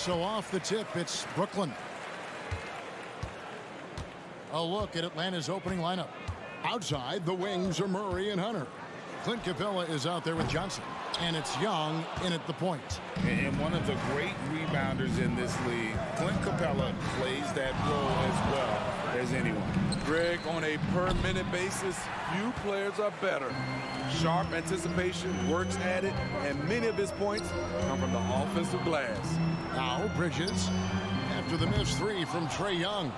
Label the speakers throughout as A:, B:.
A: So off the tip, it's Brooklyn. A look at Atlanta's opening lineup. Outside, the wings are Murray and Hunter. Clint Capella is out there with Johnson. And it's Young in at the point.
B: And one of the great rebounders in this league, Clint Capella plays that role as well as anyone.
C: Greg, on a per-minute basis, few players are better. Sharp anticipation, works at it, and many of his points come from the offensive glass.
A: Now Bridges after the missed three from Trae Young.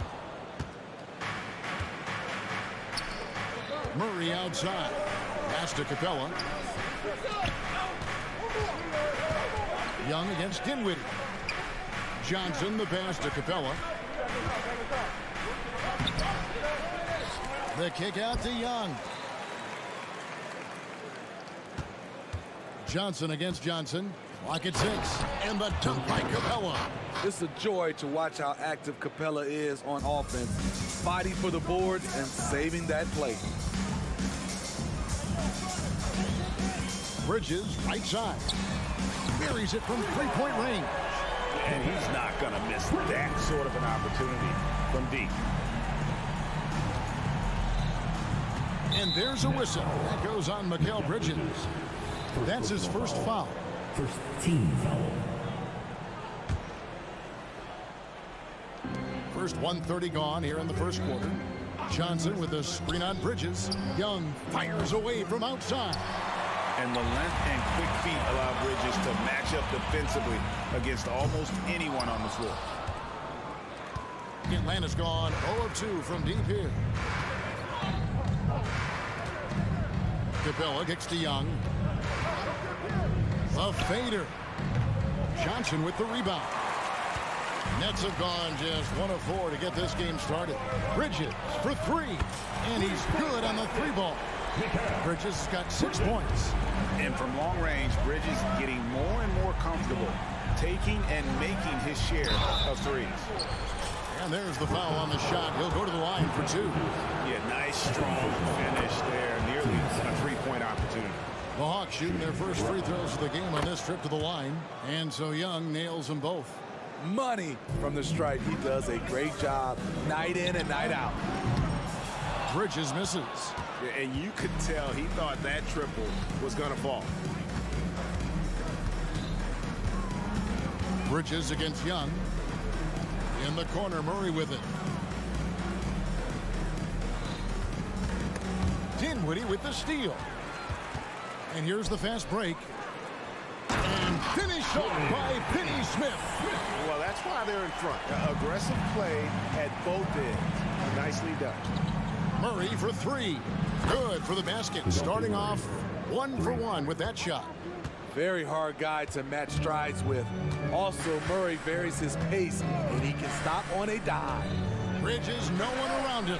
A: Murray outside. Pass to Capella. Young against Dinwiddie. Johnson, the pass to Capella. The kick out to Young. Johnson against Johnson. Clock at 6. And the dunk by Capella.
C: It's a joy to watch how active Capella is on offense, fighting for the boards and saving that play.
A: Bridges, right side. Buries it from three-point range.
B: And he's not going to miss that sort of an opportunity from deep.
A: And there's a whistle. That goes on Mikal Bridges. That's his first foul.
D: First team foul.
A: First 1:30 gone here in the first quarter. Johnson with a screen on Bridges. Young fires away from outside.
B: And the length and quick feet allow Bridges to match up defensively against almost anyone on the floor.
A: Atlanta's gone 0 of 2 from deep here. Capella kicks to Young. A fader. Johnson with the rebound. Nets have gone just 1 of 4 to get this game started. Bridges for 3. And he's good on the 3-ball. Bridges has got 6 points.
B: And from long range, Bridges getting more and more comfortable taking and making his share of threes.
A: And there's the foul on the shot. He'll go to the line for 2.
B: Yeah, nice, strong finish there. Nearly a 3-point opportunity.
A: The Hawks shooting their first free throws of the game on this trip to the line. And so Young nails them both.
C: Money from the stripe. He does a great job night in and night out.
A: Bridges misses.
B: And you could tell he thought that triple was going to fall.
A: Bridges against Young. In the corner, Murray with it. Dinwiddie with the steal. And here's the fast break. And finished off by Finney Smith.
B: Well, that's why they're in front. Aggressive play at both ends. Nicely done.
A: Murray for 3. Good for the basket. Starting off 1 for 1 with that shot.
C: Very hard guy to match strides with. Also, Murray varies his pace, and he can stop on a dime.
A: Bridges, no one around him.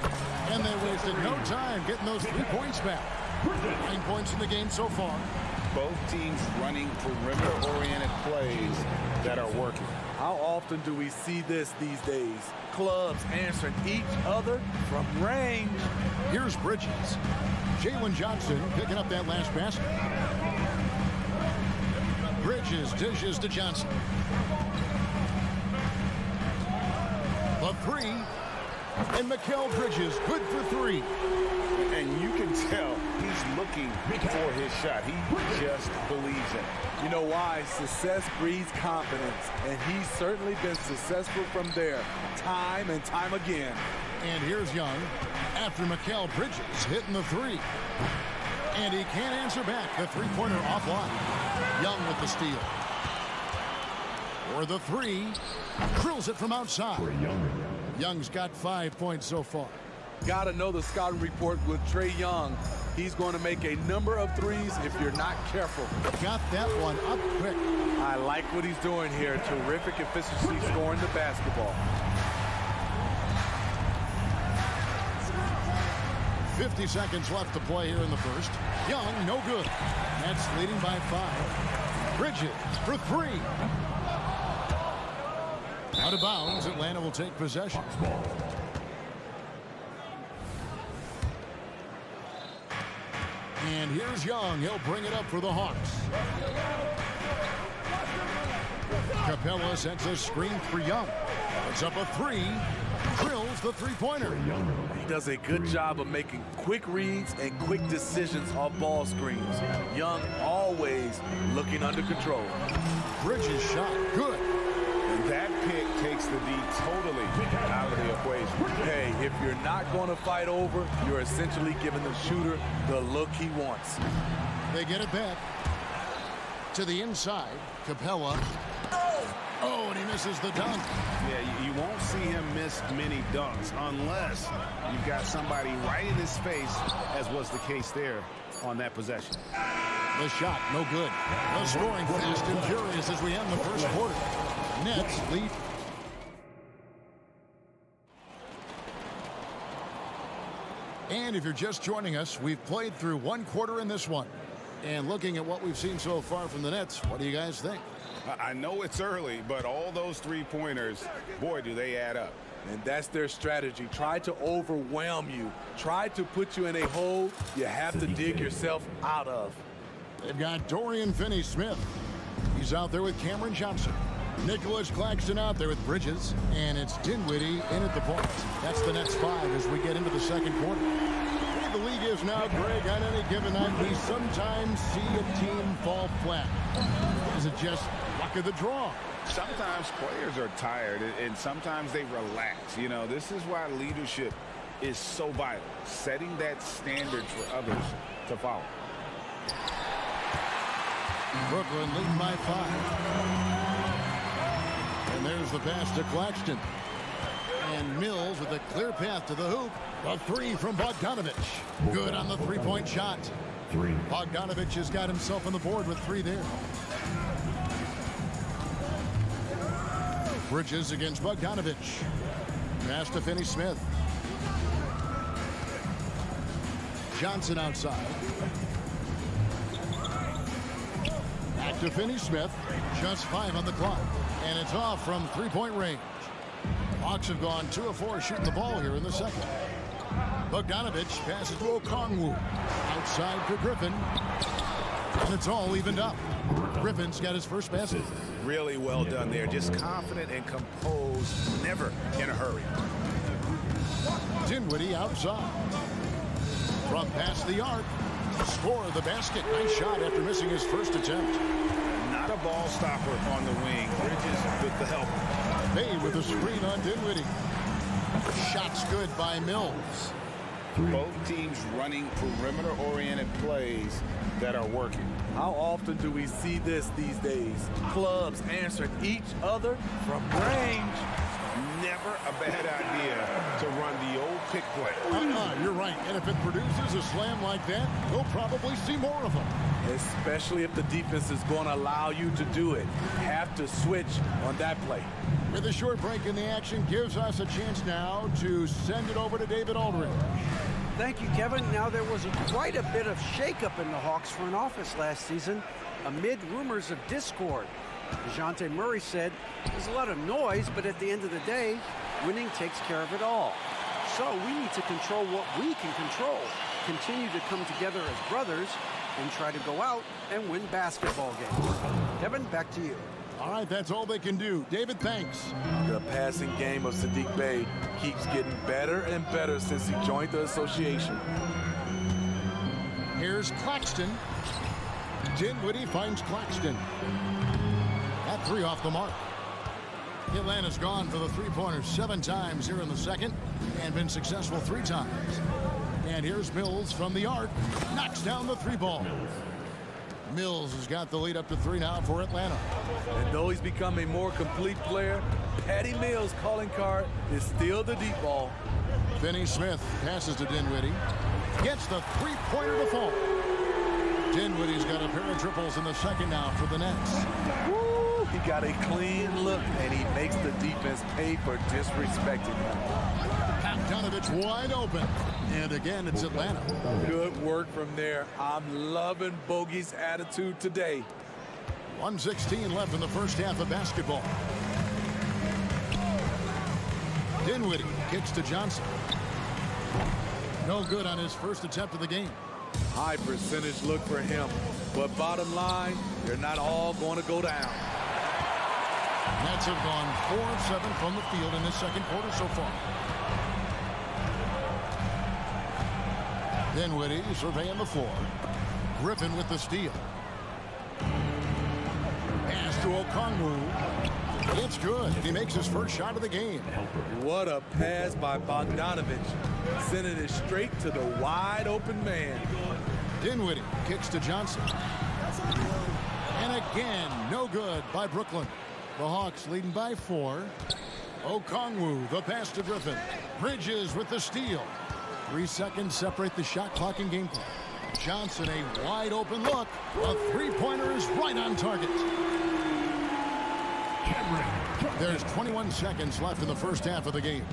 A: And they wasted no time getting those 3 points back. 9 points in the game so far.
B: Both teams running perimeter-oriented plays that are working.
C: How often do we see this these days? Clubs answering each other from range.
A: Here's Bridges. Jalen Johnson picking up that last basket. Bridges dishes to Johnson. The 3. And Mikal Bridges good for 3.
B: And you can tell he's looking for his shot. He just believes in it.
C: You know why? Success breeds confidence, and he's certainly been successful from there time and time again.
A: And here's Young after Mikal Bridges hitting the 3. And he can't answer back. The 3-pointer offline. Young with the steal. For the 3. Drills it from outside. Young's got 5 points so far.
C: Got to know the scouting report with Trae Young. He's going to make a number of threes if you're not careful.
A: Got that one up quick.
C: I like what he's doing here. Terrific efficiency scoring the basketball.
A: 50 seconds left to play here in the first. Young, no good. Nets leading by 5. Bridges for 3. Out of bounds, Atlanta will take possession. And here's Young. He'll bring it up for the Hawks. Capella sets a screen for Young. Puts up a three. Drills the three-pointer.
C: He does a good job of making quick reads and quick decisions off ball screens. Young always looking under control.
A: Bridges shot. Good.
B: And that pick takes the D totally out of the equation.
C: Hey, if you're not going to fight over, you're essentially giving the shooter the look he wants.
A: They get it back. To the inside. Capella. Oh, and he misses the dunk.
B: Yeah, you won't see him miss many dunks unless you've got somebody right in his face, as was the case there on that possession.
A: The shot, no good. The scoring fast and furious as we end the first quarter. Nets lead. And if you're just joining us, we've played through one quarter in this one. And looking at what we've seen so far from the Nets, what do you guys think?
B: I know it's early, but all those three-pointers, boy, do they add up.
C: And that's their strategy. Try to overwhelm you. Try to put you in a hole you have to dig yourself out of.
A: They've got Dorian Finney-Smith. He's out there with Cameron Johnson. Nicholas Claxton out there with Bridges. And it's Dinwiddie in at the point. That's the Nets 5 as we get into the second quarter. The league is now, Greg, on any given night, we sometimes see a team fall flat. Is it just luck of the draw?
B: Sometimes players are tired, and sometimes they relax. You know, this is why leadership is so vital, setting that standard for others to follow.
A: Brooklyn leading by 5. And there's the pass to Claxton. And Mills with a clear path to the hoop. A three from Bogdanovich. Good on the three-point shot. Bogdanovich has got himself on the board with 3 there. Bridges against Bogdanovich. Pass to Finney-Smith. Johnson outside. Back to Finney-Smith. Just 5 on the clock. And it's off from three-point range. Hawks have gone 2 of 4 shooting the ball here in the second. Bogdanovich passes to Okongwu. Outside for Griffin. And it's all evened up. Griffin's got his first basket.
B: Really well done there. Just confident and composed, never in a hurry.
A: Dinwiddie outside. From past the arc. Score of the basket. Nice shot after missing his first attempt.
B: Not a ball stopper on the wing. Bridges with the help.
A: Bay with a screen on Dinwiddie. Shots good by Mills.
B: Both teams running perimeter-oriented plays that are working.
C: How often do we see this these days? Clubs answering each other from range.
B: Never a bad idea to run the old pick play.
A: You're right. And if it produces a slam like that, we'll probably see more of them.
C: Especially if the defense is going to allow you to do it. Have to switch on that play.
A: With a short break in the action, gives us a chance now to send it over to David Aldridge.
E: Thank you, Kevin. Now, there was quite a bit of shakeup in the Hawks front office last season amid rumors of discord. DeJounte Murray said, there's a lot of noise, but at the end of the day, winning takes care of it all. So we need to control what we can control, continue to come together as brothers, and try to go out and win basketball games. Kevin, back to you.
A: All right, that's all they can do. David, thanks.
C: The passing game of Sadiq Bey keeps getting better and better since he joined the association.
A: Here's Claxton. Dinwiddie finds Claxton. That 3 off the mark. Atlanta's gone for the three-pointers 7 times here in the second and been successful 3 times. And here's Mills from the arc. Knocks down the 3-ball. Mills has got the lead up to 3 now for Atlanta.
C: And though he's become a more complete player, Patty Mills' calling card is still the deep ball.
A: Finney-Smith passes to Dinwiddie. Gets the three-pointer to fall. Dinwiddie's got a pair of triples in the second now for the Nets.
C: Woo! He got a clean look, and he makes the defense pay for disrespecting him.
A: Bogdanovich wide open. And again, it's Atlanta.
C: Good work from there. I'm loving Bogey's attitude today.
A: 1:16 left in the first half of basketball. Dinwiddie kicks to Johnson. No good on his first attempt of the game.
C: High percentage look for him. But bottom line, they're not all going to go down.
A: Nets have gone 4 of 7 from the field in this second quarter so far. Dinwiddie surveying the floor. Griffin with the steal. Pass to Okongwu. It's good. He makes his first shot of the game.
C: What a pass by Bogdanovich. Sending it straight to the wide open man.
A: Dinwiddie kicks to Johnson. And again, no good by Brooklyn. The Hawks leading by 4. Okongwu, the pass to Griffin. Bridges with the steal. 3 seconds separate the shot clock and game clock. Johnson, a wide open look. A three-pointer is right on target. There's 21 seconds left in the first half of the game.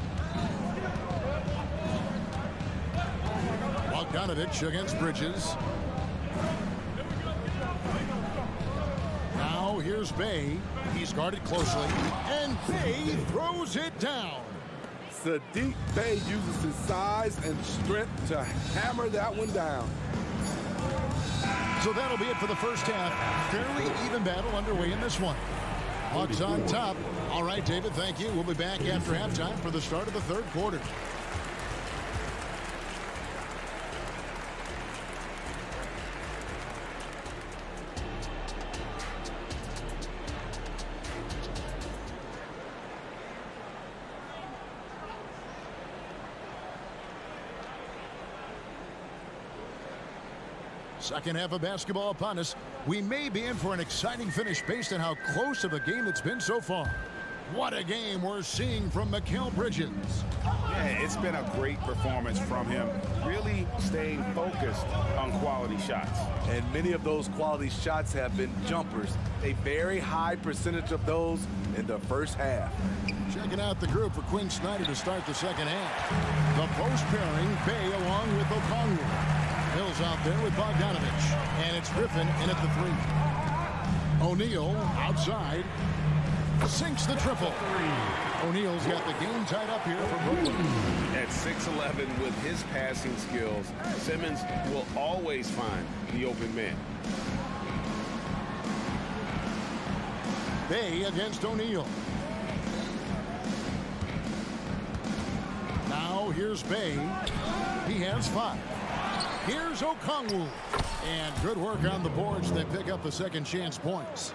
A: Bogdanovich against Bridges. Now here's Bey. He's guarded closely. And Bey throws it down.
C: Sadiq Bey uses his size and strength to hammer that one down.
A: So that'll be it for the first half. Fairly even battle underway in this one. Hawks on top. All right, David, thank you. We'll be back after halftime for the start of the third quarter. Second half of basketball upon us. We may be in for an exciting finish based on how close of a game it's been so far. What a game we're seeing from Mikal Bridges.
B: Yeah, it's been a great performance from him. Really staying focused on quality shots.
C: And many of those quality shots have been jumpers. A very high percentage of those in the first half.
A: Checking out the group for Quinn Snyder to start the second half. The post pairing, Bey along with Okongwu. Hill's out there with Bogdanovich. And it's Griffin in at the 3. O'Neal outside. Sinks the triple. O'Neal's got the game tied up here for Brooklyn.
B: At 6'11" with his passing skills, Simmons will always find the open man.
A: Bey against O'Neal. Now here's Bey. He has 5. Here's Okongwu. And good work on the boards. They pick up the second chance points.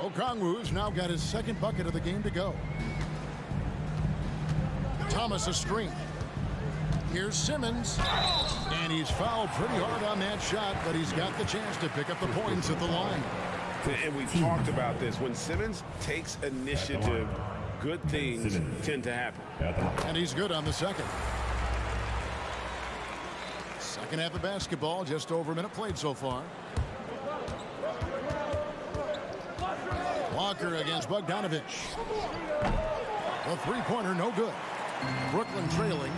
A: Okongwu's now got his second bucket of the game to go. Thomas a screen. Here's Simmons. And he's fouled pretty hard on that shot, but he's got the chance to pick up the points at the line.
B: And we've talked about this. When Simmons takes initiative, good things tend to happen.
A: And he's good on the second. Second half of basketball, just over a minute played so far. Walker against Bogdanovich. The three-pointer, no good. Brooklyn trailing.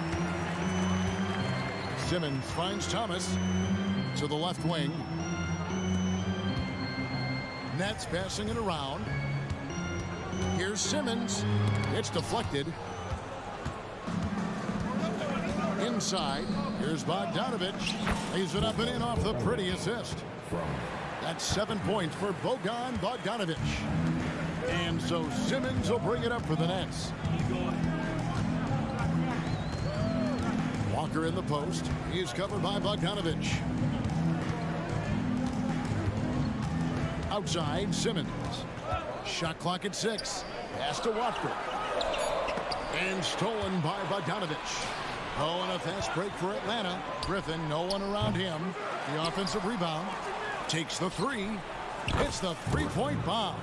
A: Simmons finds Thomas to the left wing. Nets passing it around. Here's Simmons. It's deflected. Inside. Here's Bogdanovich. Lays it up and in off the pretty assist. That's 7 points for Bogdanovich. And so Simmons will bring it up for the Nets. Walker in the post. He's covered by Bogdanovich. Outside, Simmons. Shot clock at 6. Pass to Watford. And stolen by Bogdanovich. Oh, and a fast break for Atlanta. Griffin, no one around him. The offensive rebound. Takes the 3. It's the three-point bomb.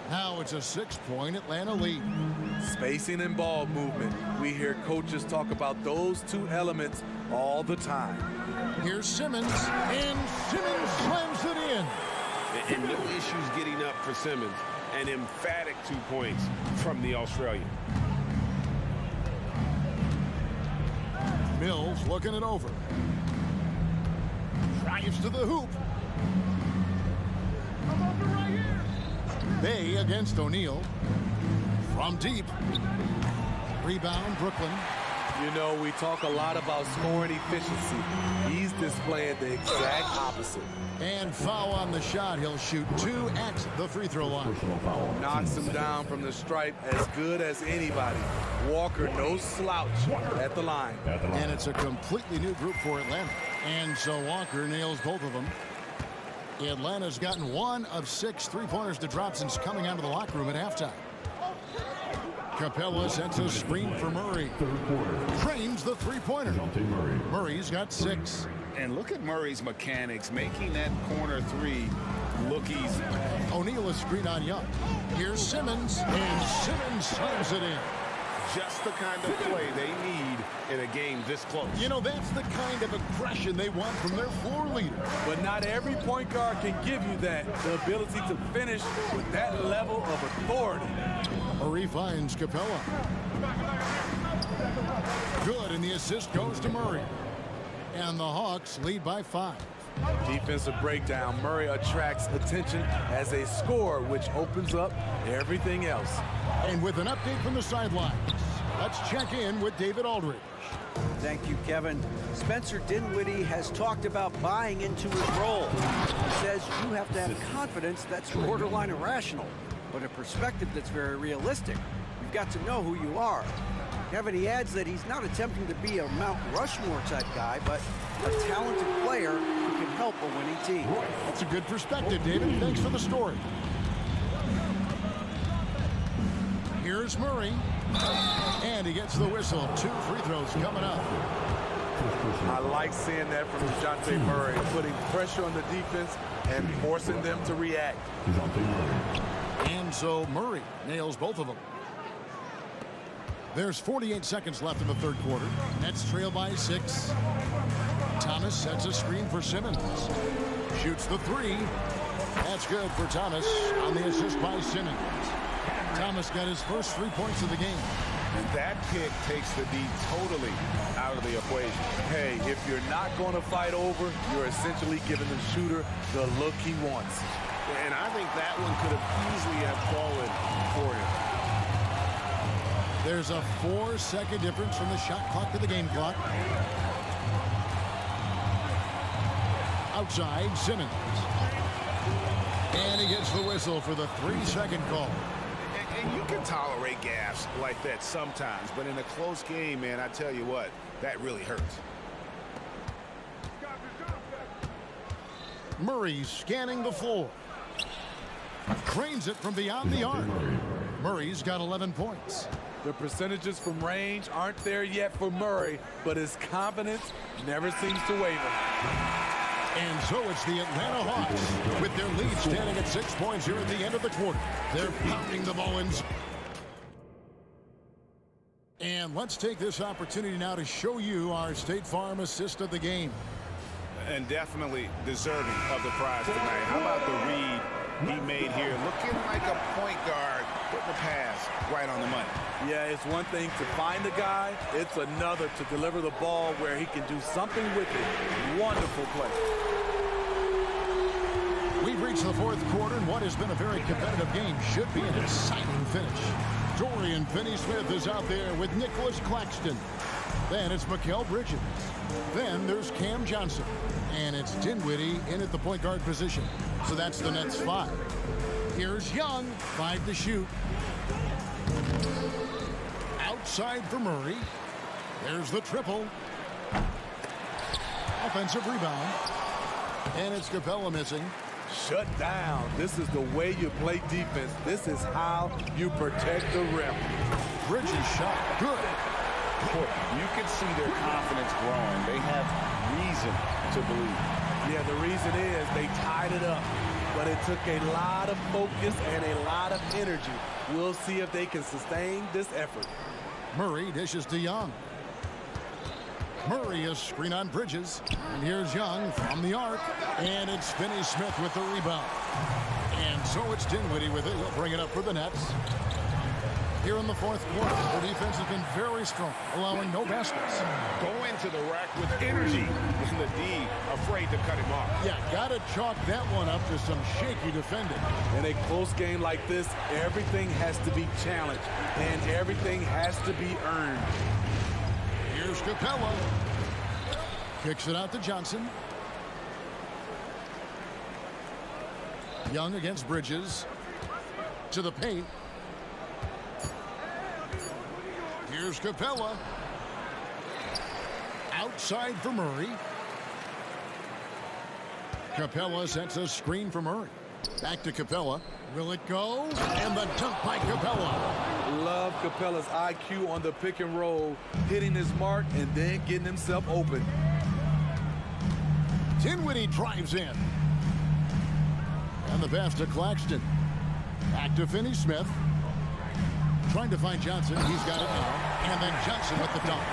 A: Now it's a 6-point Atlanta lead.
C: Spacing and ball movement. We hear coaches talk about those two elements all the time.
A: Here's Simmons, and Simmons slams it in.
B: And no issues getting up for Simmons. An emphatic 2 points from the Australian.
A: Mills looking it over. Drives to the hoop. Bey against O'Neal. From deep. Rebound, Brooklyn.
C: You know, we talk a lot about scoring efficiency. He's displaying the exact opposite.
A: And foul on the shot. He'll shoot 2 at the free throw line.
D: Personal foul.
C: Knocks him down from the stripe as good as anybody. Walker, no slouch at the line.
A: And it's a completely new group for Atlanta. And so Walker nails both of them. Atlanta's gotten 1 of 6 3-pointers to drop since coming out of the locker room at halftime. Capella sets a screen for Murray.
D: Third quarter.
A: Trains the 3-pointer.
D: Murray.
A: Murray's got 6.
B: And look at Murray's mechanics, making that corner 3 look easy.
A: O'Neal a screen on Young. Here's Simmons, and Simmons slams it in.
B: Just the kind of play they need in a game this close.
A: You know, that's the kind of aggression they want from their floor leader.
C: But not every point guard can give you that, the ability to finish with that level of authority.
A: Murray finds Capella. Good, and the assist goes to Murray. And the Hawks lead by 5.
C: Defensive breakdown. Murray attracts attention as a scorer, which opens up everything else.
A: And with an update from the sidelines, let's check in with David Aldridge.
E: Thank you, Kevin. Spencer Dinwiddie has talked about buying into his role. He says you have to have confidence that's borderline irrational, but a perspective that's very realistic. You've got to know who you are. Kevin, he adds that he's not attempting to be a Mount Rushmore type guy, but a talented player who can help a winning team.
A: That's a good perspective, David. Thanks for the story. Here's Murray. And he gets the whistle. 2 free throws coming up.
C: I like seeing that from DeJounte Murray, putting pressure on the defense and forcing them to react.
A: And so Murray nails both of them. There's 48 seconds left in the third quarter. Nets trail by 6. Thomas sets a screen for Simmons. Shoots the 3. That's good for Thomas on the assist by Simmons. Thomas got his first 3 points of the game.
B: And that pick takes the D totally out of the equation.
C: Hey, if you're not going to fight over, you're essentially giving the shooter the look he wants.
B: And I think that one could have easily have fallen for him.
A: There's a 4-second difference from the shot clock to the game clock. Outside, Simmons. And he gets the whistle for the 3-second call.
B: And you can tolerate gaffes like that sometimes, but in a close game, man, I tell you what, that really hurts.
A: Murray scanning the floor. Cranes it from beyond the arc. Murray's got 11 points.
C: The percentages from range aren't there yet for Murray, but his confidence never seems to waver.
A: And so it's the Atlanta Hawks with their lead standing at 6 points here at the end of the quarter. They're pounding the ball in. And let's take this opportunity now to show you our State Farm assist of the game.
B: And definitely deserving of the prize tonight. How about the read he made here? Looking like a point guard, putting the pass right on the money.
C: Yeah, it's one thing to find a guy. It's another to deliver the ball where he can do something with it. Wonderful play.
A: We've reached the fourth quarter, and what has been a very competitive game should be an exciting finish. Dorian Finney-Smith is out there with Nicholas Claxton. Then it's Mikal Bridges. Then there's Cam Johnson. And it's Dinwiddie in at the point guard position. So that's the Nets 5. Here's Young, 5 to shoot. Outside for Murray. There's the triple. Offensive rebound. And it's Capella missing.
C: Shut down. This is the way you play defense. This is how you protect the rim.
A: Bridges shot. Good.
B: You can see their confidence growing. They have reason to believe.
C: Yeah, the reason is they tied it up. But it took a lot of focus and a lot of energy. We'll see if they can sustain this effort.
A: Murray dishes to Young. Murray is screen on Bridges. And here's Young from the arc. And it's Finney-Smith with the rebound. And so it's Dinwiddie with it. He'll bring it up for the Nets. Here in the fourth quarter, the defense has been very strong, allowing no baskets.
B: Going to the rack with energy. And the D afraid to cut him off.
A: Yeah, got to chalk that one up to some shaky defending.
C: In a close game like this, everything has to be challenged and everything has to be earned.
A: Here's Capella. Kicks it out to Johnson. Young against Bridges. To the paint. Here's Capella. Outside for Murray. Capella sets a screen for Murray. Back to Capella. Will it go? And the dunk by Capella.
C: Love Capella's IQ on the pick and roll, hitting his mark and then getting himself open.
A: Dinwiddie drives in. And the pass to Claxton. Back to Finney-Smith. Trying to find Johnson. He's got it now. And then Johnson with the dunk.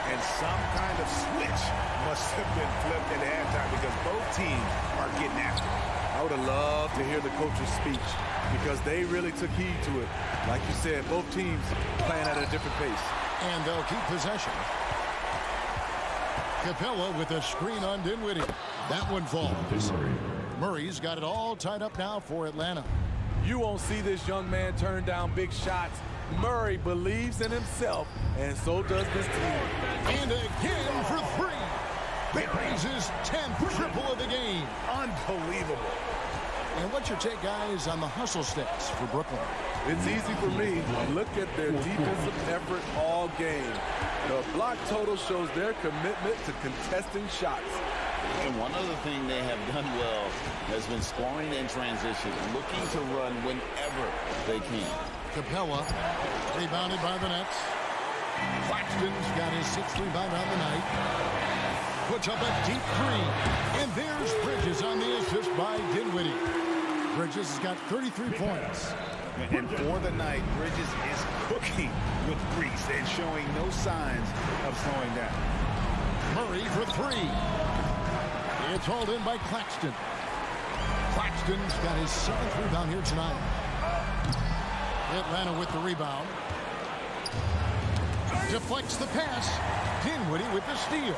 B: And some kind of switch must have been flipped at halftime because both teams are getting after it.
C: I would have loved to hear the coach's speech because they really took heed to it. Like you said, both teams playing at a different pace.
A: And they'll keep possession. Capella with a screen on Dinwiddie. That one falls. Murray's got it all tied up now for Atlanta.
C: You won't see this young man turn down big shots. Murray believes in himself, and so does this team.
A: And again for three. That brings his 10th triple of the game.
B: Unbelievable.
A: And what's your take, guys, on the hustle stats for Brooklyn?
C: It's easy for me. Look at their defensive effort all game. The block total shows their commitment to contesting shots.
F: And one other thing they have done well has been scoring in transition, looking to run whenever they can.
A: Capella, rebounded by the Nets. Claxton's got his 6th rebound on the night. Puts up a deep three. And there's Bridges on the assist by Dinwiddie. Bridges has got 33 points.
B: And for the night, Bridges is cooking with grease and showing no signs of slowing down.
A: Murray for three. It's hauled in by Claxton. Claxton's got his 7th rebound here tonight. Atlanta with the rebound. Deflects the pass. Dinwiddie with the steal.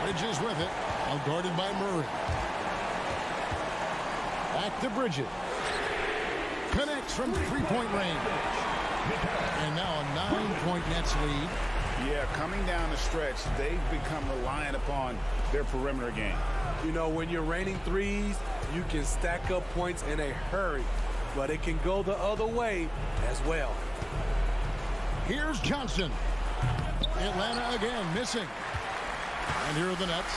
A: Bridges with it. Now guarded by Murray. Back to Bridges. Connects from three-point range. And now a 9-point Nets lead.
B: Yeah, coming down the stretch, they've become reliant upon their perimeter game.
C: You know, when you're raining threes, you can stack up points in a hurry, but it can go the other way as well.
A: Here's Johnson. Atlanta again missing. And here are the Nets.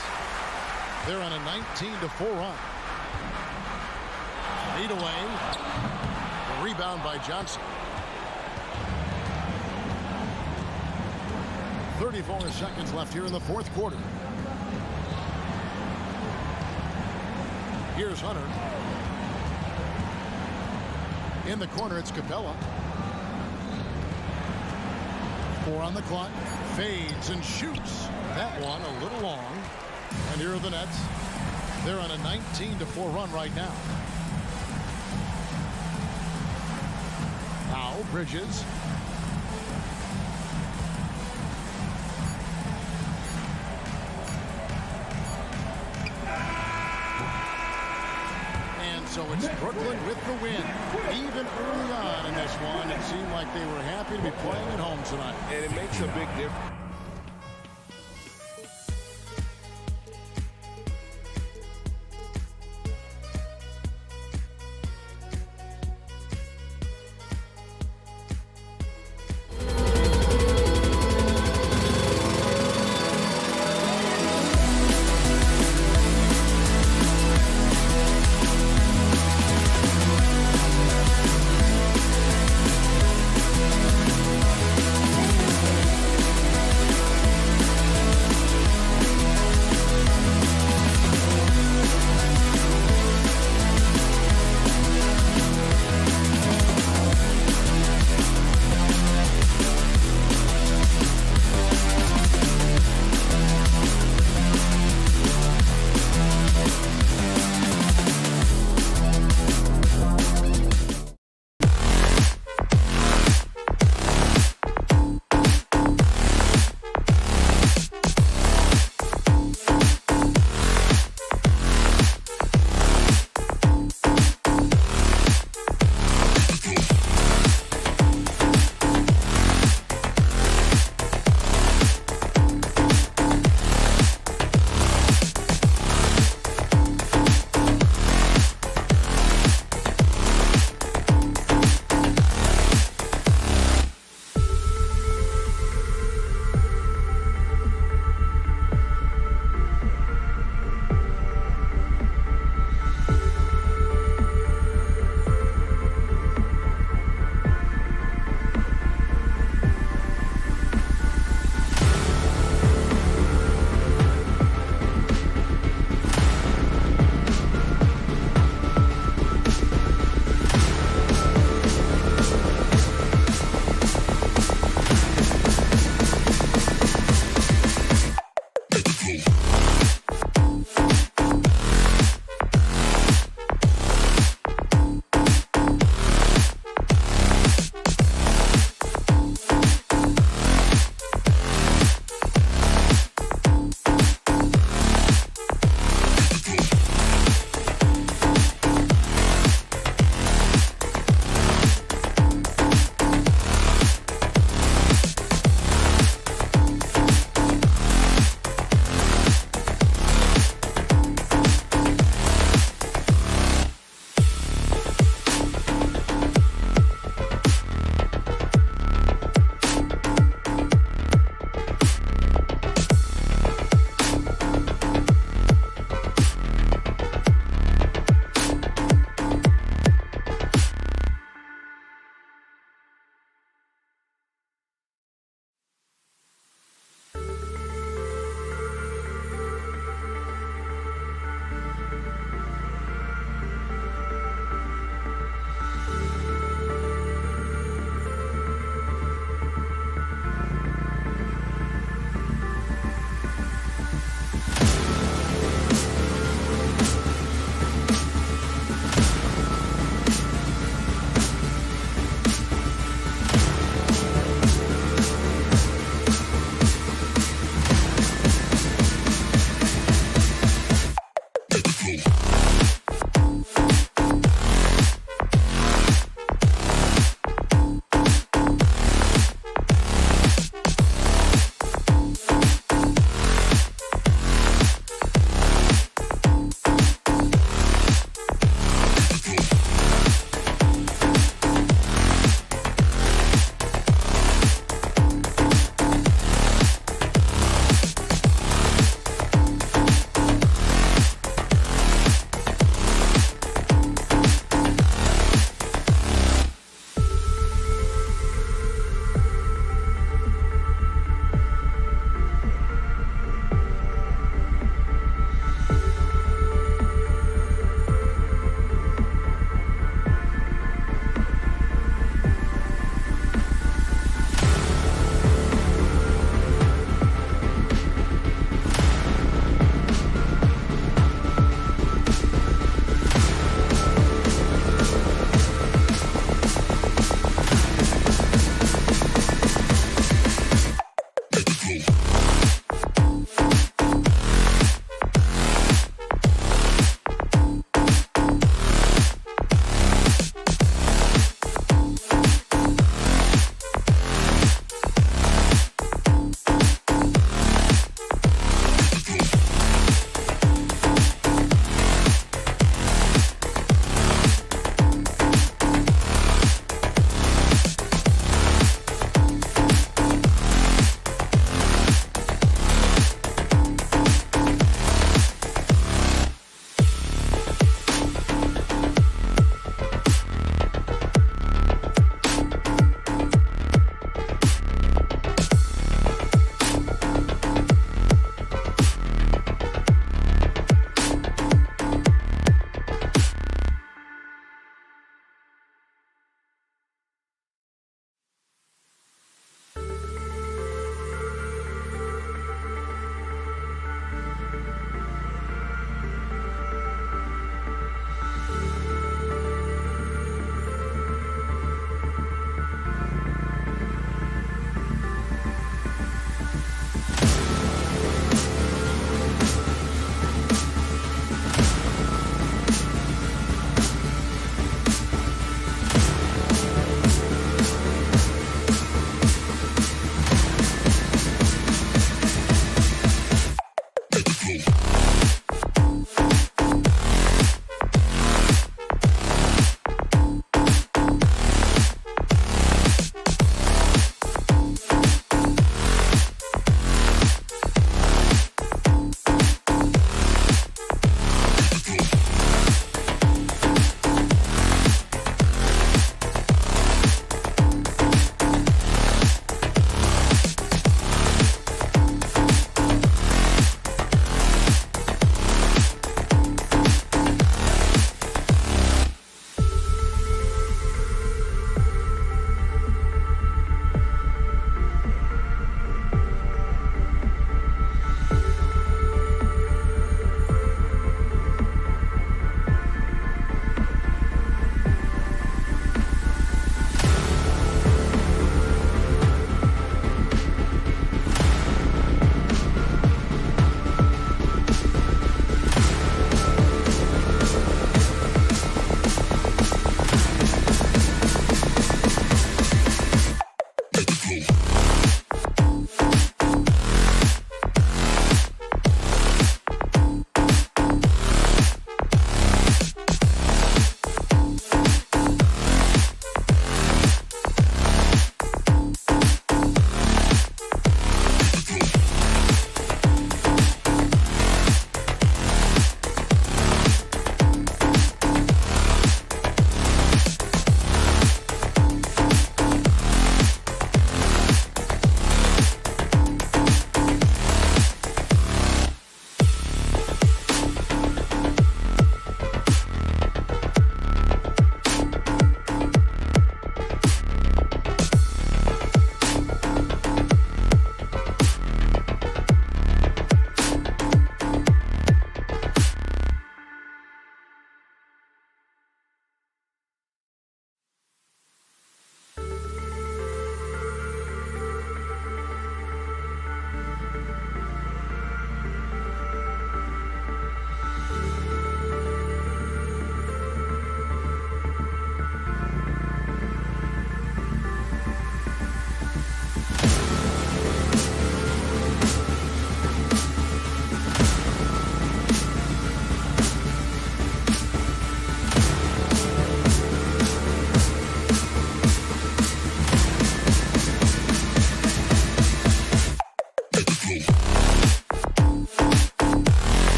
A: They're on a 19-4 run. Lead away. The rebound by Johnson. 34 seconds left here in the 4th quarter. Here's Hunter. In the corner, it's Capella. 4 on the clock. Fades and shoots. That one a little long. And here are the Nets. They're on a 19-4 run right now. Now Bridges. And so it's Brooklyn with the win. Even early on in this one, it seemed like they were happy to be playing at home tonight.
B: And it makes a big difference.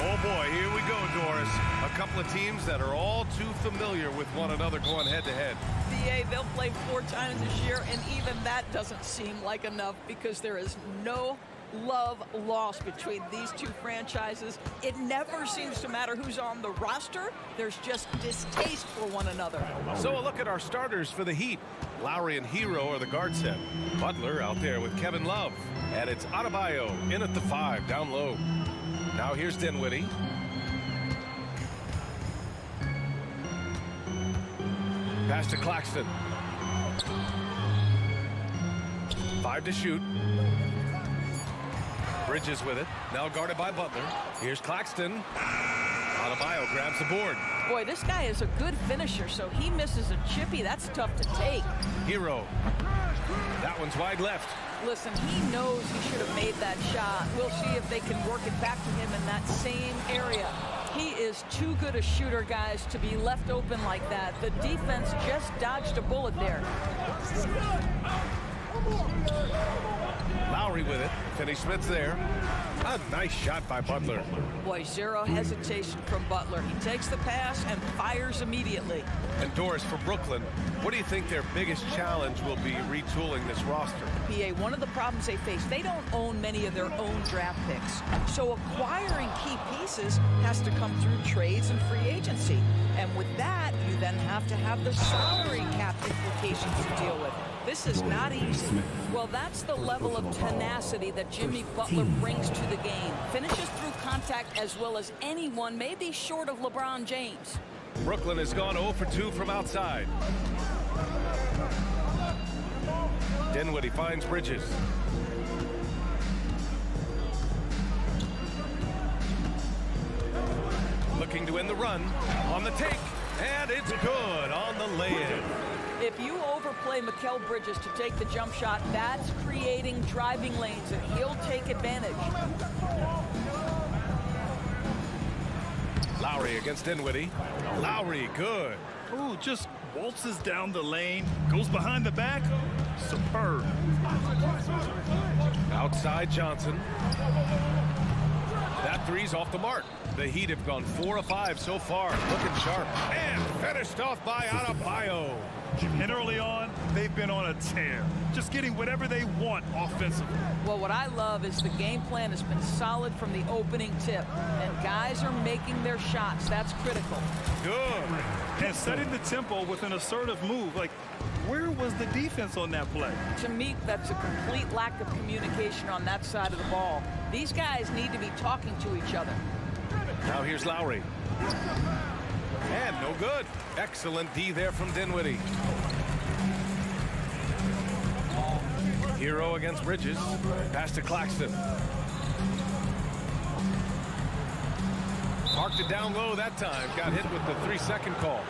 G: Oh boy, here we go, Doris. A couple of teams that are all too familiar with one another going head-to-head.
H: BA, they'll play 4 times this year, and even that doesn't seem like enough because there is no love lost between these two franchises. It never seems to matter who's on the roster. There's just distaste for one another.
G: So a look at our starters for the Heat. Lowry and Hero are the guard set. Butler out there with Kevin Love. And it's Adebayo in at the 5, down low. Now here's Dinwiddie. Pass to Claxton. 5 to shoot. Bridges with it. Now guarded by Butler. Here's Claxton. Adebayo grabs the board.
H: Boy, this guy is a good finisher, so he misses a chippy. That's tough to take.
G: Hero. That one's wide left.
H: Listen, he knows he should have made that shot. We'll see if they can work it back to him in that same area. He is too good a shooter, guys, to be left open like that. The defense just dodged a bullet there.
G: Lowry with it. Finney-Smith's there. A nice shot by Butler.
H: Boy, zero hesitation from Butler. He takes the pass and fires immediately.
G: And Doris, for Brooklyn, what do you think their biggest challenge will be retooling this roster?
H: PA, one of the problems they face, they don't own many of their own draft picks. So acquiring key pieces has to come through trades and free agency. And with that, you then have to have the salary cap implications to deal with. This is not easy. Well, that's the level of tenacity that Jimmy Butler brings to the game. Finishes through contact as well as anyone, maybe short of LeBron James.
G: Brooklyn has gone 0 for 2 from outside. Dinwiddie finds Bridges. Looking to end the run. On the take. And it's good on the lay-in.
H: If you overplay Mikal Bridges to take the jump shot, that's creating driving lanes, and he'll take advantage.
G: Lowry against Dinwiddie. Lowry, good.
I: Ooh, just waltzes down the lane, goes behind the back. Superb.
G: Outside Johnson. That three's off the mark. The Heat have gone 4 of 5 so far. Looking sharp. And finished off by Adebayo.
I: And early on, they've been on a tear. Just getting whatever they want offensively.
H: Well, what I love is the game plan has been solid from the opening tip. And guys are making their shots. That's critical.
G: Good.
I: And setting the tempo with an assertive move. Like, where was the defense on that play?
H: To me, that's a complete lack of communication on that side of the ball. These guys need to be talking to each other.
G: Now here's Lowry. And no good. Excellent D there from Dinwiddie. Hero against Bridges. Pass to Claxton. Parked it down low that time. Got hit with the 3-second call.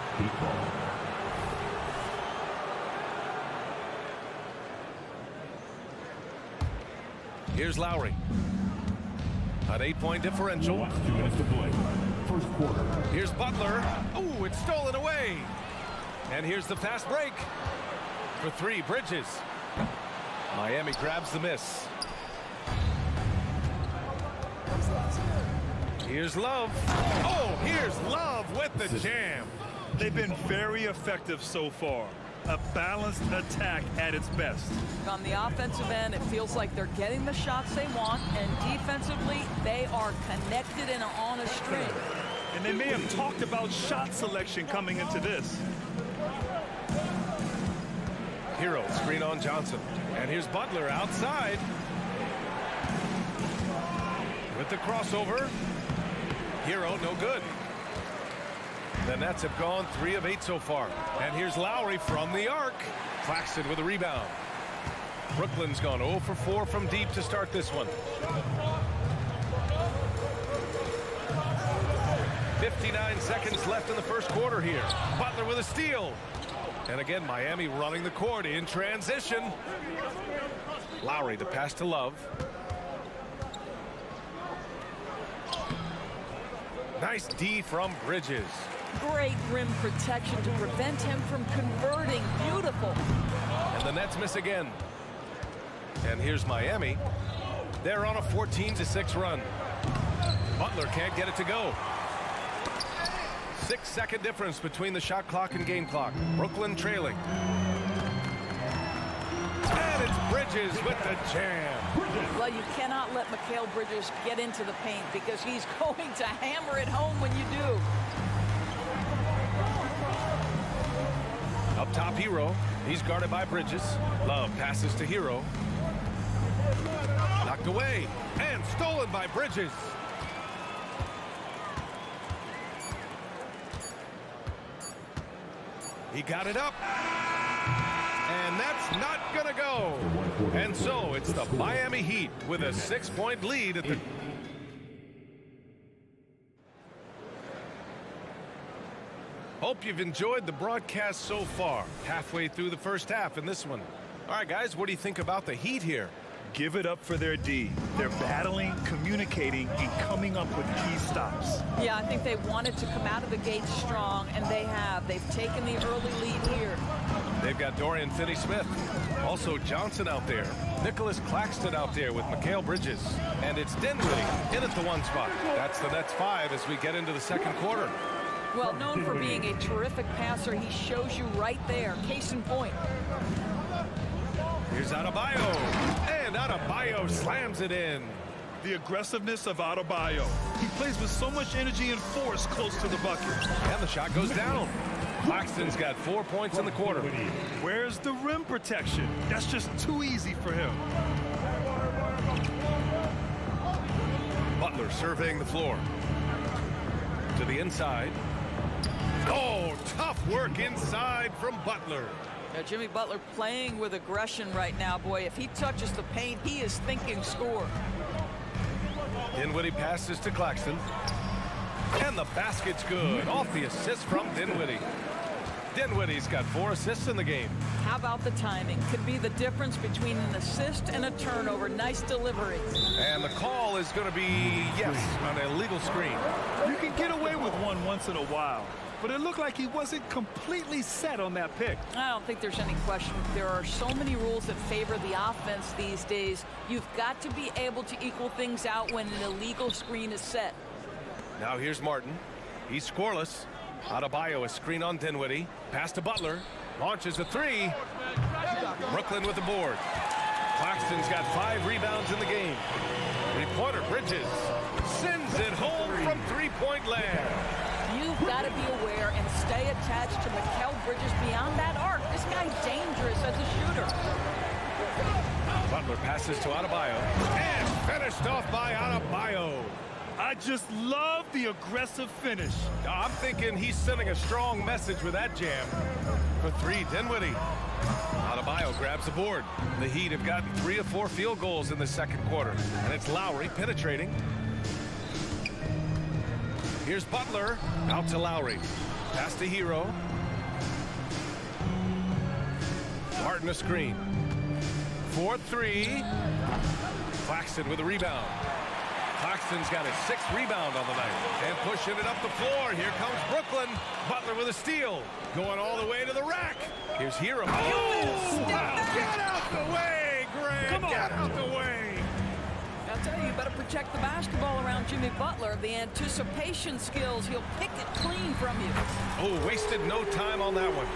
G: Here's Lowry. An 8-point differential.
D: 2 minutes to play. First quarter.
G: Here's Butler. Oh, it's stolen away. And here's the fast break. For 3, Bridges. Miami grabs the miss. Here's Love. Oh, here's Love with the jam.
I: They've been very effective so far. A balanced attack at its best.
H: On the offensive end, it feels like they're getting the shots they want, and defensively, they are connected and on a string.
I: And they may have talked about shot selection coming into this.
G: Hero, screen on Johnson. And here's Butler outside. With the crossover. Hero, no good. The Nets have gone 3 of 8 so far. And here's Lowry from the arc. Claxton with a rebound. Brooklyn's gone 0 for 4 from deep to start this one. 59 seconds left in the first quarter here. Butler with a steal. And again, Miami running the court in transition. Lowry, the pass to Love. Nice D from Bridges.
H: Great rim protection to prevent him from converting. Beautiful.
G: And the Nets miss again. And here's Miami. They're on a 14-6 run. Butler can't get it to go. 6-second difference between the shot clock and game clock. Brooklyn trailing. And it's Bridges with the jam.
H: Well, you cannot let Mikal Bridges get into the paint because he's going to hammer it home when you do.
G: Up top, Hero. He's guarded by Bridges. Love passes to Hero. Knocked away and stolen by Bridges. He got it up. And that's not going to go. And so it's the Miami Heat with a 6-point lead at the... Hope you've enjoyed the broadcast so far. Halfway through the first half in this one. All right, guys, what do you think about the Heat here?
I: Give it up for their D. They're battling, communicating, and coming up with key stops.
H: Yeah, I think they wanted to come out of the gate strong, and they have. They've taken the early lead here.
G: They've got Dorian Finney-Smith. Also Johnson out there. Nicholas Claxton out there with Mikal Bridges. And it's Dinwiddie in at the 1 spot. That's the Nets 5 as we get into the second quarter.
H: Well, known for being a terrific passer, he shows you right there. Case in point.
G: Here's Adebayo. And Adebayo slams it in.
I: The aggressiveness of Adebayo. He plays with so much energy and force close to the bucket.
G: And the shot goes down. Claxton's got 4 points in the quarter.
I: Where's the rim protection? That's just too easy for him.
G: Butler surveying the floor. To the inside. Oh, tough work inside from Butler.
H: Now, Jimmy Butler playing with aggression right now. Boy, if he touches the paint, he is thinking score.
G: Dinwiddie passes to Claxton. And the basket's good. Off the assist from Dinwiddie. Dinwiddie's got 4 assists in the game.
H: How about the timing? Could be the difference between an assist and a turnover. Nice delivery.
G: And the call is going to be, yes, on an illegal screen.
I: You can get away with one once in a while, but it looked like he wasn't completely set on that pick.
H: I don't think there's any question. There are so many rules that favor the offense these days. You've got to be able to equal things out when an illegal screen is set.
G: Now here's Martin. He's scoreless. Adebayo, a screen on Dinwiddie. Pass to Butler. Launches a 3. Brooklyn with the board. Claxton's got 5 rebounds in the game. 3-pointer Bridges sends it home from 3-point land.
H: You've got to be aware and stay attached to Mikal Bridges beyond that arc. This guy's dangerous as a shooter.
G: Butler passes to Adebayo. And finished off by Adebayo.
I: I just love the aggressive finish.
G: I'm thinking he's sending a strong message with that jam. For 3, Dinwiddie. Adebayo grabs the board. The Heat have gotten 3 of 4 field goals in the second quarter. And it's Lowry penetrating. Here's Butler. Out to Lowry. Pass to Hero. Martin a screen. 4-3. Claxton with a rebound. Claxton's got his 6th rebound on the night. And pushing it up the floor. Here comes Brooklyn. Butler with a steal. Going all the way to the rack. Here's Hero. Oh! Get out the way, Grant.
I: Come on.
G: Get out the way.
H: I'll tell you, you better protect the basketball around Jimmy Butler. The anticipation skills, he'll pick it clean from you.
G: Oh, wasted no time on that one.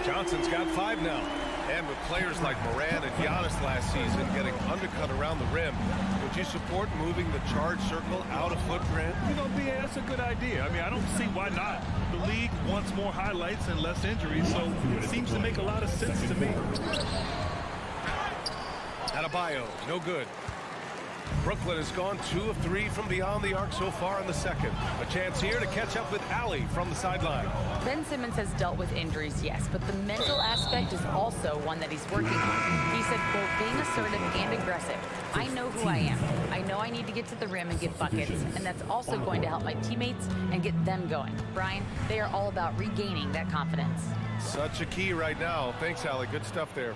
G: Johnson's got 5 now. And with players like Moran and Giannis last season getting undercut around the rim, would you support moving the charge circle out of footprint?
I: You know, BA, that's a good idea. I mean, I don't see why not. The league wants more highlights and less injuries, so it seems to make a lot of sense to me.
G: Adebayo, no good. Brooklyn has gone 2 of 3 from beyond the arc so far in the second. A chance here to catch up with Allie from the sideline.
J: Ben Simmons has dealt with injuries, yes, but the mental aspect is also one that he's working on. He said, quote, being assertive and aggressive. I know who I am. I know I need to get to the rim and get buckets, and that's also going to help my teammates and get them going. Brian, they are all about regaining that confidence.
G: Such a key right now. Thanks, Allie. Good stuff there.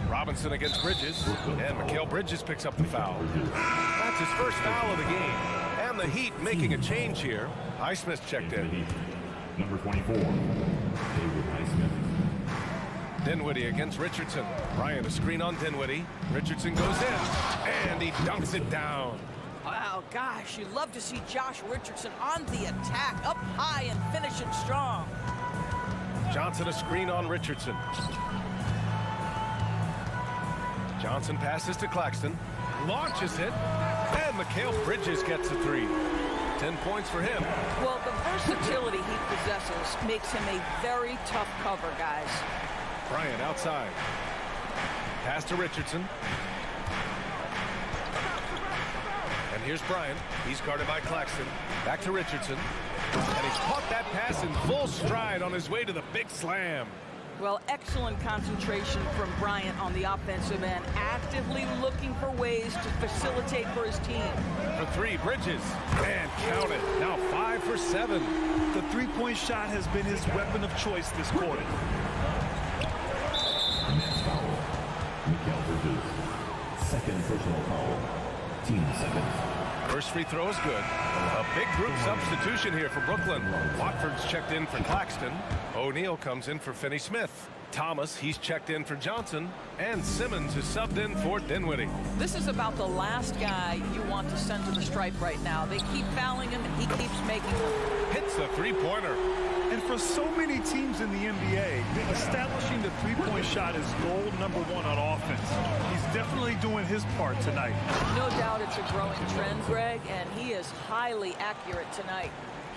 G: Robinson against Bridges, and Mikal Bridges picks up the foul. That's his first foul of the game. And And the Heat making a change here. Highsmith checked in.
D: Number 24, David Highsmith.
G: Dinwiddie against Richardson. Bryant a screen on Dinwiddie. Richardson goes in, and he dunks it down.
H: Wow, gosh, you'd love to see Josh Richardson on the attack, up high and finishing strong.
G: Johnson a screen on Richardson. Johnson passes to Claxton. Launches it, and Mikal Bridges gets a 3. 10 points for him.
H: Well, the versatility he possesses makes him a very tough cover, guys.
G: Bryant outside. Pass to Richardson. And here's Bryant. He's guarded by Claxton. Back to Richardson. And he caught that pass in full stride on his way to the big slam.
H: Well, excellent concentration from Bryant on the offensive end, actively looking for ways to facilitate for his team.
G: For 3, Bridges. And count it. Now 5 for 7.
I: The three-point shot has been his weapon of choice this quarter.
D: Next foul, Mikal Bridges. Second personal foul. Team seconds.
G: First free throw is good. A big group substitution here for Brooklyn. Watford's checked in for Claxton. O'Neal comes in for Finney-Smith. Thomas, he's checked in for Johnson. And Simmons is subbed in for Dinwiddie.
H: This is about the last guy you want to send to the stripe right now. They keep fouling him, and he keeps making them.
G: Hits the three-pointer.
I: And for so many teams in the NBA, establishing the three-point shot is goal number 1 on offense. He's definitely doing his part tonight.
H: No doubt it's a growing trend, Greg, and he is highly accurate tonight.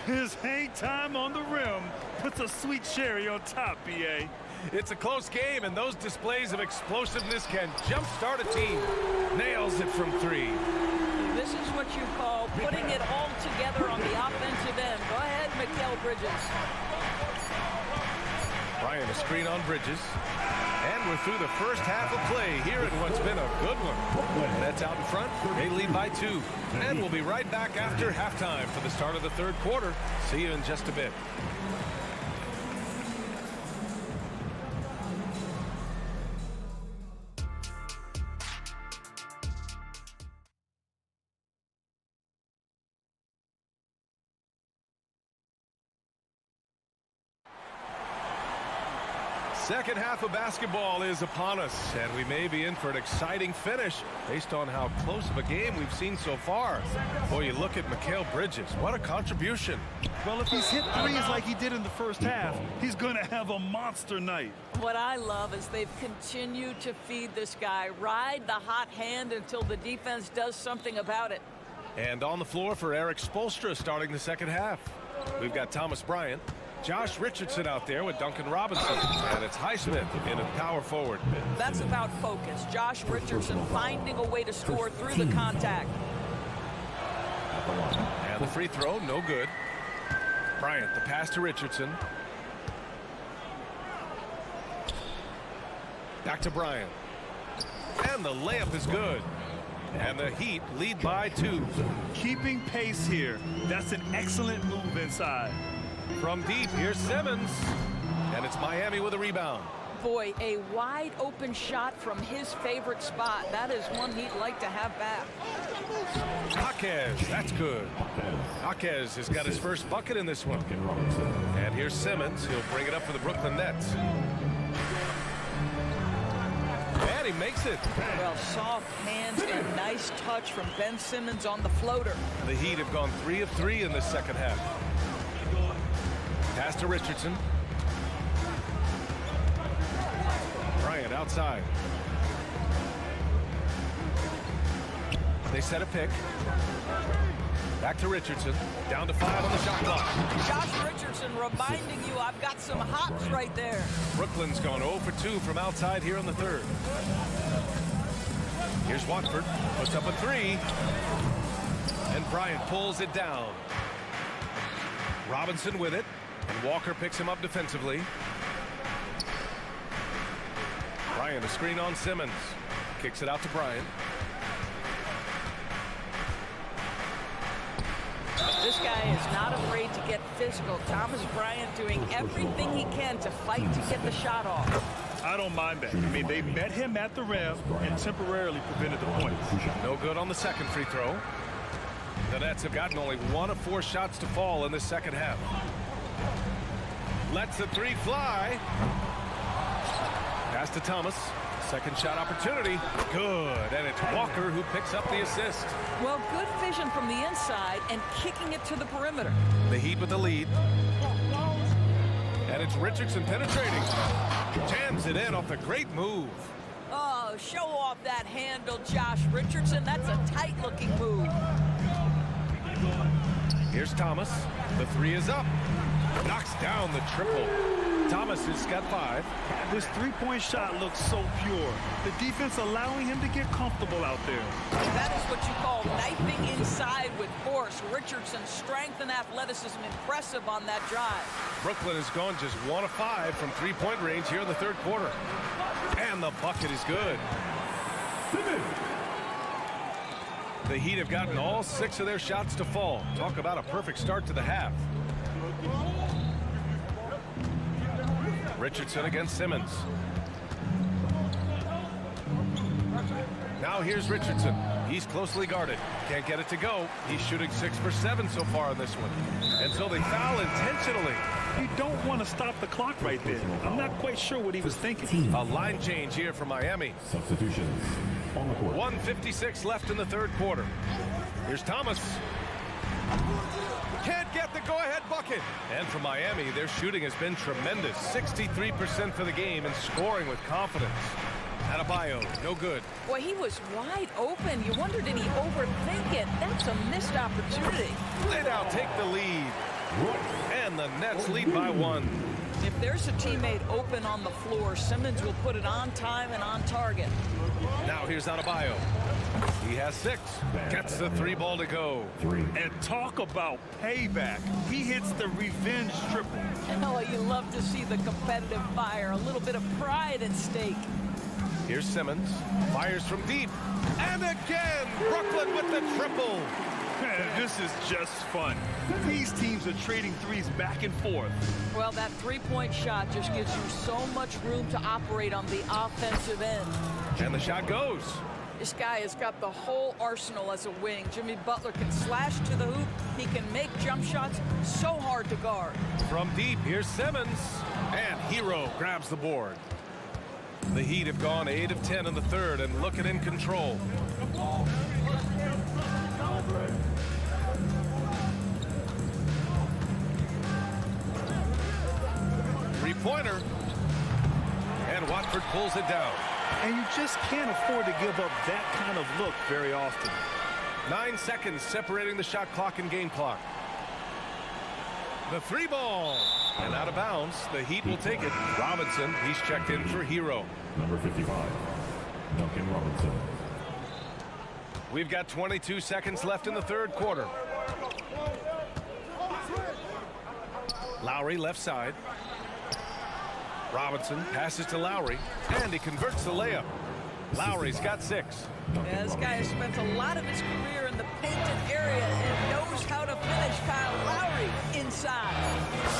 I: His hang time on the rim puts a sweet cherry on top, B.A.
G: It's a close game, and those displays of explosiveness can jumpstart a team. Nails it from 3.
H: This is what you call putting it all together on the offensive end. Go ahead, Mikal Bridges.
G: Bryant a screen on Bridges. And we're through the first half of play here in what's been a good one. Nets out in front. They lead by 2. And we'll be right back after halftime for the start of the third quarter. See you in just a bit. Second half of basketball is upon us, and we may be in for an exciting finish based on how close of a game we've seen so far. Boy, you look at Mikal Bridges. What a contribution.
I: Well, if he's hit threes like he did in the first half, he's going to have a monster night.
H: What I love is they've continued to feed this guy, ride the hot hand until the defense does something about it.
G: And on the floor for Eric Spoelstra starting the second half. We've got Thomas Bryant, Josh Richardson out there with Duncan Robinson, and it's Highsmith in at power forward.
H: That's about focus. Josh Richardson finding a way to score through the contact.
G: And the free throw, no good. Bryant, the pass to Richardson. Back to Bryant. And the layup is good. And the Heat lead by 2.
I: Keeping pace here. That's an excellent move inside.
G: From deep, here's Simmons. And it's Miami with a rebound.
H: Boy, a wide open shot from his favorite spot. That is one he'd like to have back.
G: Jaquez, that's good. Jaquez has got his first bucket in this one. And here's Simmons. He'll bring it up for the Brooklyn Nets. And he makes it.
H: Well, soft hands and nice touch from Ben Simmons on the floater.
G: The Heat have gone 3 of 3 in the second half. Pass to Richardson. Bryant outside. They set a pick. Back to Richardson. Down to 5 on the shot clock.
H: Josh Richardson reminding you I've got some hops right there.
G: Brooklyn's gone 0 for 2 from outside here in the third. Here's Watford. Puts up a 3. And Bryant pulls it down. Robinson with it. And Walker picks him up defensively. Bryant a screen on Simmons. Kicks it out to Bryant.
H: This guy is not afraid to get physical. Thomas Bryant doing everything he can to fight to get the shot off.
I: I don't mind that. I mean, they met him at the rim and temporarily prevented the points.
G: No good on the second free throw. The Nets have gotten only 1 of 4 shots to fall in the second half. Lets the 3 fly. Pass to Thomas. Second shot opportunity. Good. And it's Walker who picks up the assist.
H: Well, good vision from the inside and kicking it to the perimeter.
G: The Heat with the lead. And it's Richardson penetrating. Jams it in off the great move.
H: Oh, show off that handle, Josh Richardson. That's a tight-looking move.
G: Here's Thomas. The 3 is up. Knocks down the triple. Thomas has got 5.
I: This three-point shot looks so pure. The defense allowing him to get comfortable out there.
H: That is what you call knifing inside with force. Richardson's strength and athleticism impressive on that drive.
G: Brooklyn has gone just 1 of 5 from 3-point range here in the third quarter. And the bucket is good. The Heat have gotten all 6 of their shots to fall. Talk about a perfect start to the half. Richardson against Simmons. Now here's Richardson. He's closely guarded. Can't get it to go. He's shooting 6 for 7 so far in this one. And so they foul intentionally.
I: You don't want to stop the clock right there. I'm not quite sure what he was thinking.
G: A line change here for Miami.
D: Substitutions on the court.
G: 1:56 left in the third quarter. Here's Thomas. Can't get the go-ahead bucket. And for Miami, their shooting has been tremendous. 63% for the game and scoring with confidence. Adebayo, no good.
H: Boy, he was wide open. You wonder, did he overthink it? That's a missed opportunity.
G: They now take the lead. And the Nets lead by 1.
H: If there's a teammate open on the floor, Simmons will put it on time and on target.
G: Now here's Adebayo. He has 6. Gets the 3 ball to go.
I: And talk about payback. He hits the revenge triple.
H: Oh, you love to see the competitive fire. A little bit of pride at stake.
G: Here's Simmons. Fires from deep. And again, Brooklyn with the triple.
I: This is just fun. These teams are trading threes back and forth.
H: Well, that three-point shot just gives you so much room to operate on the offensive end.
G: And the shot goes.
H: This guy has got the whole arsenal as a wing. Jimmy Butler can slash to the hoop. He can make jump shots so hard to guard.
G: From deep, here's Simmons. And Hero grabs the board. The Heat have gone 8 of 10 in the third and looking in control. Three-pointer. And Watford pulls it down.
I: And you just can't afford to give up that kind of look very often.
G: 9 seconds separating the shot clock and game clock. The 3 ball. And out of bounds. The Heat will take it. Robinson, he's checked in for Hero.
D: Number 55, Duncan Robinson.
G: We've got 22 seconds left in the third quarter. Lowry left side. Robinson passes to Lowry, and he converts the layup. Lowry's got 6.
H: Yeah, this guy has spent a lot of his career in the painted area and knows how to finish. Kyle Lowry inside.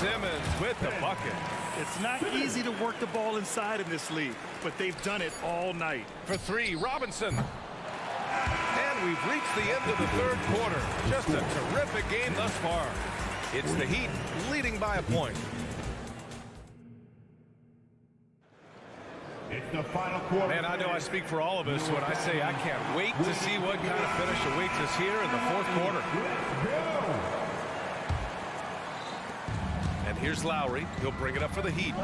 G: Simmons with the bucket.
I: It's not easy to work the ball inside in this league, but they've done it all night.
G: For 3, Robinson. And we've reached the end of the third quarter. Just a terrific game thus far. It's the Heat leading by a point.
D: It's the final quarter.
G: Man, I know I speak for all of us when I say I can't wait to see what kind of finish awaits us here in the fourth quarter. And here's Lowry. He'll bring it up for the Heat.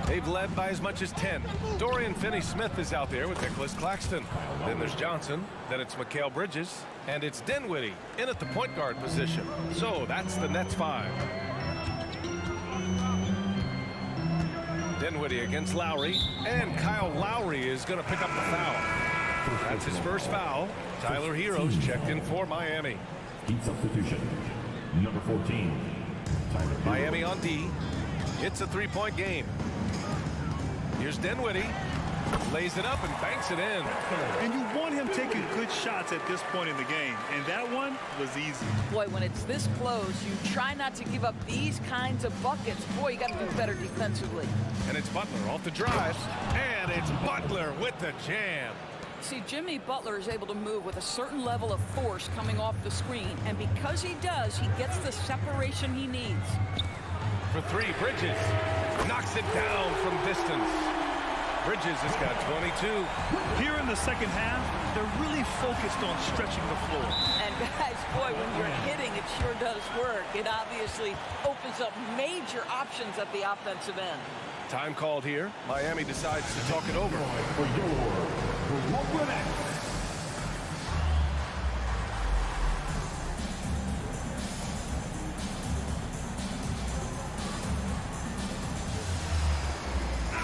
G: They've led by as much as 10. Dorian Finney-Smith is out there with Nicholas Claxton. Then there's Johnson. Then it's Mikal Bridges. And it's Dinwiddie in at the point guard position. So that's the Nets 5. Dinwiddie against Lowry, and Kyle Lowry is going to pick up the foul. That's his first foul. Tyler Hero's checked in for Miami.
D: Heat substitution, number 14, Tyler Hero.
G: Miami on D. It's a 3-point game. Here's Dinwiddie. Lays it up and banks it in.
I: And you want him taking good shots at this point in the game, and that one was easy.
H: Boy, when it's this close, you try not to give up these kinds of buckets. Boy, you got to do better defensively.
G: And it's Butler off the drive. And it's Butler with the jam.
H: See, Jimmy Butler is able to move with a certain level of force coming off the screen, and because he does, he gets the separation he needs.
G: For three, Bridges knocks it down from distance. Bridges has got 22.
I: Here in the second half, they're really focused on stretching the floor.
H: And guys, boy, when you're hitting, it sure does work. It obviously opens up major options at the offensive end.
G: Time called here. Miami decides to talk it over.
D: For your Brooklyn Nets.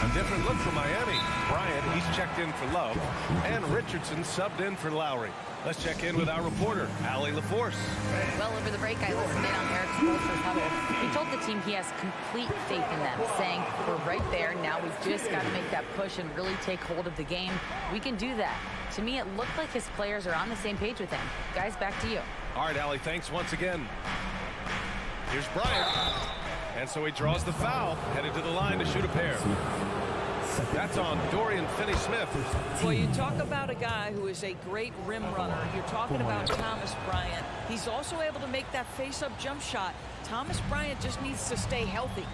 G: A different look for Miami. Bryant, he's checked in for Love, and Richardson subbed in for Lowry. Let's check in with our reporter, Allie LaForce.
J: Well, over the break, I listened in on Eric Spoelstra's huddle. He told the team he has complete faith in them, saying, we're right there. Now we've just got to make that push and really take hold of the game. We can do that. To me, it looked like his players are on the same page with him. Guys, back to you.
G: All right, Allie, thanks once again. Here's Bryant. And so he draws the foul, headed to the line to shoot a pair. That's on Dorian Finney-Smith.
H: Well, you talk about a guy who is a great rim runner. You're talking about Thomas Bryant. He's also able to make that face-up jump shot. Thomas Bryant just needs to stay healthy.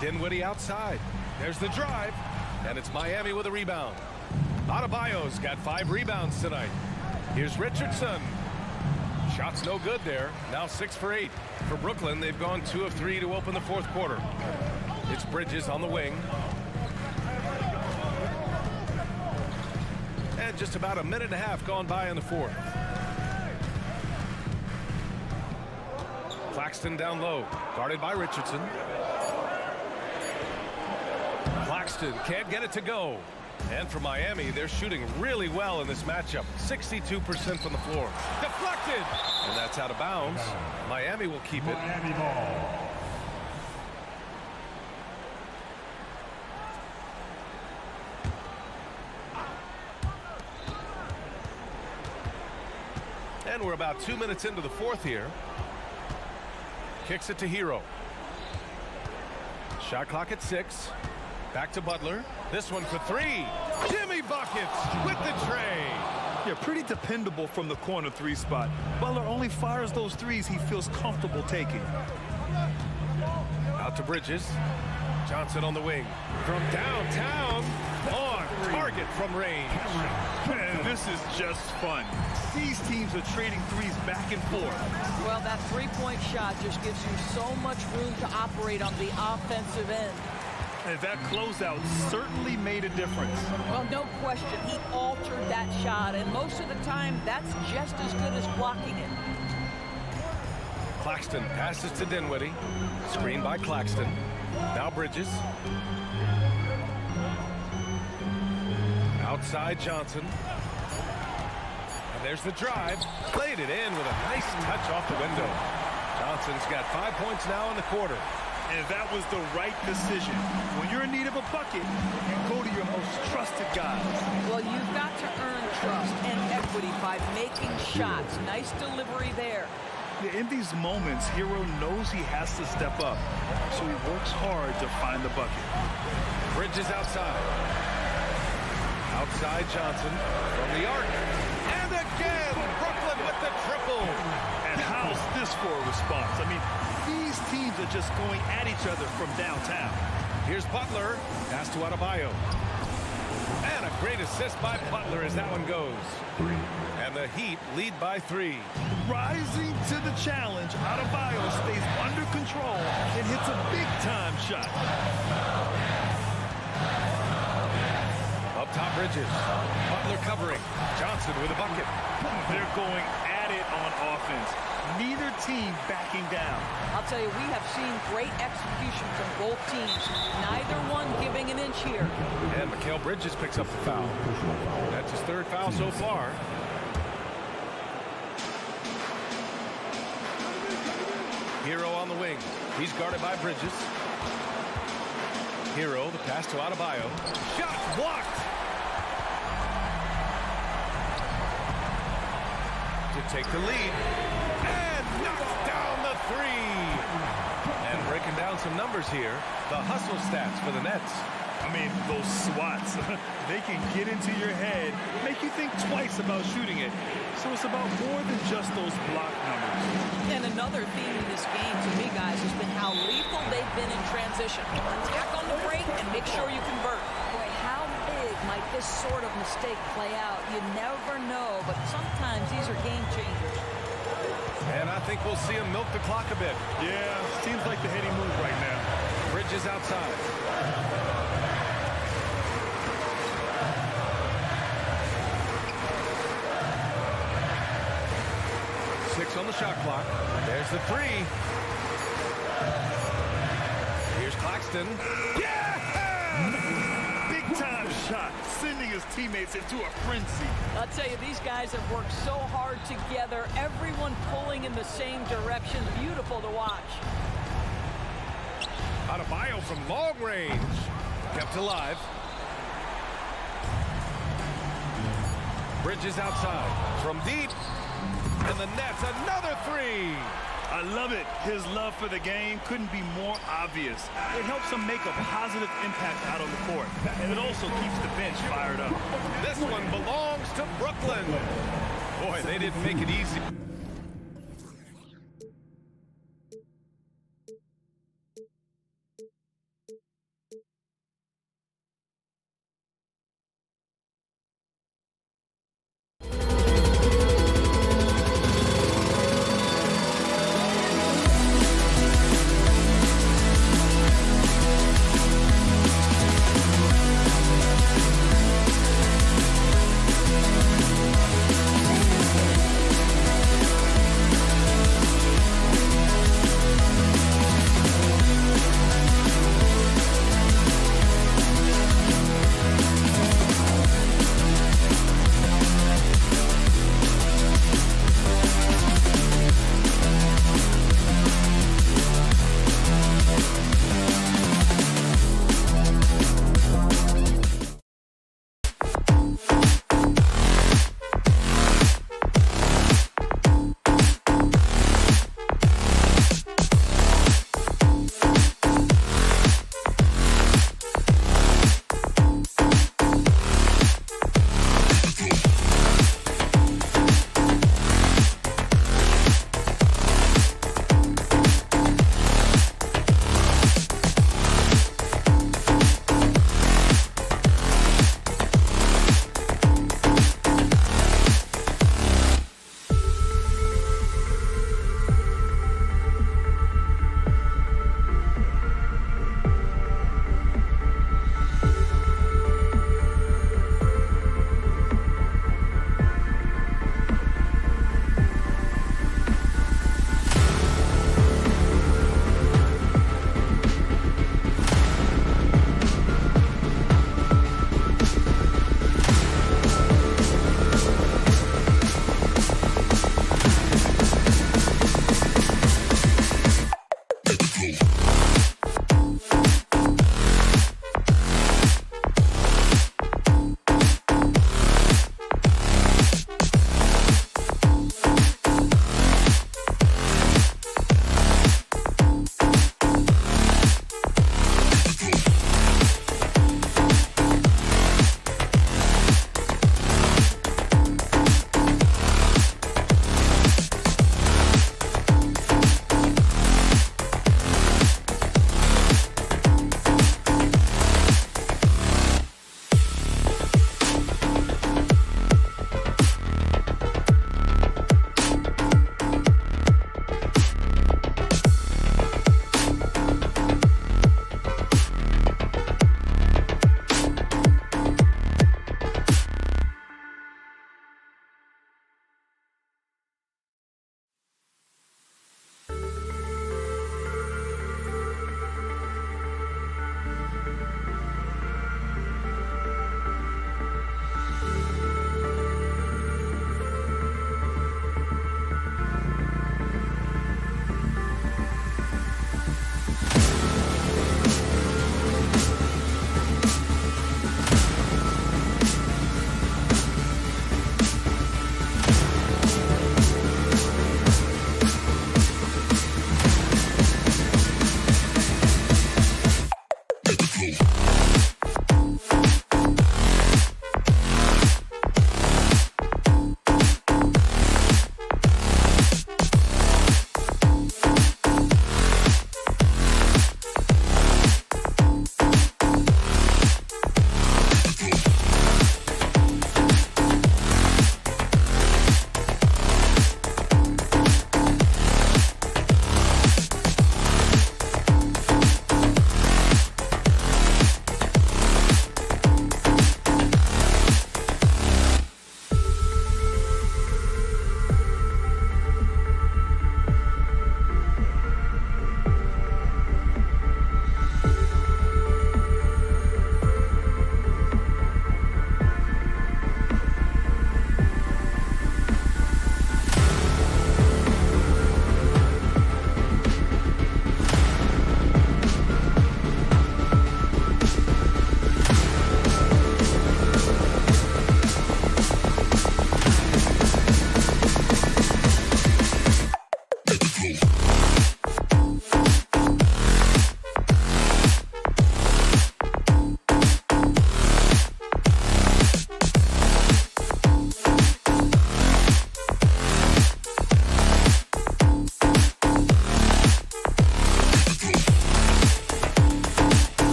G: Dinwiddie outside. There's the drive, and it's Miami with a rebound. Adebayo's got 5 rebounds tonight. Here's Richardson. Shot's no good there. Now 6 for 8. For Brooklyn, they've gone 2 of 3 to open the fourth quarter. It's Bridges on the wing. And just about a minute and a half gone by in the fourth. Claxton down low, guarded by Richardson. Claxton can't get it to go. And for Miami, they're shooting really well in this matchup. 62% from the floor. Deflected! And that's out of bounds. Miami will keep it.
D: Miami ball.
G: And we're about 2 minutes into the fourth here. Kicks it to Hero. Shot clock at 6. Back to Butler. This one for 3. Jimmy buckets with the tray.
I: Yeah, pretty dependable from the corner 3 spot. Butler only fires those threes he feels comfortable taking.
G: Out to Bridges. Johnson on the wing. From downtown. On target from range.
I: Man, this is just fun. These teams are trading threes back and forth.
H: Well, that three-point shot just gives you so much room to operate on the offensive end.
I: And that closeout certainly made a difference.
H: Well, no question. He altered that shot, and most of the time, that's just as good as blocking it.
G: Claxton passes to Dinwiddie. Screen by Claxton. Now Bridges. Outside Johnson. And there's the drive. Played it in with a nice touch off the window. Johnson's got 5 points now in the quarter.
I: And that was the right decision. When you're in need of a bucket, you go to your most trusted guys.
H: Well, you've got to earn trust and equity by making shots. Nice delivery there.
I: In these moments, Hero knows he has to step up, so he works hard to find the bucket.
G: Bridges outside. Outside Johnson from the arc. And again, Brooklyn with the triple.
I: And how's this for a response? I mean, these teams are just going at each other from downtown.
G: Here's Butler. Pass to Adebayo. And a great assist by Butler as that one goes.
D: 3.
G: And the Heat lead by 3.
I: Rising to the challenge, Adebayo stays under control and hits a big-time shot.
G: Up top, Bridges. Butler covering. Johnson with a bucket.
I: They're going at it on offense. Neither team backing down.
H: I'll tell you, we have seen great execution from both teams. Neither one giving an inch here.
G: And Mikal Bridges picks up the foul. That's his 3rd foul so far. Hero on the wing. He's guarded by Bridges. Hero, the pass to Adebayo. Shot blocked. To take the lead. And knocks down the 3. And breaking down some numbers here. The hustle stats for the Nets.
I: I mean, those swats, they can get into your head, make you think twice about shooting it. So it's about more than just those block numbers.
H: And another theme in this game, to me, guys, has been how lethal they've been in transition. Attack on the break and make sure you convert.
J: Boy, how big might this sort of mistake play out? You never know, but sometimes these are game changers.
G: And I think we'll see him milk the clock a bit.
I: Yeah, seems like the heady move right now.
G: Bridges outside. Six on the shot clock. There's the three. Here's Claxton.
I: Big time shot, sending his teammates into a frenzy.
H: I'll tell you, these guys have worked so hard together, everyone pulling in the same direction. Beautiful to watch.
G: Adebayo from long range. Kept alive. Bridges outside. From deep. And the net's another three.
I: I love it. His love for the game couldn't be more obvious. It helps him make a positive impact out on the court. And it also keeps the bench fired up.
G: This one belongs to Brooklyn. Boy, they didn't make it easy.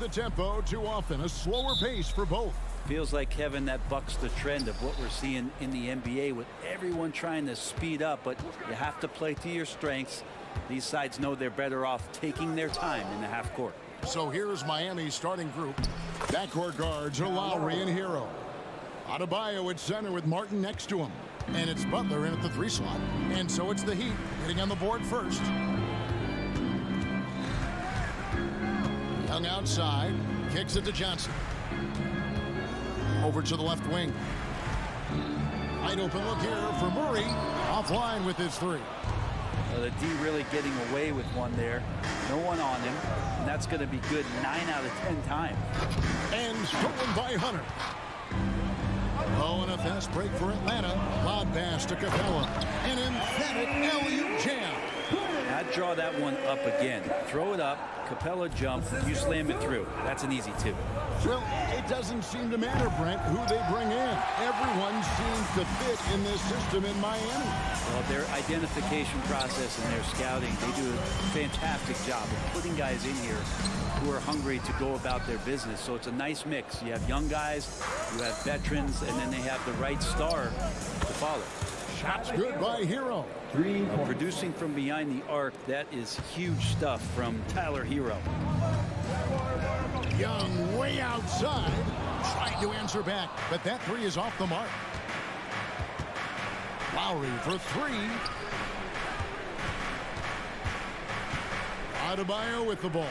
A: the tempo too often, a slower pace for both.
K: Feels like, Kevin, that bucks the trend of what we're seeing in the NBA with everyone trying to speed up, but you have to play to your strengths. These sides know they're better off taking their time in the half court.
A: So here's Miami's starting group. Backcourt guards are Lowry and Hero. Adebayo at center with Martin next to him. And it's Butler in at the 3 slot. And so it's the Heat getting on the board first. Young outside. Kicks it to Johnson. Over to the left wing. Wide open look here for Murray. Offline with his 3.
K: The D really getting away with one there. No one on him. And that's going to be good 9 out of 10 times.
A: And stolen by Hunter. Oh, and a fast break for Atlanta. Lob pass to Capella. An emphatic alley-oop jam.
K: I'd draw that one up again. Throw it up. Capella jump. You slam it through. That's an easy 2.
A: Well, it doesn't seem to matter, Brent, who they bring in. Everyone seems to fit in this system in Miami.
K: Well, their identification process and their scouting, they do a fantastic job of putting guys in here who are hungry to go about their business. So it's a nice mix. You have young guys, you have veterans, and then they have the right star to follow.
A: Shots good by Hero.
K: Producing from behind the arc, that is huge stuff from Tyler Hero.
A: Young way outside. Tried to answer back, but that 3 is off the mark. Lowry for 3. Adebayo with the ball.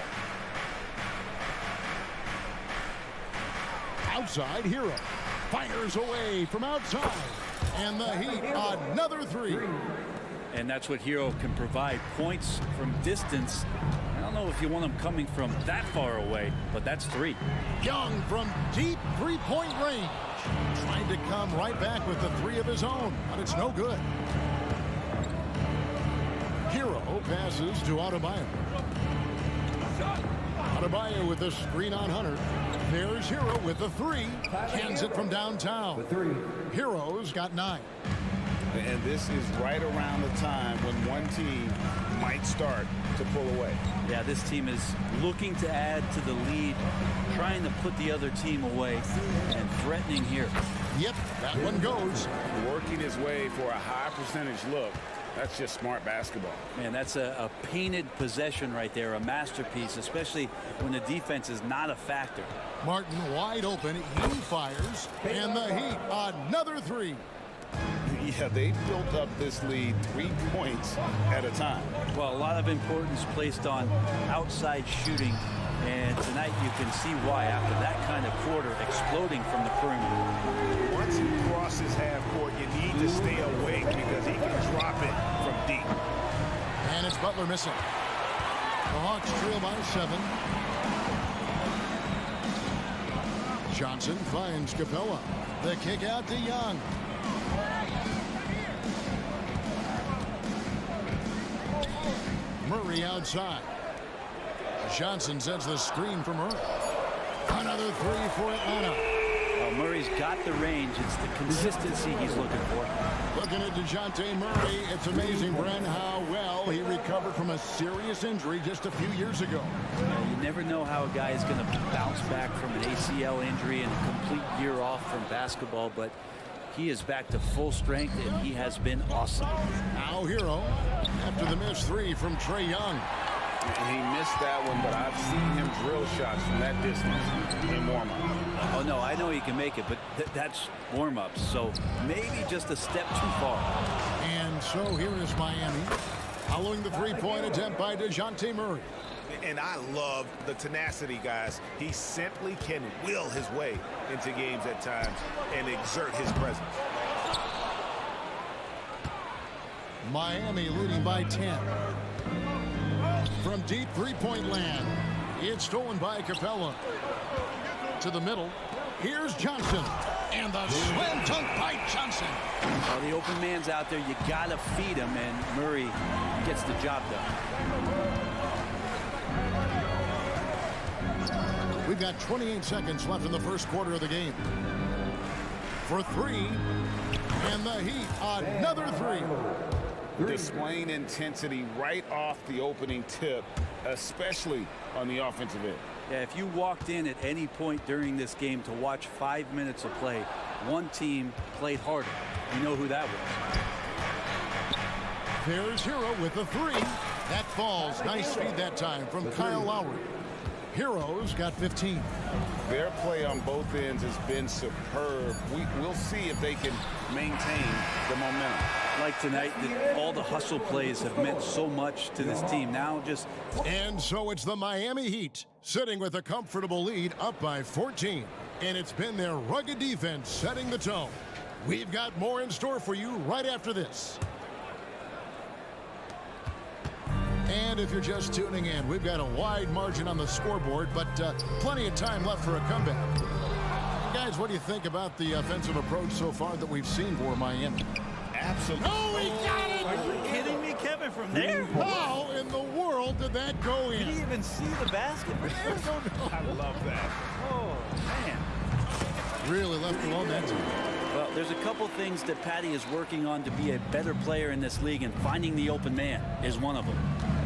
A: Outside, Hero. Fires away from outside. And the Heat, another 3.
K: And that's what Hero can provide. Points from distance. I don't know if you want them coming from that far away, but that's 3.
A: Young from deep 3-point range. Trying to come right back with the 3 of his own, but it's no good. Hero passes to Adebayo. Adebayo with the screen on Hunter. There's Hero with the 3. Cans it from downtown. Hero's got 9.
B: And this is right around the time when one team might start to pull away.
K: Yeah, this team is looking to add to the lead, trying to put the other team away, and threatening here.
A: Yep, that one goes.
B: Working his way for a high percentage look. That's just smart basketball.
K: Man, that's a painted possession right there, a masterpiece, especially when the defense is not a factor.
A: Martin wide open, he fires, and the Heat, another 3.
B: Yeah, they built up this lead 3 points at a time.
K: Well, a lot of importance placed on outside shooting, and tonight you can see why after that kind of quarter exploding from the perimeter.
L: Once he crosses half court, you need to stay awake because he can drop it from deep.
A: And it's Butler missing. The Hawks trail by 7. Johnson finds Capella. The kick out to Young. Murray outside. Johnson sets the screen for Murray. Another 3 for Atlanta.
K: Well, Murray's got the range. It's the consistency he's looking for.
A: Looking at DeJounte Murray, it's amazing, Brent, how well he recovered from a serious injury just a few years ago.
K: Yeah, you never know how a guy is going to bounce back from an ACL injury and a complete year off from basketball, but he is back to full strength, and he has been awesome.
A: Now Hero, after the missed 3 from Trae Young.
B: He missed that one, but I've seen him drill shots from that distance in warm-up.
K: Oh, no, I know he can make it, but that's warm-ups, so maybe just a step too far.
A: And so here is Miami, following the 3-point attempt by DeJounte Murray.
L: And I love the tenacity, guys. He simply can will his way into games at times and exert his presence.
A: Miami leading by 10. From deep 3-point land, it's stolen by Capella. To the middle, here's Johnson. And the slam dunk by Johnson.
K: Well, the open man's out there. You got to feed him, and Murray gets the job done.
A: We've got 28 seconds left in the first quarter of the game. For 3, and the Heat, another 3.
B: Displaying intensity right off the opening tip, especially on the offensive end.
K: Yeah, if you walked in at any point during this game to watch 5 minutes of play, one team played harder. You know who that was.
A: There's Hero with the 3. That falls. Nice feed that time from Kyle Lowry. Heroes got 15.
B: Their play on both ends has been superb. We'll see if they can maintain the momentum.
K: Like tonight, all the hustle plays have meant so much to this team. Now just...
A: And so it's the Miami Heat sitting with a comfortable lead up by 14. And it's been their rugged defense setting the tone. We've got more in store for you right after this. And if you're just tuning in, we've got a wide margin on the scoreboard, but plenty of time left for a comeback. Guys, what do you think about the offensive approach so far that we've seen for Miami?
B: Absolutely.
A: Oh, he got it!
K: Are you kidding me, Kevin, from there?
A: How in the world did that go in?
K: Did he even see the basket?
A: I don't know.
L: I love that.
K: Oh, man.
A: Really left alone that time.
K: Well, there's a couple things that Patty is working on to be a better player in this league, and finding the open man is one of them.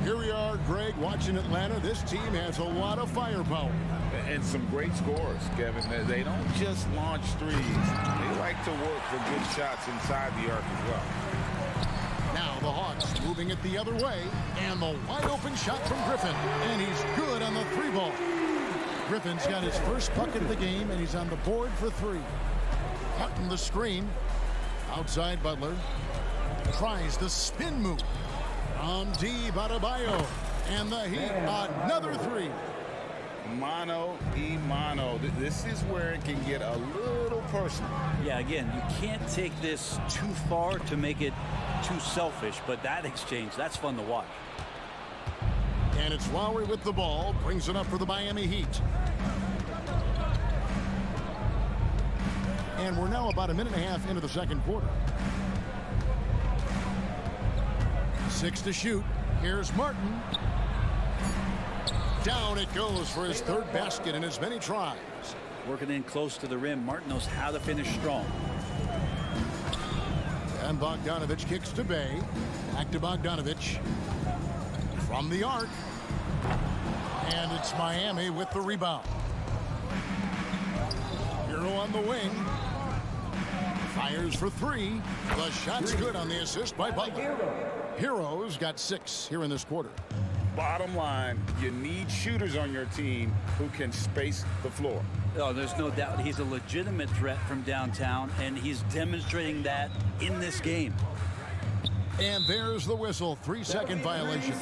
A: Here we are, Greg, watching Atlanta. This team has a lot of firepower.
B: And some great scores, Kevin. They don't just launch threes. They like to work for good shots inside the arc as well.
A: Now the Hawks moving it the other way. And the wide open shot from Griffin. And he's good on the three ball. Griffin's got his first bucket of the game, and he's on the board for three. Cutting the screen. Outside Butler. Tries the spin move. On D. Adebayo. And the Heat, another three.
B: Mano y mano. This is where it can get a little personal.
K: Yeah, again, you can't take this too far to make it too selfish, but that exchange, that's fun to watch.
A: And it's Lowry with the ball. Brings it up for the Miami Heat. And we're now about a minute and a half into the second quarter. 6 to shoot. Here's Martin. Down it goes for his third basket in as many tries.
K: Working in close to the rim. Martin knows how to finish strong.
A: And Bogdanovich kicks to Bay. Back to Bogdanovich. From the arc. And it's Miami with the rebound. Hero on the wing. Fires for three. The shot's good on the assist by Butler. Heroes got 6 here in this quarter.
B: Bottom line, you need shooters on your team who can space the floor.
K: Oh, there's no doubt he's a legitimate threat from downtown, and he's demonstrating that in this game.
A: And there's the whistle. 3-second violation.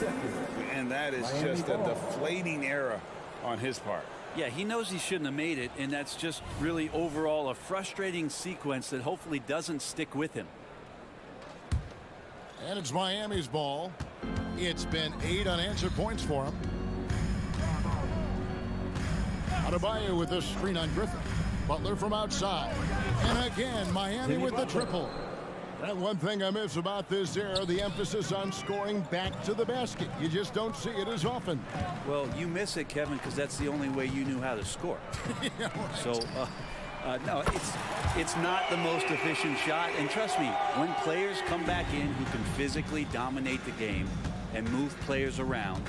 B: And that is just a deflating error on his part.
K: Yeah, he knows he shouldn't have made it, and that's just really overall a frustrating sequence that hopefully doesn't stick with him.
A: And it's Miami's ball. It's been 8 unanswered points for him. Adebayo with the screen on Griffin. Butler from outside. And again, Miami with the triple. And one thing I miss about this era, the emphasis on scoring back to the basket. You just don't see it as often.
K: Well, you miss it, Kevin, because that's the only way you knew how to score.
A: Yeah, right.
K: So, no, it's not the most efficient shot. And trust me, when players come back in who can physically dominate the game and move players around,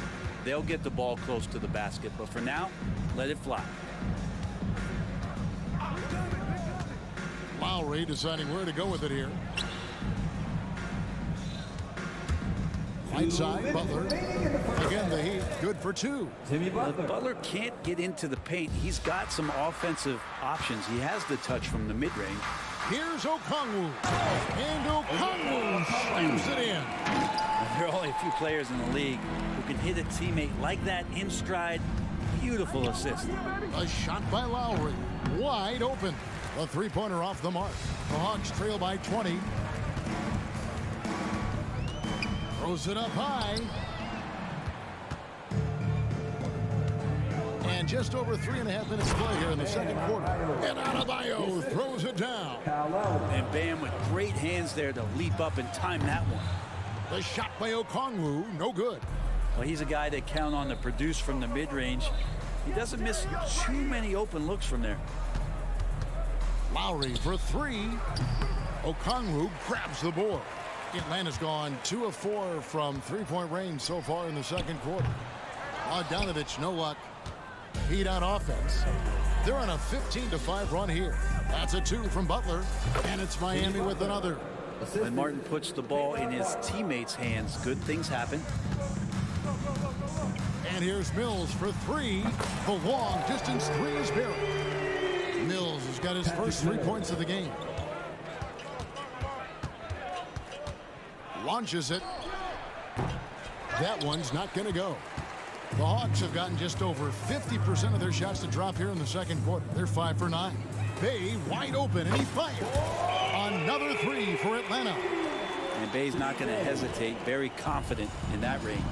K: they'll get the ball close to the basket. But for now, let it fly.
A: Lowry deciding where to go with it here. Right side, Butler. Again, the Heat good for 2.
K: Butler can't get into the paint. He's got some offensive options. He has the touch from the mid-range.
A: Here's Okongwu. And Okongwu slams it in.
K: There are only a few players in the league who can hit a teammate like that in stride. Beautiful assist.
A: A shot by Lowry. Wide open. The three-pointer off the mark. The Hawks trail by 20. Throws it up high. And just over 3.5 minutes to play here in the second quarter. And Adebayo throws it down.
K: And Bam with great hands there to leap up and time that one.
A: The shot by Okongwu, no good.
K: Well, he's a guy they count on to produce from the mid-range. He doesn't miss too many open looks from there.
A: Lowry for 3. Okongwu grabs the board. Atlanta's gone 2 of 4 from three-point range so far in the second quarter. Bogdanovich, no luck. Heat on offense. They're on a 15-5 run here. That's a 2 from Butler, and it's Miami with another.
K: When Martin puts the ball in his teammates' hands, good things happen.
A: And here's Mills for three. The long distance three is buried. Mills has got his first 3 points of the game. Launches it. That one's not going to go. The Hawks have gotten just over 50% of their shots to drop here in the second quarter. They're 5 for 9. Bay wide open, and he fires. Another three for Atlanta.
K: And Bay's not going to hesitate. Very confident in that range.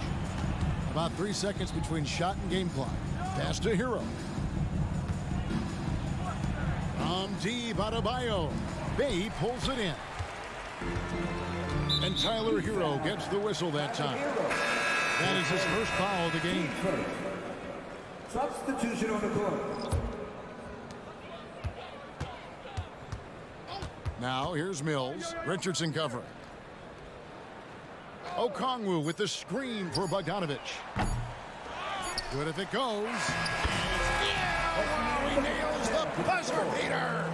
A: About 3 seconds between shot and game clock. Pass to Hero. Deep Adebayo. Bay pulls it in. And Tyler Hero gets the whistle that time. That is his first foul of the game.
M: Substitution on the court.
A: Now here's Mills. Richardson covering. Okongwu with the screen for Bogdanovich. Good if it goes. He nails the buzzer beater.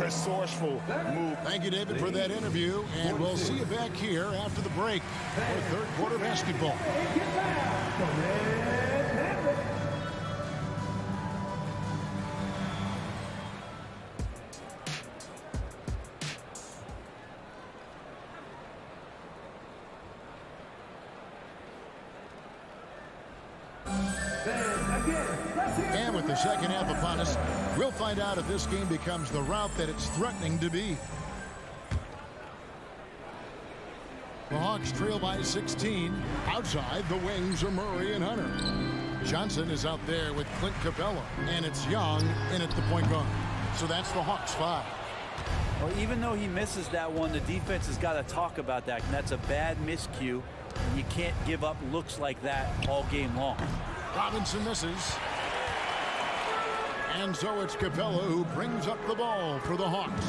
B: Resourceful move.
A: Thank you, David, for that interview. And we'll see you back here after the break for third quarter basketball. And with the second half upon us, we'll find out if this game becomes the route that it's threatening to be. The Hawks trail by 16. Outside, the wings are Murray and Hunter. Johnson is out there with Clint Capella, and it's Young in at the point guard. So that's the Hawks 5.
K: Well, even though he misses that one, the defense has got to talk about that. And that's a bad miscue. And you can't give up looks like that all game long.
A: Robinson misses. And so it's Capella who brings up the ball for the Hawks.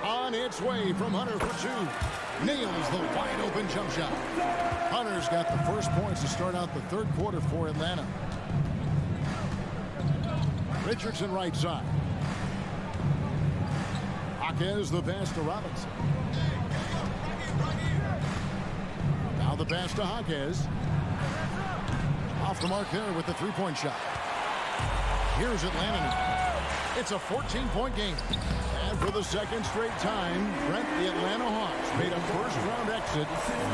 A: On its way from Hunter for two. Nails the wide open jump shot. Hunter's got the first points to start out the third quarter for Atlanta. Richardson right side. Jaquez the pass to Robinson. Now the pass to Jaquez. Off the mark there with the three-point shot. Here's Atlanta now. It's a 14-point game. And for the second straight time, Brent, the Atlanta Hawks made a first-round exit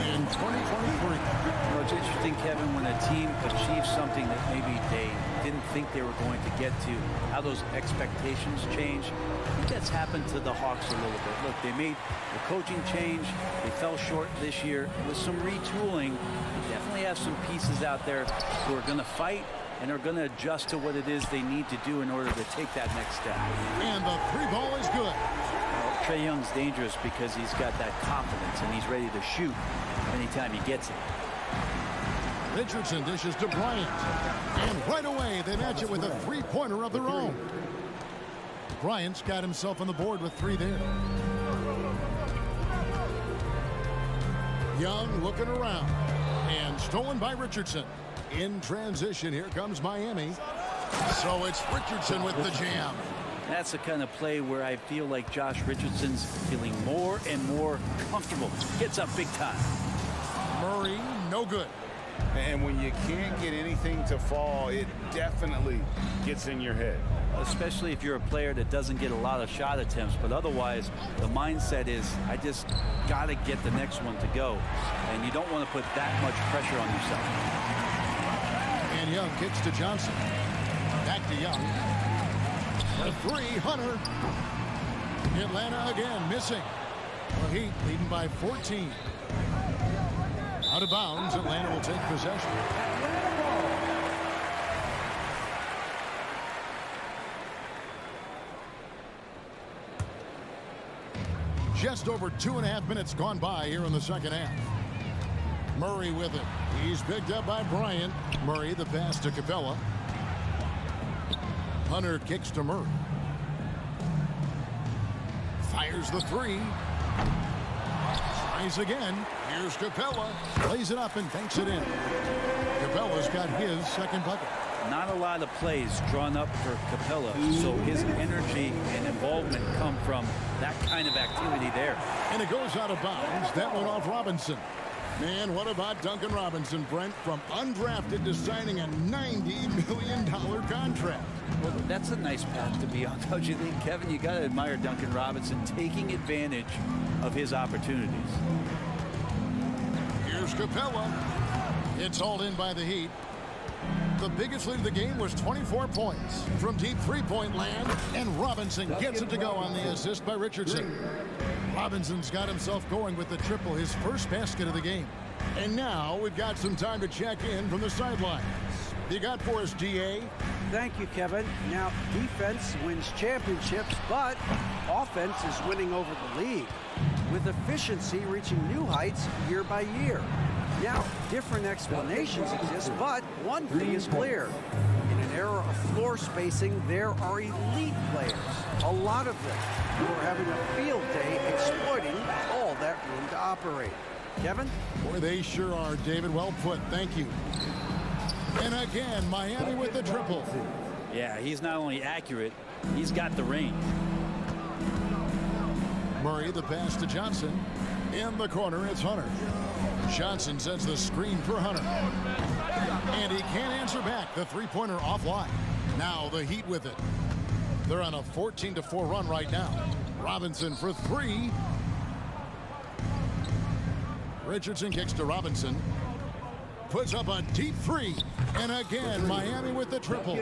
A: in 2023.
K: Well, it's interesting, Kevin, when a team achieves something that maybe they didn't think they were going to get to, how those expectations change. I think that's happened to the Hawks a little bit. Look, they made the coaching change. They fell short this year. With some retooling, they definitely have some pieces out there who are going to fight and are going to adjust to what it is they need to do in order to take that next step.
A: And the three ball is good.
K: Well, Trae Young's dangerous because he's got that confidence and he's ready to shoot anytime he gets it.
A: Richardson dishes to Bryant. And right away, they match it with a three-pointer of their own. Bryant's got himself on the board with three there. Young looking around. And stolen by Richardson. In transition, here comes Miami. So it's Richardson with the jam.
K: That's the kind of play where I feel like Josh Richardson's feeling more and more comfortable. Gets up big time.
A: Murray, no good.
B: And when you can't get anything to fall, it definitely gets in your head.
K: Especially if you're a player that doesn't get a lot of shot attempts. But otherwise, the mindset is, I just got to get the next one to go. And you don't want to put that much pressure on yourself.
A: And Young kicks to Johnson. Back to Young. For three, Hunter. Atlanta again missing. The Heat leading by 14. Out of bounds, Atlanta will take possession. Just over 2.5 minutes gone by here in the second half. Murray with it. He's picked up by Bryant. Murray the pass to Capella. Hunter kicks to Murray. Fires the three. Tries again. Here's Capella. Lays it up and banks it in. Capella's got his second bucket.
K: Not a lot of plays drawn up for Capella, so his energy and involvement come from that kind of activity there.
A: And it goes out of bounds. That one off Robinson. Man, what about Duncan Robinson, Brent, from undrafted to signing a $90 million contract?
K: Well, that's a nice path to be on, don't you think, Kevin? You got to admire Duncan Robinson taking advantage of his opportunities.
A: Here's Capella. It's hauled in by the Heat. The biggest lead of the game was 24 points from deep three-point land, and Robinson gets it to go on the assist by Richardson. Robinson's got himself going with the triple, his first basket of the game. And now we've got some time to check in from the sidelines. You got for us, DA?
E: Thank you, Kevin. Now, defense wins championships, but offense is winning over the league, with efficiency reaching new heights year by year. Now, different explanations exist, but one thing is clear. In an era of floor spacing, there are elite players, a lot of them, who are having a field day exploiting all that room to operate. Kevin?
A: Boy, they sure are, David. Well put. Thank you. And again, Miami with the triple.
K: Yeah, he's not only accurate, he's got the range.
A: Murray, the pass to Johnson. In the corner, it's Hunter. Johnson sends the screen for Hunter. And he can't answer back. The three-pointer offline. Now the Heat with it. They're on a 14-4 run right now. Robinson for three. Richardson kicks to Robinson. Puts up a deep three. And again, Miami with the triple.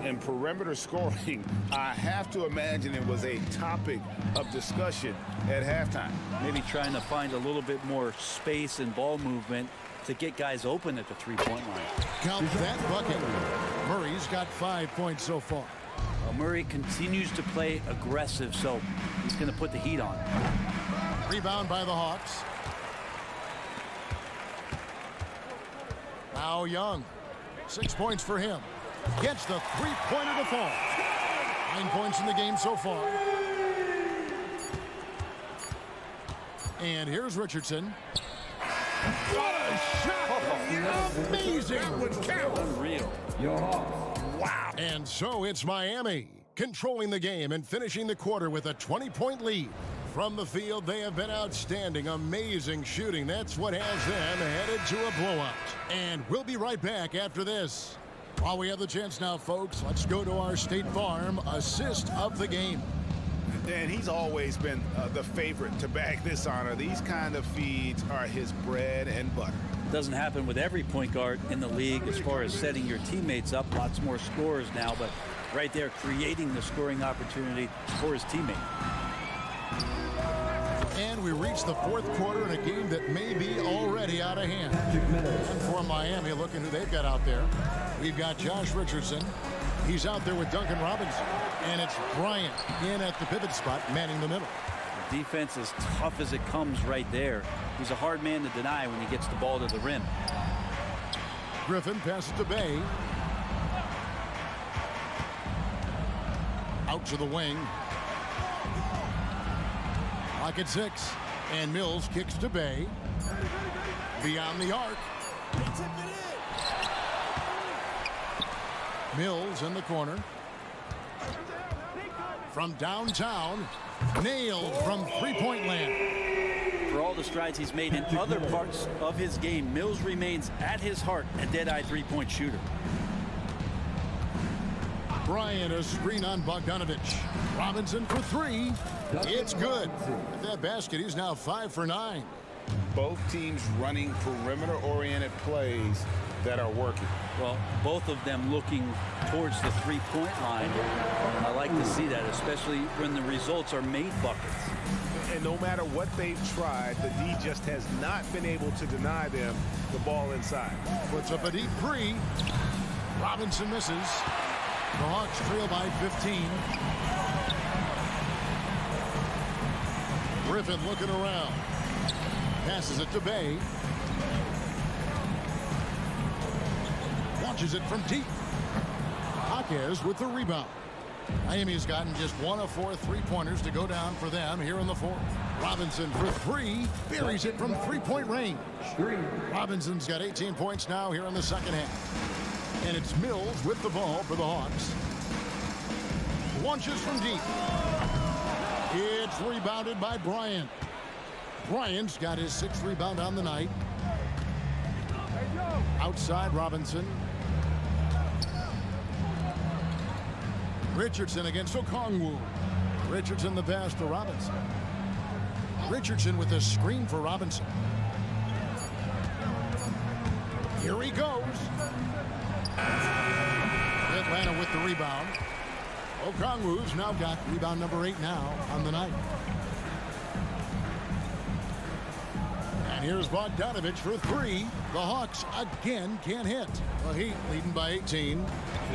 B: In perimeter scoring, I have to imagine it was a topic of discussion at halftime.
K: Maybe trying to find a little bit more space and ball movement to get guys open at the three-point line.
A: Count that bucket. Murray's got 5 points so far.
K: Well, Murray continues to play aggressive, so he's going to put the heat on.
A: Rebound by the Hawks. Now Young. 6 points for him. Gets the three-pointer to fall. 9 points in the game so far. And here's Richardson. What a shot! Amazing!
K: Unreal.
A: Wow. And so it's Miami controlling the game and finishing the quarter with a 20-point lead. From the field, they have been outstanding. Amazing shooting. That's what has them headed to a blowout. And we'll be right back after this. While we have the chance now, folks, let's go to our State Farm assist of the game.
L: Dan, he's always been the favorite to bag this honor. These kind of feeds are his bread and butter.
K: Doesn't happen with every point guard in the league as far as setting your teammates up. Lots more scorers now, but right there creating the scoring opportunity for his teammate.
A: And we reach the fourth quarter in a game that may be already out of hand. And for Miami, looking who they've got out there. We've got Josh Richardson. He's out there with Duncan Robinson. And it's Bryant in at the pivot spot, manning the middle.
K: The defense is tough as it comes right there. He's a hard man to deny when he gets the ball to the rim.
A: Griffin passes to Bay. Out to the wing. Lock at 6. And Mills kicks to Bay. Beyond the arc. Mills in the corner. From downtown. Nailed from three-point land.
K: For all the strides he's made in other parts of his game, Mills remains at his heart a dead-eye three-point shooter.
A: Bryant, a screen on Bogdanovich. Robinson for three. It's good. At that basket, he's now 5 for 9.
B: Both teams running perimeter-oriented plays that are working.
K: Well, both of them looking towards the three-point line. I like to see that, especially when the results are made buckets.
L: And no matter what they've tried, the D just has not been able to deny them the ball inside.
A: Puts up a deep three. Robinson misses. The Hawks trail by 15. Griffin looking around. Passes it to Bay. Launches it from deep. Jaquez with the rebound. Miami's gotten just 1 of 4 three-pointers to go down for them here in the fourth. Robinson for three. Buries it from three-point range. Robinson's got 18 points now here in the second half. And it's Mills with the ball for the Hawks. Launches from deep. It's rebounded by Bryant. Bryant's got his 6th rebound on the night. outside Robinson. Richardson against Okongwu. Richardson the pass to Robinson. Richardson with a screen for Robinson. Here he goes. Atlanta with the rebound. Okongwu's now got rebound number 8 now on the night. And here's Bogdanovich for 3. The Hawks again can't hit. The Heat leading by 18.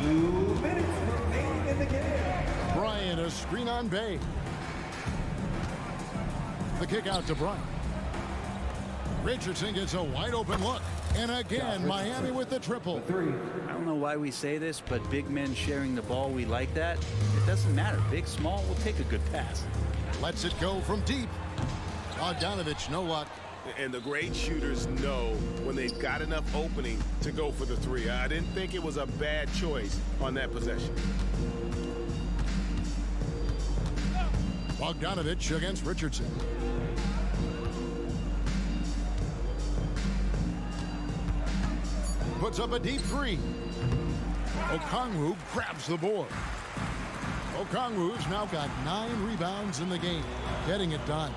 M: 2 minutes remaining in the game.
A: Bryant, a screen on Bay. The kick out to Bryant. Richardson gets a wide open look. And again, Miami with the triple.
K: I don't know why we say this, but big men sharing the ball, we like that. It doesn't matter. Big, small, we'll take a good pass.
A: Lets it go from deep. Bogdanovich, no luck.
L: And the great shooters know when they've got enough opening to go for the 3. I didn't think it was a bad choice on that possession.
A: Bogdanovich against Richardson. Puts up a deep 3. Okongwu grabs the board. Okongwu's now got 9 rebounds in the game, getting it done.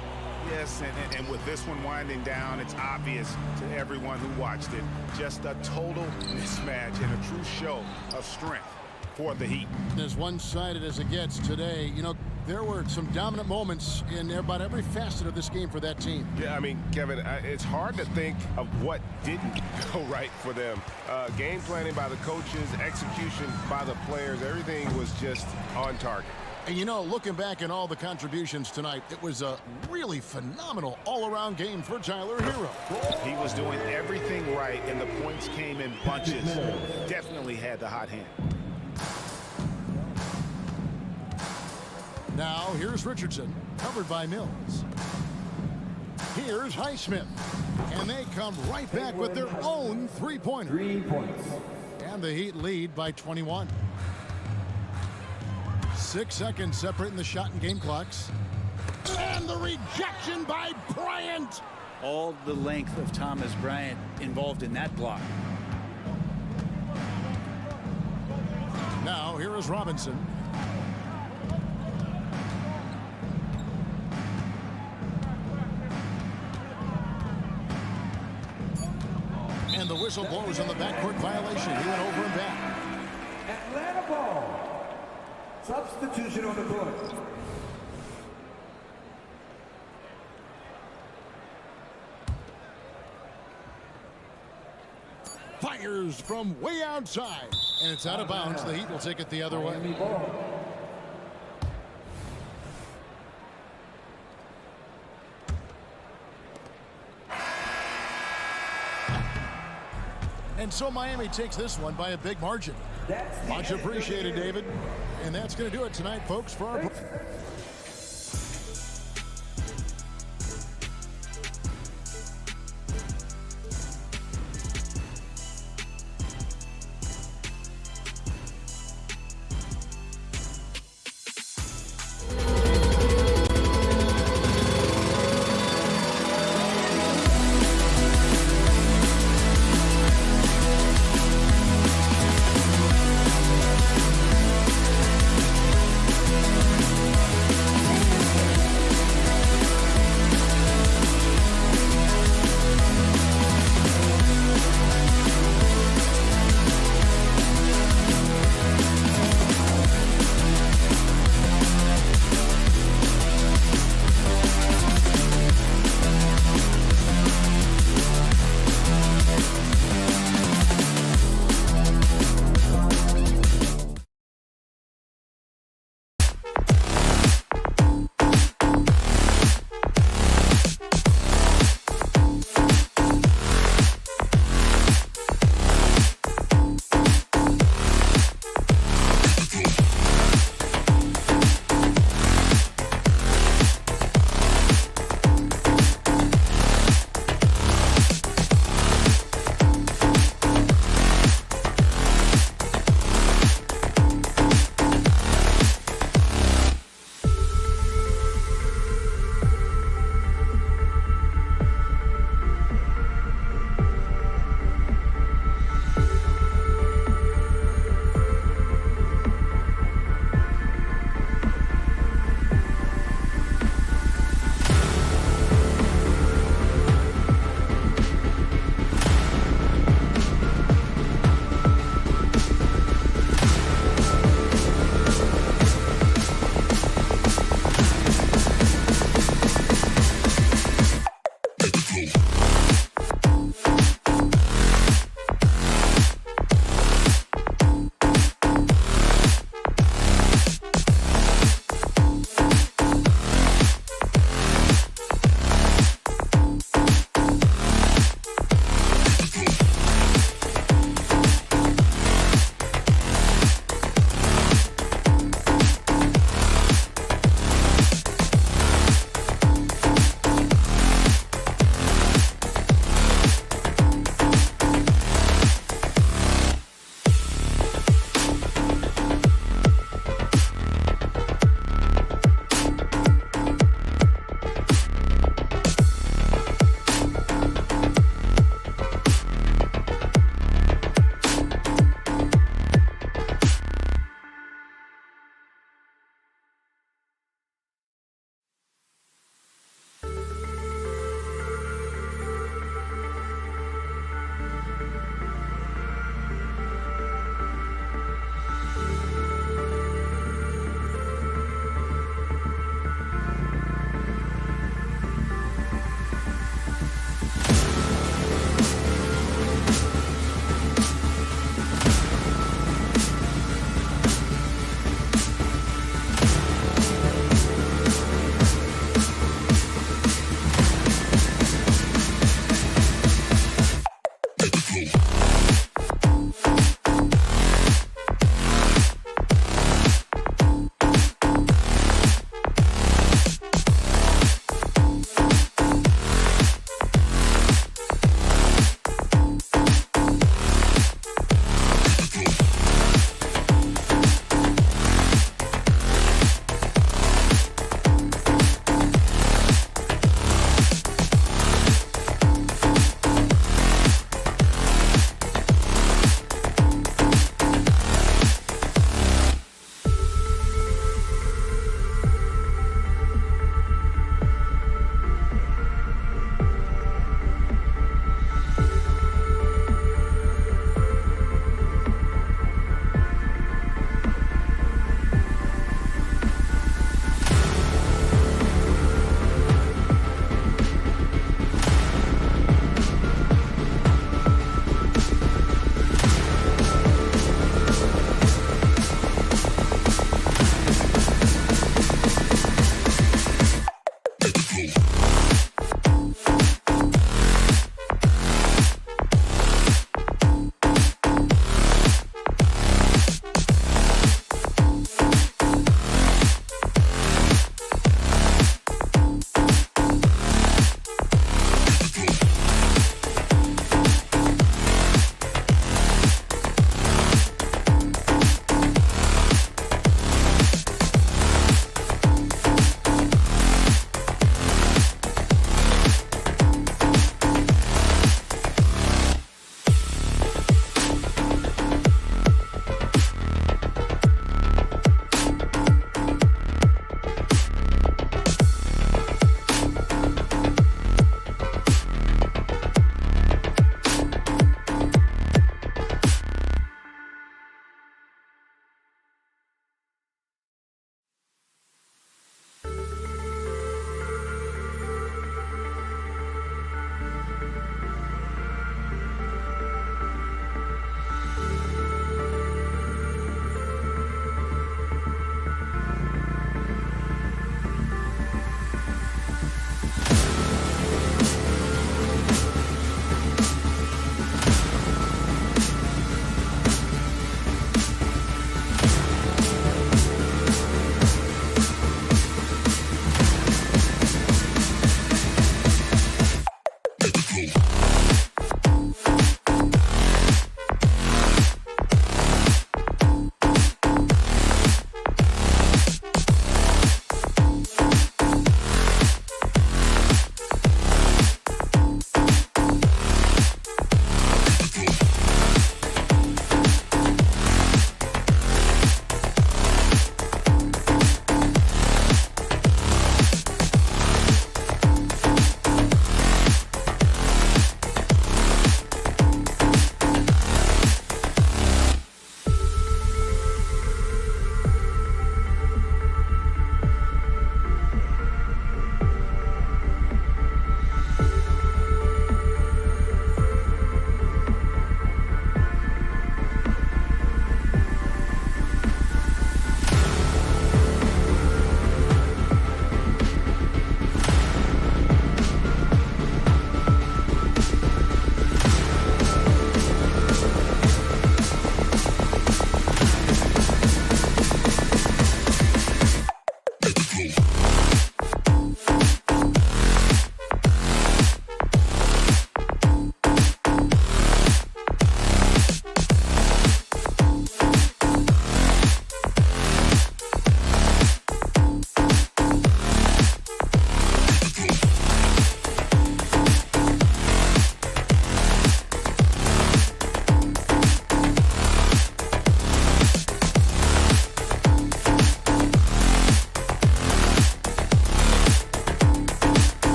L: Yes, and with this one winding down, it's obvious to everyone who watched it. Just a total mismatch and a true show of strength for the Heat.
A: As one-sided as it gets today, you know, there were some dominant moments in about every facet of this game for that team.
L: Yeah, I mean, Kevin, it's hard to think of what didn't go right for them. Game planning by the coaches, execution by the players, everything was just on target.
A: And you know, looking back at all the contributions tonight, it was a really phenomenal all-around game for Tyler Hero.
L: He was doing everything right, and the points came in bunches. Definitely had the hot hand.
A: Now, here's Richardson, covered by Mills. Here's Highsmith. And they come right back with their own three-pointer.
M: 3 points.
A: And the Heat lead by 21. 6 seconds separating the shot and game clocks. And the rejection by Bryant.
K: All the length of Thomas Bryant involved in that block.
A: Now, here is Robinson. And the whistle blows on the backcourt violation. He went over and back.
M: Atlanta ball. Substitution on the court.
A: Fires from way outside. And it's out of bounds. The Heat will take it the other way. And so Miami takes this one by a big margin. Much appreciated, David. And that's going to do it tonight, folks, for our...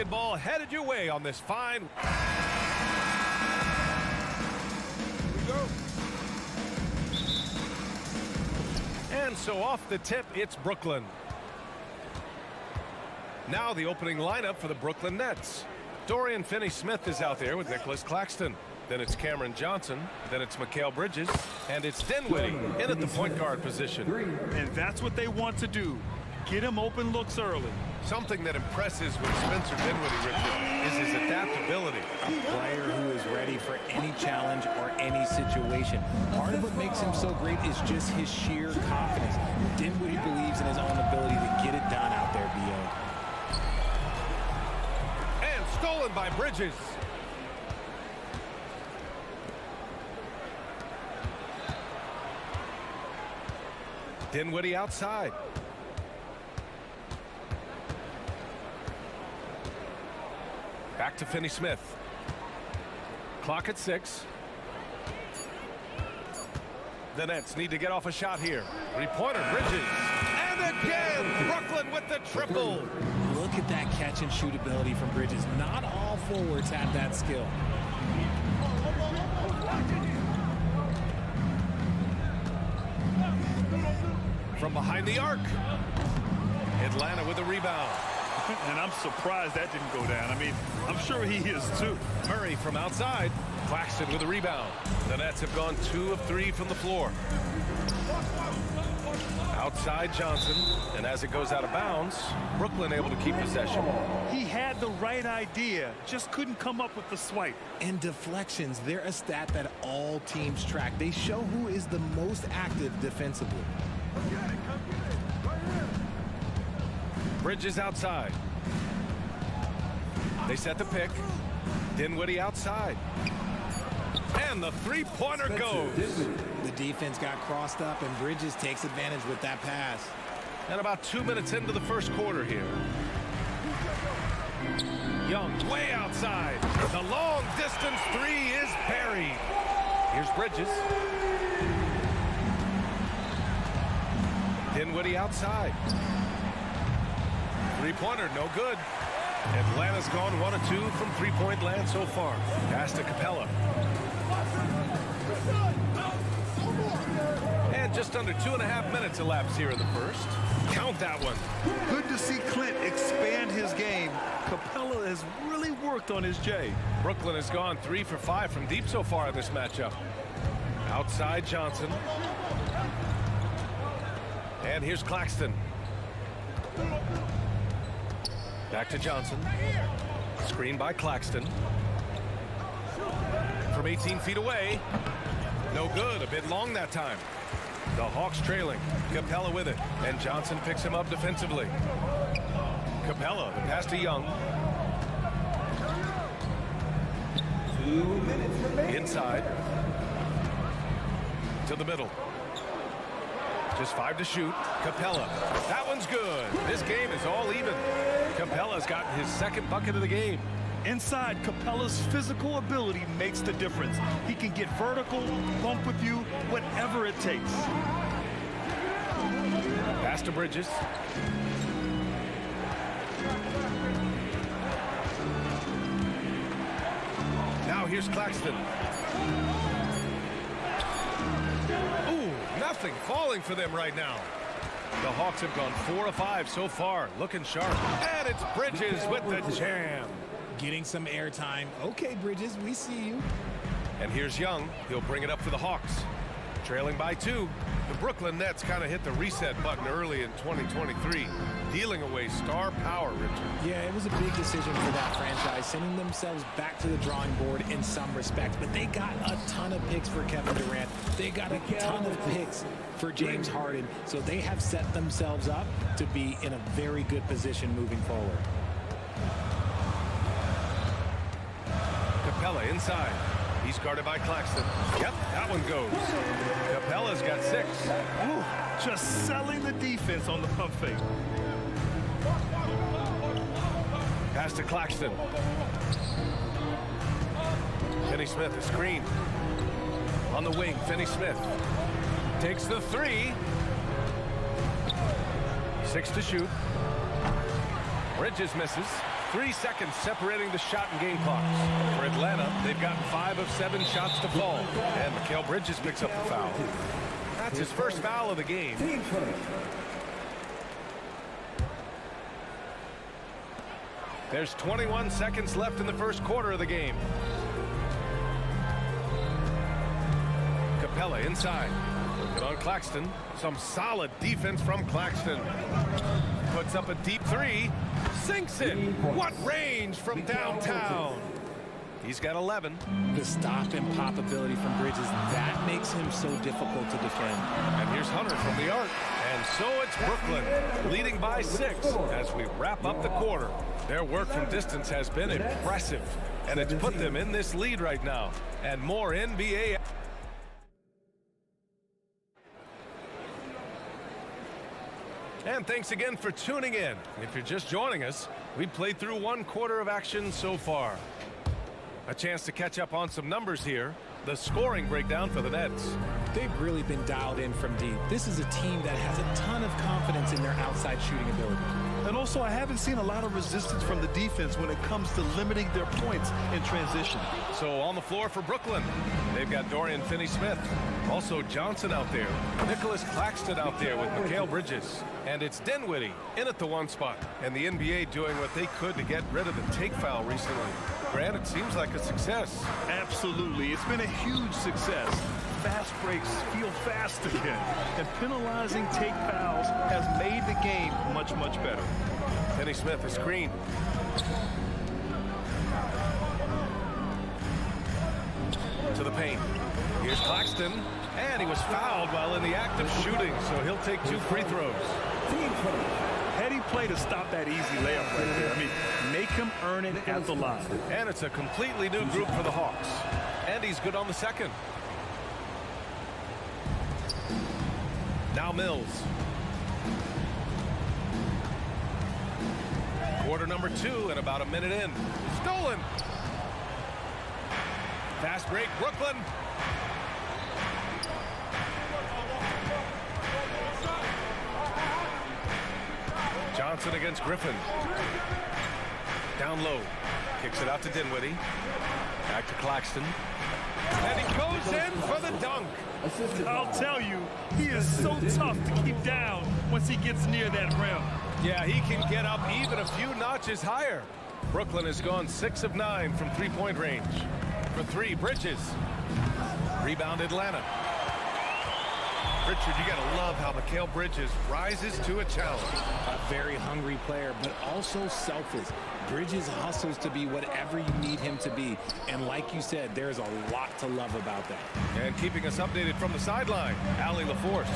G: basketball headed your way on this fine.
C: Here we go.
G: And so off the tip, it's Brooklyn. Now the opening lineup for the Brooklyn Nets. Dorian Finney-Smith is out there with Nicholas Claxton. Then it's Cameron Johnson. Then it's Mikal Bridges. And it's Dinwiddie in at the point guard position.
I: And that's what they want to do. Get him open looks early.
G: Something that impresses with Spencer Dinwiddie, Richard, is his adaptability.
N: A player who is ready for any challenge or any situation. Part of what makes him so great is just his sheer confidence. Dinwiddie believes in his own ability to get it done out there, B.O.
G: And stolen by Bridges. Dinwiddie outside. Back to Finney-Smith. Clock at 6. The Nets need to get off a shot here. Three-pointer, Bridges. And again, Brooklyn with the triple.
N: Look at that catch and shoot ability from Bridges. Not all forwards have that skill.
G: From behind the arc. Atlanta with a rebound.
I: And I'm surprised that didn't go down. I mean, I'm sure he is too.
G: Murray from outside. Claxton with a rebound. The Nets have gone 2 of 3 from the floor. Outside Johnson. And as it goes out of bounds, Brooklyn able to keep possession.
I: He had the right idea, just couldn't come up with the swipe.
N: And deflections, they're a stat that all teams track. They show who is the most active defensively.
G: Bridges outside. They set the pick. Dinwiddie outside. And the three-pointer goes.
N: The defense got crossed up, and Bridges takes advantage with that pass.
G: And about 2 minutes into the first quarter here. Young way outside. The long-distance three is buried. Here's Bridges. Dinwiddie outside. Three-pointer, no good. Atlanta's gone 1 of 2 from three-point land so far. Pass to Capella. And just under 2.5 minutes elapsed here in the first. Count that one.
I: Good to see Clint expand his game. Capella has really worked on his J.
G: Brooklyn has gone 3 for 5 from deep so far in this matchup. Outside Johnson. And here's Claxton. Back to Johnson. Screen by Claxton. From 18 feet away. No good. A bit long that time. The Hawks trailing. Capella with it. And Johnson picks him up defensively. Capella, the pass to Young.
M: 2 minutes remaining.
G: Inside. To the middle. Just 5 to shoot. Capella. That one's good. This game is all even. Capella's gotten his second bucket of the game.
I: Inside, Capella's physical ability makes the difference. He can get vertical, bump with you, whatever it takes.
G: Pass to Bridges. Now here's Claxton. Ooh, nothing falling for them right now. The Hawks have gone 4 of 5 so far, looking sharp. And it's Bridges with the jam.
N: Getting some airtime. Okay, Bridges, we see you.
G: And here's Young. He'll bring it up for the Hawks. Trailing by 2. The Brooklyn Nets kind of hit the reset button early in 2023, dealing away star power, Richard.
N: Yeah, it was a big decision for that franchise, sending themselves back to the drawing board in some respects. But they got a ton of picks for Kevin Durant. They got a ton of picks for James Harden. So they have set themselves up to be in a very good position moving forward.
G: Capella inside. He's guarded by Claxton. Yep, that one goes. Capella's got 6.
I: Ooh, just selling the defense on the pump fake.
G: Pass to Claxton. Finney-Smith, a screen. On the wing, Finney-Smith. Takes the 3. 6 to shoot. Bridges misses. 3 seconds separating the shot and game clocks. For Atlanta, they've gotten 5 of 7 shots to fall. And Mikal Bridges picks up the foul. That's his first foul of the game. There's 21 seconds left in the first quarter of the game. Capella inside. Looking on Claxton. Some solid defense from Claxton. Puts up a deep 3. Sinks it. What range from downtown. He's got 11.
N: The stop and pop ability from Bridges, that makes him so difficult to defend.
G: And here's Hunter from the arc. And so it's Brooklyn leading by 6 as we wrap up the quarter. Their work from distance has been impressive, and it's put them in this lead right now. And more NBA. And thanks again for tuning in. If you're just joining us, we've played through 1 quarter of action so far. A chance to catch up on some numbers here. The scoring breakdown for the Nets.
N: They've really been dialed in from deep. This is a team that has a ton of confidence in their outside shooting ability.
I: And also, I haven't seen a lot of resistance from the defense when it comes to limiting their points in transition.
G: So on the floor for Brooklyn, they've got Dorian Finney-Smith. Also Johnson out there. Nicholas Claxton out there with Mikal Bridges. And it's Dinwiddie in at the 1 spot. And the NBA doing what they could to get rid of the take foul recently. Grant, it seems like a success.
I: Absolutely. It's been a huge success. Fast breaks feel fast again. And penalizing take fouls has made the game much, much better.
G: Finney-Smith, a screen. To the paint. Here's Claxton. And he was fouled while in the act of shooting, so he'll take 2 free throws.
I: Heady play to stop that easy layup right there. I mean, make him earn it at the line.
G: And it's a completely new group for the Hawks. And he's good on the second. Now Mills. Quarter number 2 and about a minute in. Stolen. Fast break, Brooklyn. Johnson against Griffin. Down low. Kicks it out to Dinwiddie. Back to Claxton. And he goes in for the dunk.
I: I'll tell you, he is so tough to keep down once he gets near that rim.
G: Yeah, he can get up even a few notches higher. Brooklyn has gone 6 of 9 from 3-point range. For 3, Bridges. Rebound Atlanta. Richard, you got to love how Mikal Bridges rises to a challenge.
N: A very hungry player, but also selfless. Bridges hustles to be whatever you need him to be. And like you said, there's a lot to love about that.
G: And keeping us updated from the sideline, Allie LaForce.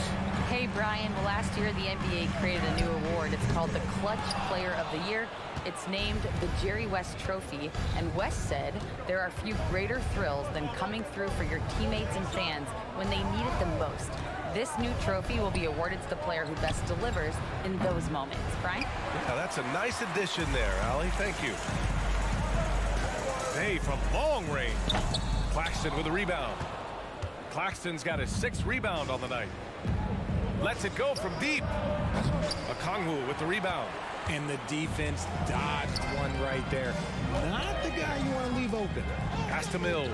J: Hey, Brian. Well, last year, the NBA created a new award. It's called the Clutch Player of the Year. It's named the Jerry West Trophy. And West said, there are few greater thrills than coming through for your teammates and fans when they need it the most. This new trophy will be awarded to the player who best delivers in those moments. Brian?
G: Yeah, that's a nice addition there, Allie. Thank you. Hey, from long range. Claxton with a rebound. Claxton's got his 6th rebound on the night. Lets it go from deep. Okongwu with the rebound.
N: And the defense dodged one right there. Not the guy you want to leave open.
G: Pass to Mills.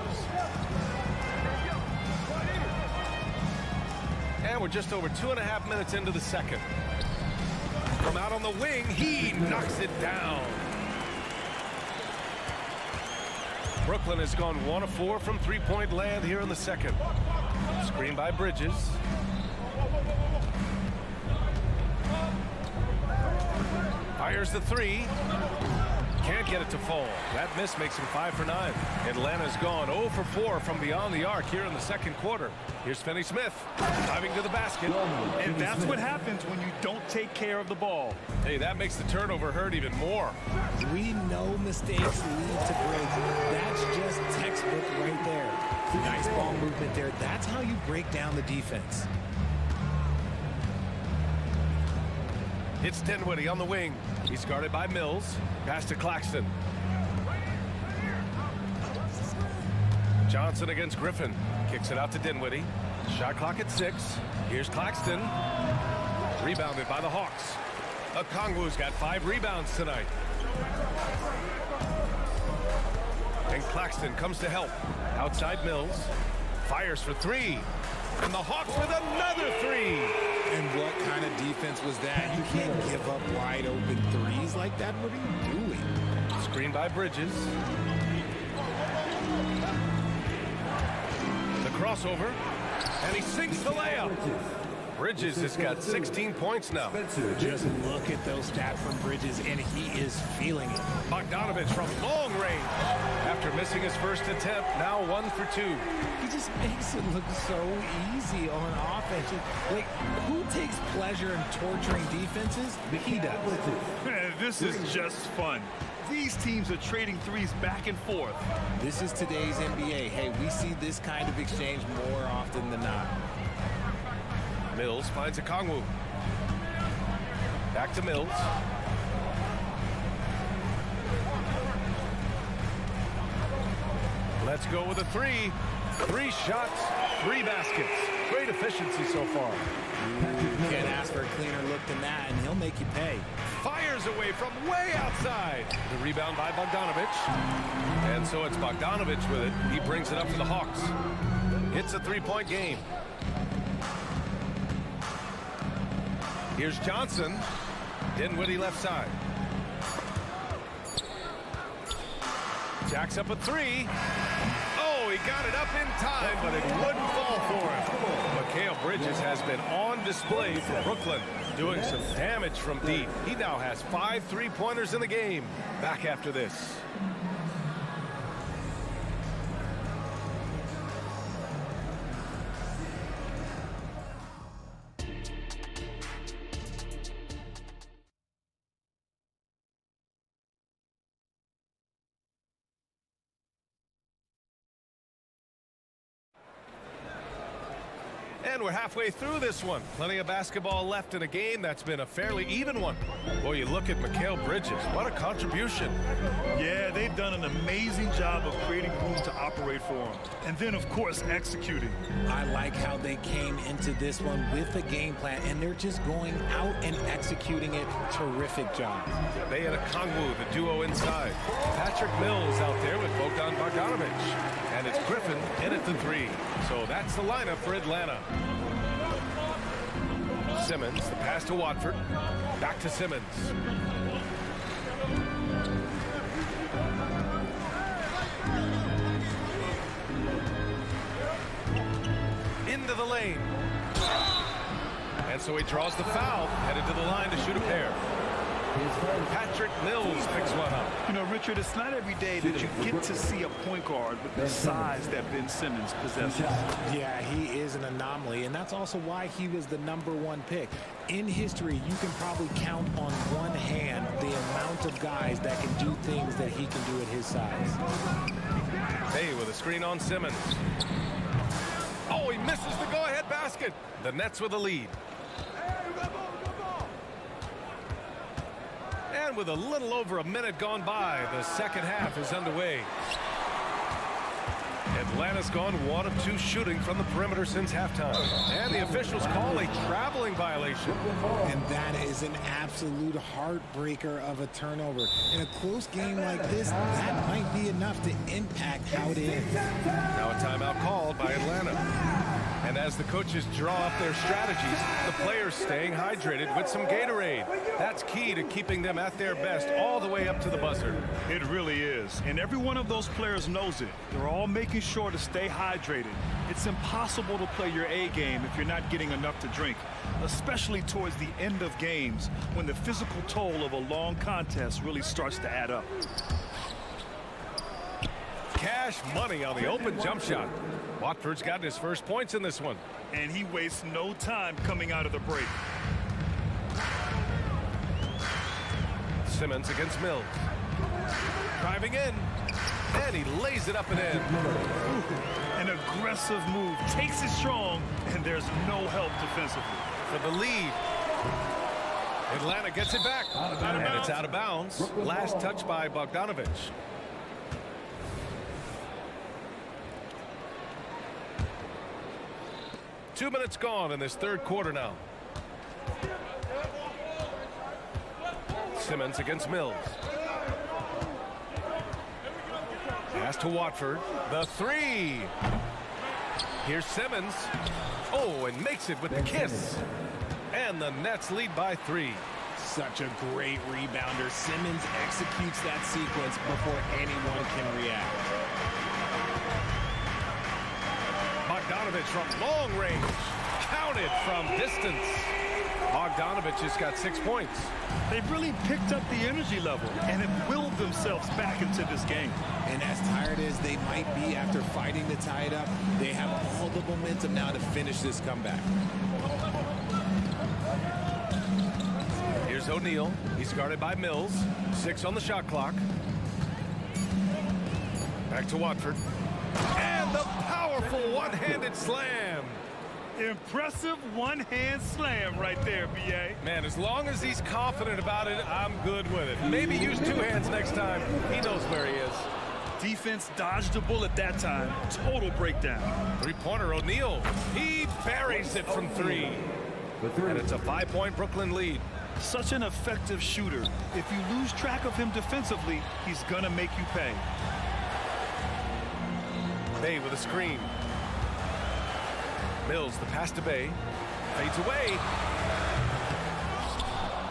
G: And we're just over 2.5 minutes into the second. From out on the wing, he knocks it down. Brooklyn has gone 1 of 4 from 3-point land here in the second. Screen by Bridges. Fires the 3. Can't get it to fall. That miss makes him 5 for 9. Atlanta's gone 0 for 4 from beyond the arc here in the second quarter. Here's Finney-Smith driving to the basket.
I: And that's what happens when you don't take care of the ball.
G: Hey, that makes the turnover hurt even more.
N: We know mistakes lead to breaks. That's just textbook right there. Nice ball movement there. That's how you break down the defense.
G: It's Dinwiddie on the wing. He's guarded by Mills. Pass to Claxton. Johnson against Griffin. Kicks it out to Dinwiddie. Shot clock at 6. Here's Claxton. Rebounded by the Hawks. Okongwu's got 5 rebounds tonight. And Claxton comes to help. Outside Mills. Fires for three. And the Hawks with another three.
N: And what kind of defense was that? You can't give up wide open threes like that. What are you doing?
G: Screen by Bridges. The crossover. And he sinks the layup. Bridges has got 16 points now.
N: Just look at those stats from Bridges, and he is feeling it.
G: Bogdanovich from long range. After missing his first attempt, now 1 for 2.
N: He just makes it look so easy on offense. Like, who takes pleasure in torturing defenses? He does.
I: This is just fun. These teams are trading threes back and forth.
N: This is today's NBA. Hey, we see this kind of exchange more often than not.
G: Mills finds a Kongwu. Back to Mills. Let's go with a three. 3 shots, 3 baskets. Great efficiency so far.
N: You can't ask for a cleaner look than that, and he'll make you pay.
G: Fires away from way outside. The rebound by Bogdanovich. And so it's Bogdanovich with it. He brings it up to the Hawks. It's a 3-point game. Here's Johnson. Dinwiddie left side. Jacks up a 3. Oh, he got it up in time, but it wouldn't fall for him. Mikal Bridges has been on display for Brooklyn, doing some damage from deep. He now has 5 3-pointers in the game. Back after this. And we're halfway through this one. Plenty of basketball left in a game that's been a fairly even one. Boy, you look at Mikal Bridges. What a contribution.
I: Yeah, they've done an amazing job of creating room to operate for him. And then, of course, executing.
N: I like how they came into this one with a game plan, and they're just going out and executing it. Terrific job.
G: They had a Kongwu, the duo inside. Patrick Mills out there with Bogdan Bogdanovich. And it's Griffin in at the 3. So that's the lineup for Atlanta. Simmons, the pass to Watford. Back to Simmons. Into the lane. And so he draws the foul, headed to the line to shoot a pair. Patrick Mills picks one up.
I: You know, Richard, it's not every day that you get to see a point guard with the size that Ben Simmons possesses.
N: Yeah, he is an anomaly, and that's also why he was the #1 pick. In history, you can probably count on one hand the amount of guys that can do things that he can do at his size.
G: Hey, with a screen on Simmons. Oh, he misses the go-ahead basket. The Nets with a lead. And with a little over a minute gone by, the second half is underway. Atlanta's gone 1 of 2 shooting from the perimeter since halftime. And the officials call a traveling violation.
N: And that is an absolute heartbreaker of a turnover. In a close game like this, that might be enough to impact how it ends.
G: Now a timeout called by Atlanta. And as the coaches draw up their strategies, the players staying hydrated with some Gatorade. That's key to keeping them at their best all the way up to the buzzer.
I: It really is. And every one of those players knows it. They're all making sure to stay hydrated. It's impossible to play your A game if you're not getting enough to drink, especially towards the end of games when the physical toll of a long contest really starts to add up.
G: Cash money on the open jump shot. Watford's gotten his first points in this one.
I: And he wastes no time coming out of the break.
G: Simmons against Mills. Driving in. And he lays it up and in.
I: An aggressive move. Takes it strong, and there's no help defensively.
G: For the lead. Atlanta gets it back. And it's out of bounds. Last touch by Bogdanovich. Two minutes gone in this third quarter now. Simmons against Mills. Pass to Watford. The three. Here's Simmons. Oh, and makes it with the kiss. And the Nets lead by 3.
N: Such a great rebounder. Simmons executes that sequence before anyone can react.
G: Bogdanovich from long range. Counted from distance. Bogdanovich has got 6 points.
I: They've really picked up the energy level and have willed themselves back into this game.
N: And as tired as they might be after fighting to tie it up, they have all the momentum now to finish this comeback.
G: Here's O'Neal. He's guarded by Mills. 6 on the shot clock. Back to Watford. And the powerful one-handed slam.
I: Impressive one-hand slam right there, B.A.
G: Man, as long as he's confident about it, I'm good with it. Maybe use 2 hands next time. He knows where he is.
I: Defense dodged a bullet that time. Total breakdown.
G: 3-pointer O'Neal. He buries it from 3. And it's a 5-point Brooklyn lead.
I: Such an effective shooter. If you lose track of him defensively, he's gonna make you pay.
G: Bay with a screen. Mills, the pass to Bay. Fades away.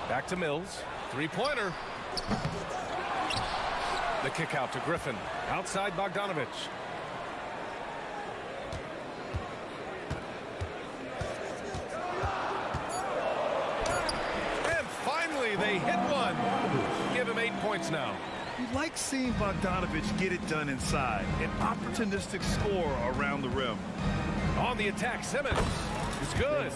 G: Back to Mills. 3-pointer. The kick out to Griffin. Outside Bogdanovich. And finally they hit one. Give him 8 points now.
I: You like seeing Bogdanovich get it done inside. An opportunistic score around the rim.
G: On the attack, Simmons is good.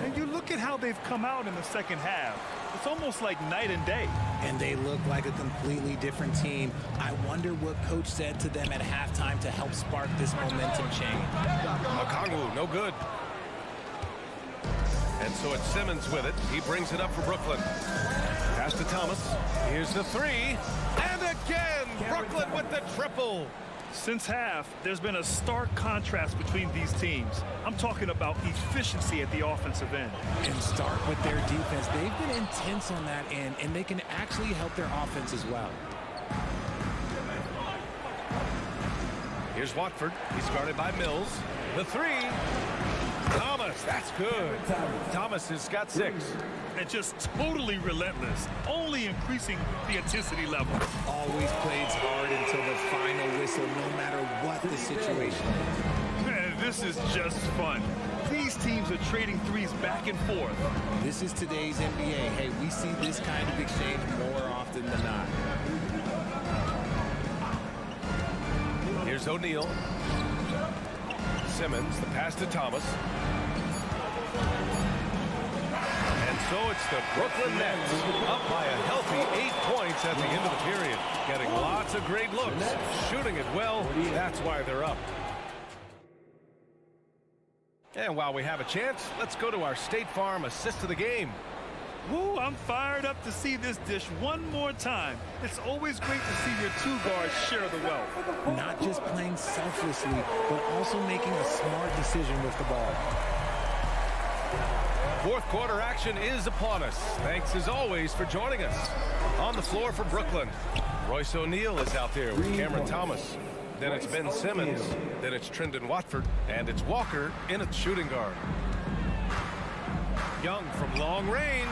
I: And you look at how they've come out in the second half. It's almost like night and day.
N: And they look like a completely different team. I wonder what coach said to them at halftime to help spark this momentum change.
G: Okongwu, no good. And so it's Simmons with it. He brings it up for Brooklyn. Pass to Thomas. Here's the 3. And again, Brooklyn with the triple.
I: Since half, there's been a stark contrast between these teams. I'm talking about efficiency at the offensive end.
N: And start with their defense. They've been intense on that end, and they can actually help their offense as well.
G: Here's Watford. He's guarded by Mills. The 3. Thomas, that's good. Thomas has got 6.
I: And just totally relentless, only increasing the intensity level.
N: Always plays hard until the final whistle, no matter what the situation is.
I: Man, this is just fun. These teams are trading threes back and forth.
N: This is today's NBA. Hey, we see this kind of exchange more often than not.
G: Here's O'Neal. Simmons, the pass to Thomas. And so it's the Brooklyn Nets up by a healthy 8 points at the end of the period. Getting lots of great looks, shooting it well. That's why they're up. And while we have a chance, let's go to our State Farm assist of the game.
I: Woo, I'm fired up to see this dish one more time. It's always great to see your 2 guards share the wealth.
N: Not just playing selflessly, but also making a smart decision with the ball.
G: Fourth quarter action is upon us. Thanks as always for joining us. On the floor for Brooklyn, Royce O'Neal is out there with Cameron Thomas. Then it's Ben Simmons. Then it's Trendon Watford. And it's Walker in at shooting guard. Young from long range.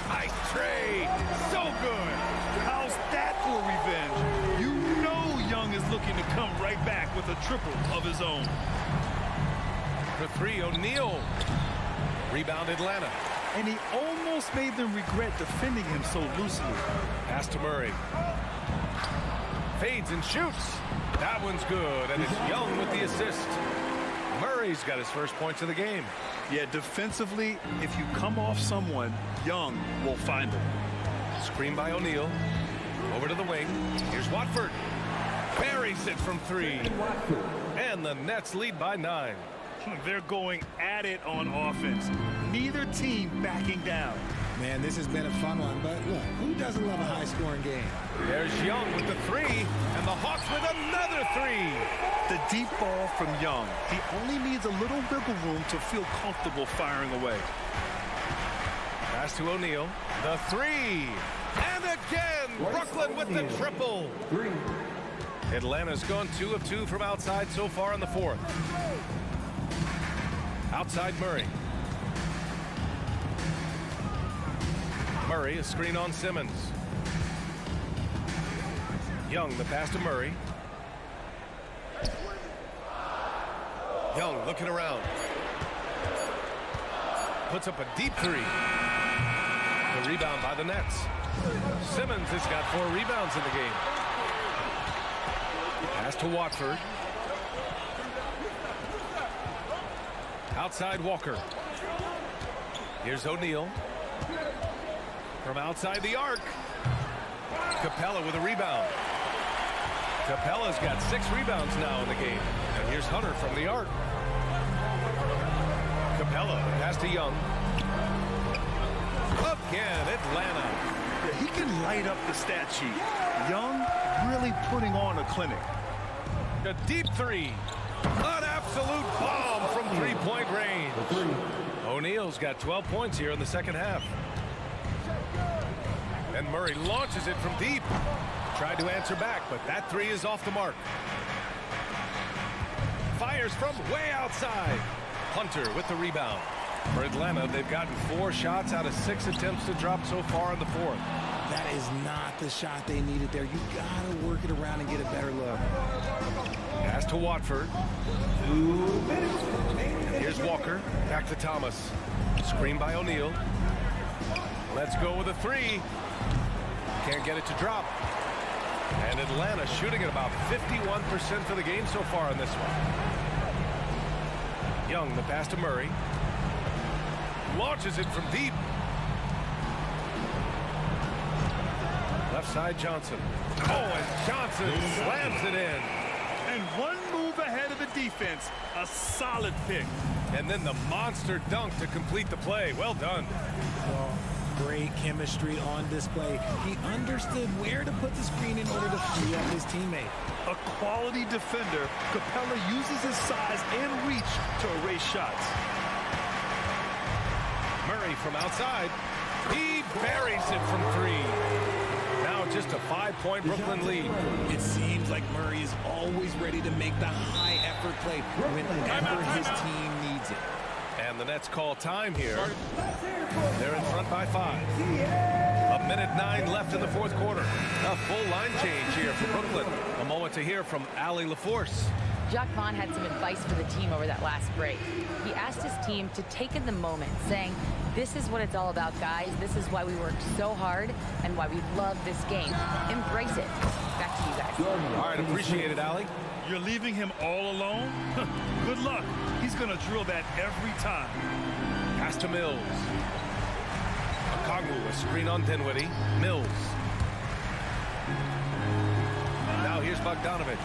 G: Nice trade. So good.
I: How's that for revenge? You know Young is looking to come right back with a triple of his own.
G: For 3, O'Neal. Rebound Atlanta.
I: And he almost made them regret defending him so loosely.
G: Pass to Murray. Fades and shoots. That one's good, and it's Young with the assist. Murray's got his first points of the game.
I: Yeah, defensively, if you come off someone, Young will find them.
G: Screen by O'Neal. Over to the wing. Here's Watford. Buries it from 3. And the Nets lead by 9.
I: They're going at it on offense. Neither team backing down.
N: Man, this has been a fun one, but look, who doesn't love a high-scoring game?
G: There's Young with the 3, and the Hawks with another 3.
I: The deep ball from Young. He only needs a little wiggle room to feel comfortable firing away.
G: Pass to O'Neal. The 3. And again, Brooklyn with the triple. Atlanta's gone 2 of 2 from outside so far in the fourth. Outside Murray. Murray, a screen on Simmons. Young, the pass to Murray. Young looking around. Puts up a deep three. The rebound by the Nets. Simmons has got 4 rebounds in the game. Pass to Watford. Outside Walker. Here's O'Neal. From outside the arc. Capella with a rebound. Capella's got 6 rebounds now in the game. And here's Hunter from the arc. Capella, pass to Young. Again, Atlanta.
I: Yeah, he can light up the stat sheet. Young really putting on a clinic.
G: A deep three. An absolute bomb from 3-point range. O'Neal's got 12 points here in the second half. And Murray launches it from deep. Tried to answer back, but that three is off the mark. Fires from way outside. Hunter with the rebound. For Atlanta, they've gotten 4 shots out of 6 attempts to drop so far in the fourth.
N: That is not the shot they needed there. You got to work it around and get a better look.
G: Pass to Watford.
M: 2 minutes.
G: Here's Walker. Back to Thomas. Screen by O'Neal. Let's go with a 3. Can't get it to drop. And Atlanta shooting at about 51% for the game so far in this one. Young, the pass to Murray. Launches it from deep. Left side Johnson. Oh, and Johnson slams it in.
I: And one move ahead of the defense. A solid pick.
G: And then the monster dunk to complete the play. Well done.
N: Well, great chemistry on display. He understood where to put the screen in order to free up his teammate.
I: A quality defender, Capella uses his size and reach to erase shots.
G: Murray from outside. He buries it from 3. Now just a 5-point Brooklyn lead.
N: It seems like Murray is always ready to make the high-effort play whenever his team needs it.
G: And the Nets call time here. They're in front by 5. 1:09 left in the fourth quarter. A full line change here for Brooklyn. A moment to hear from Allie LaForce.
J: Jacques Vaughn had some advice for the team over that last break. He asked his team to take in the moment, saying, this is what it's all about, guys. This is why we worked so hard and why we love this game. Embrace it. Back to you guys.
G: All right, appreciate it, Allie.
I: You're leaving him all alone? Good luck. He's going to drill that every time.
G: Pass to Mills. Okongwu, a screen on Dinwiddie. Mills. Now here's Bogdanovich.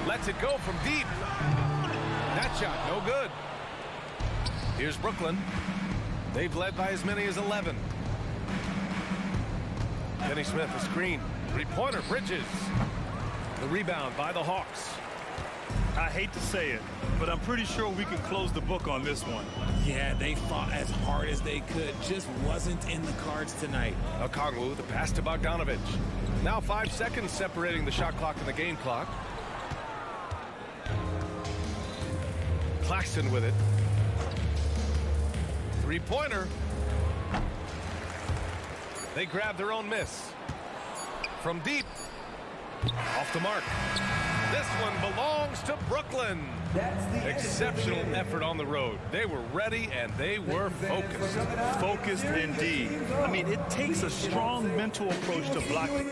G: Lets it go from deep. That shot, no good. Here's Brooklyn. They've led by as many as 11. Kenny Smith, a screen. 3-pointer, Bridges. The rebound by the Hawks.
I: I hate to say it, but I'm pretty sure we can close the book on this one.
N: Yeah, they fought as hard as they could. Just wasn't in the cards tonight.
G: Okongwu, the pass to Bogdanovich. Now 5 seconds separating the shot clock and the game clock. Claxton with it. 3-pointer. They grab their own miss. From deep. Off the mark. This one belongs to Brooklyn. Exceptional effort on the road. They were ready and they were focused.
I: Focused indeed. I mean, it takes a strong mental approach to blocking.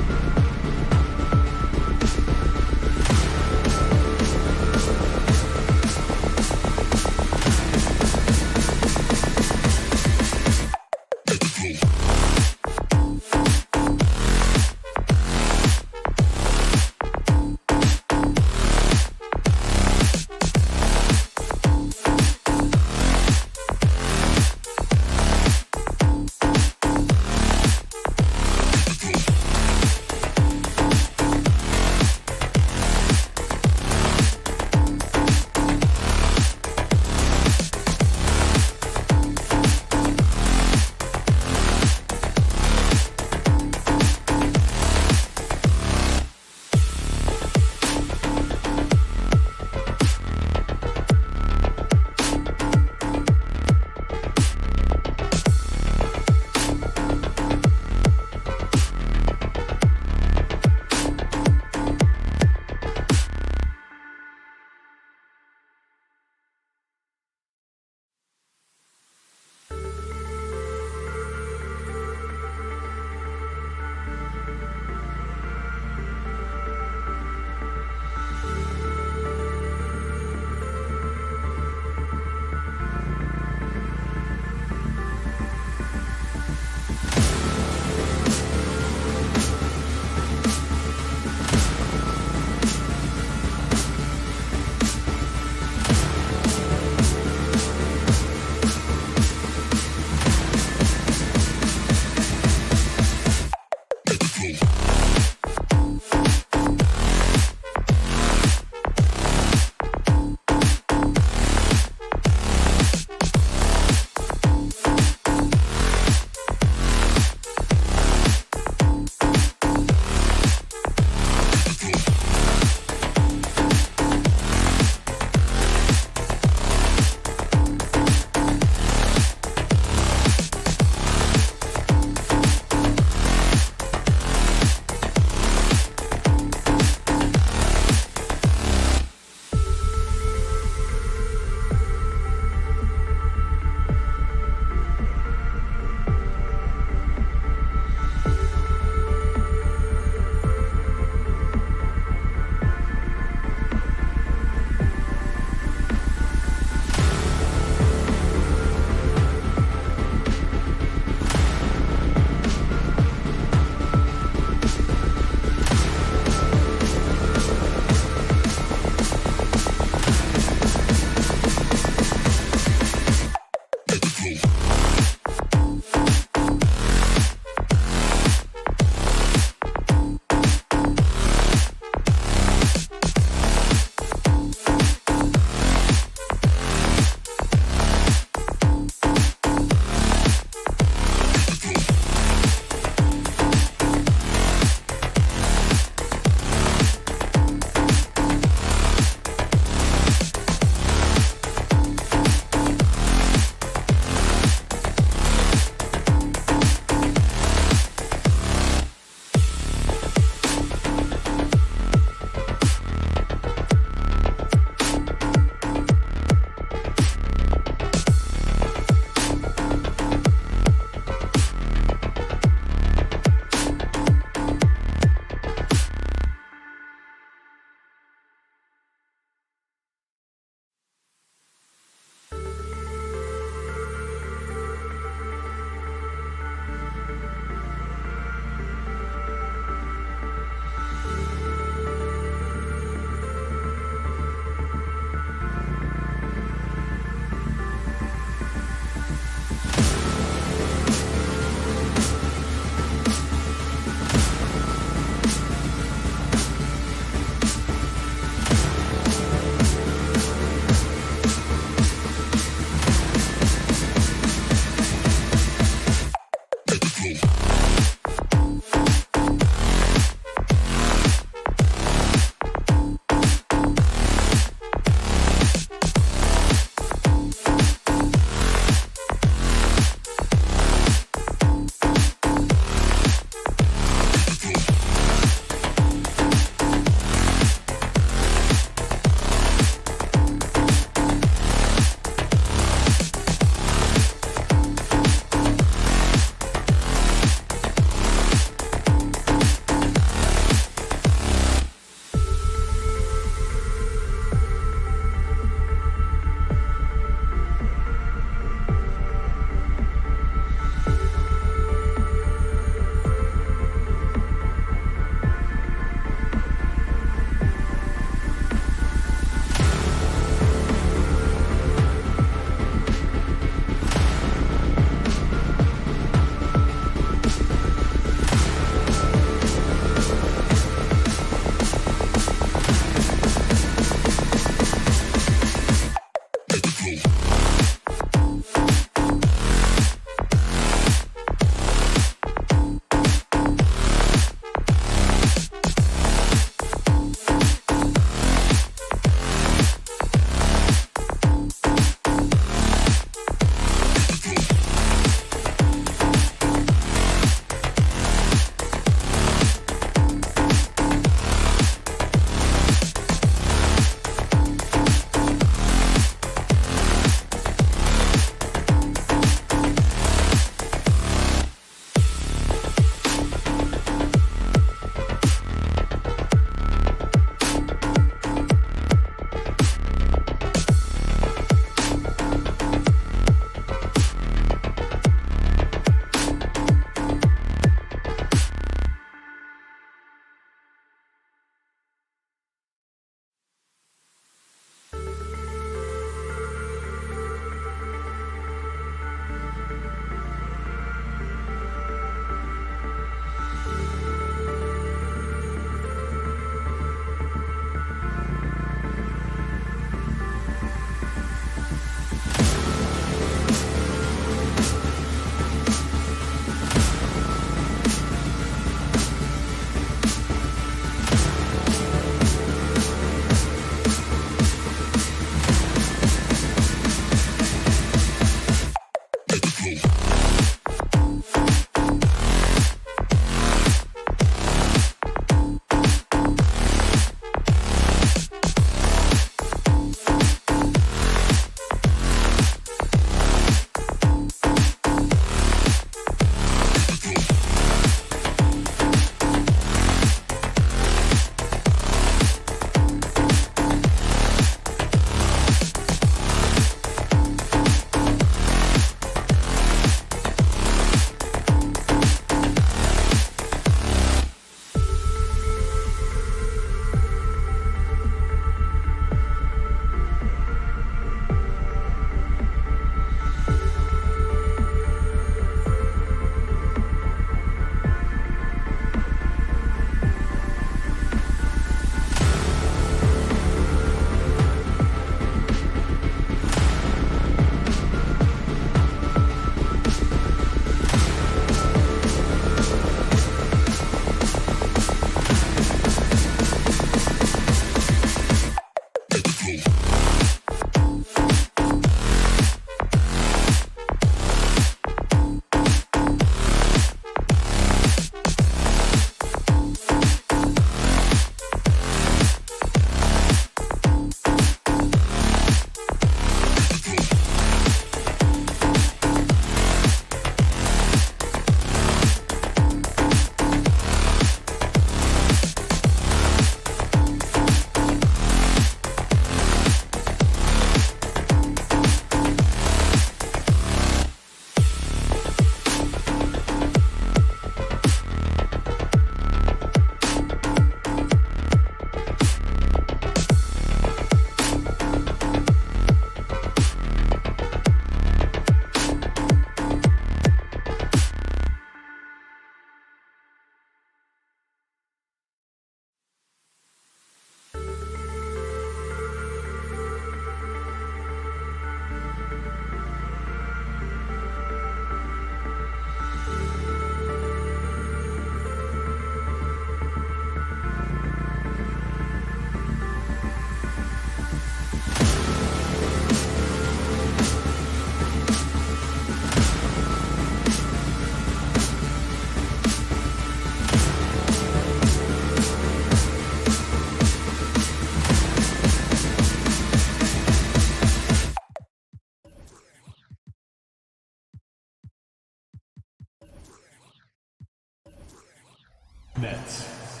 D: Nets.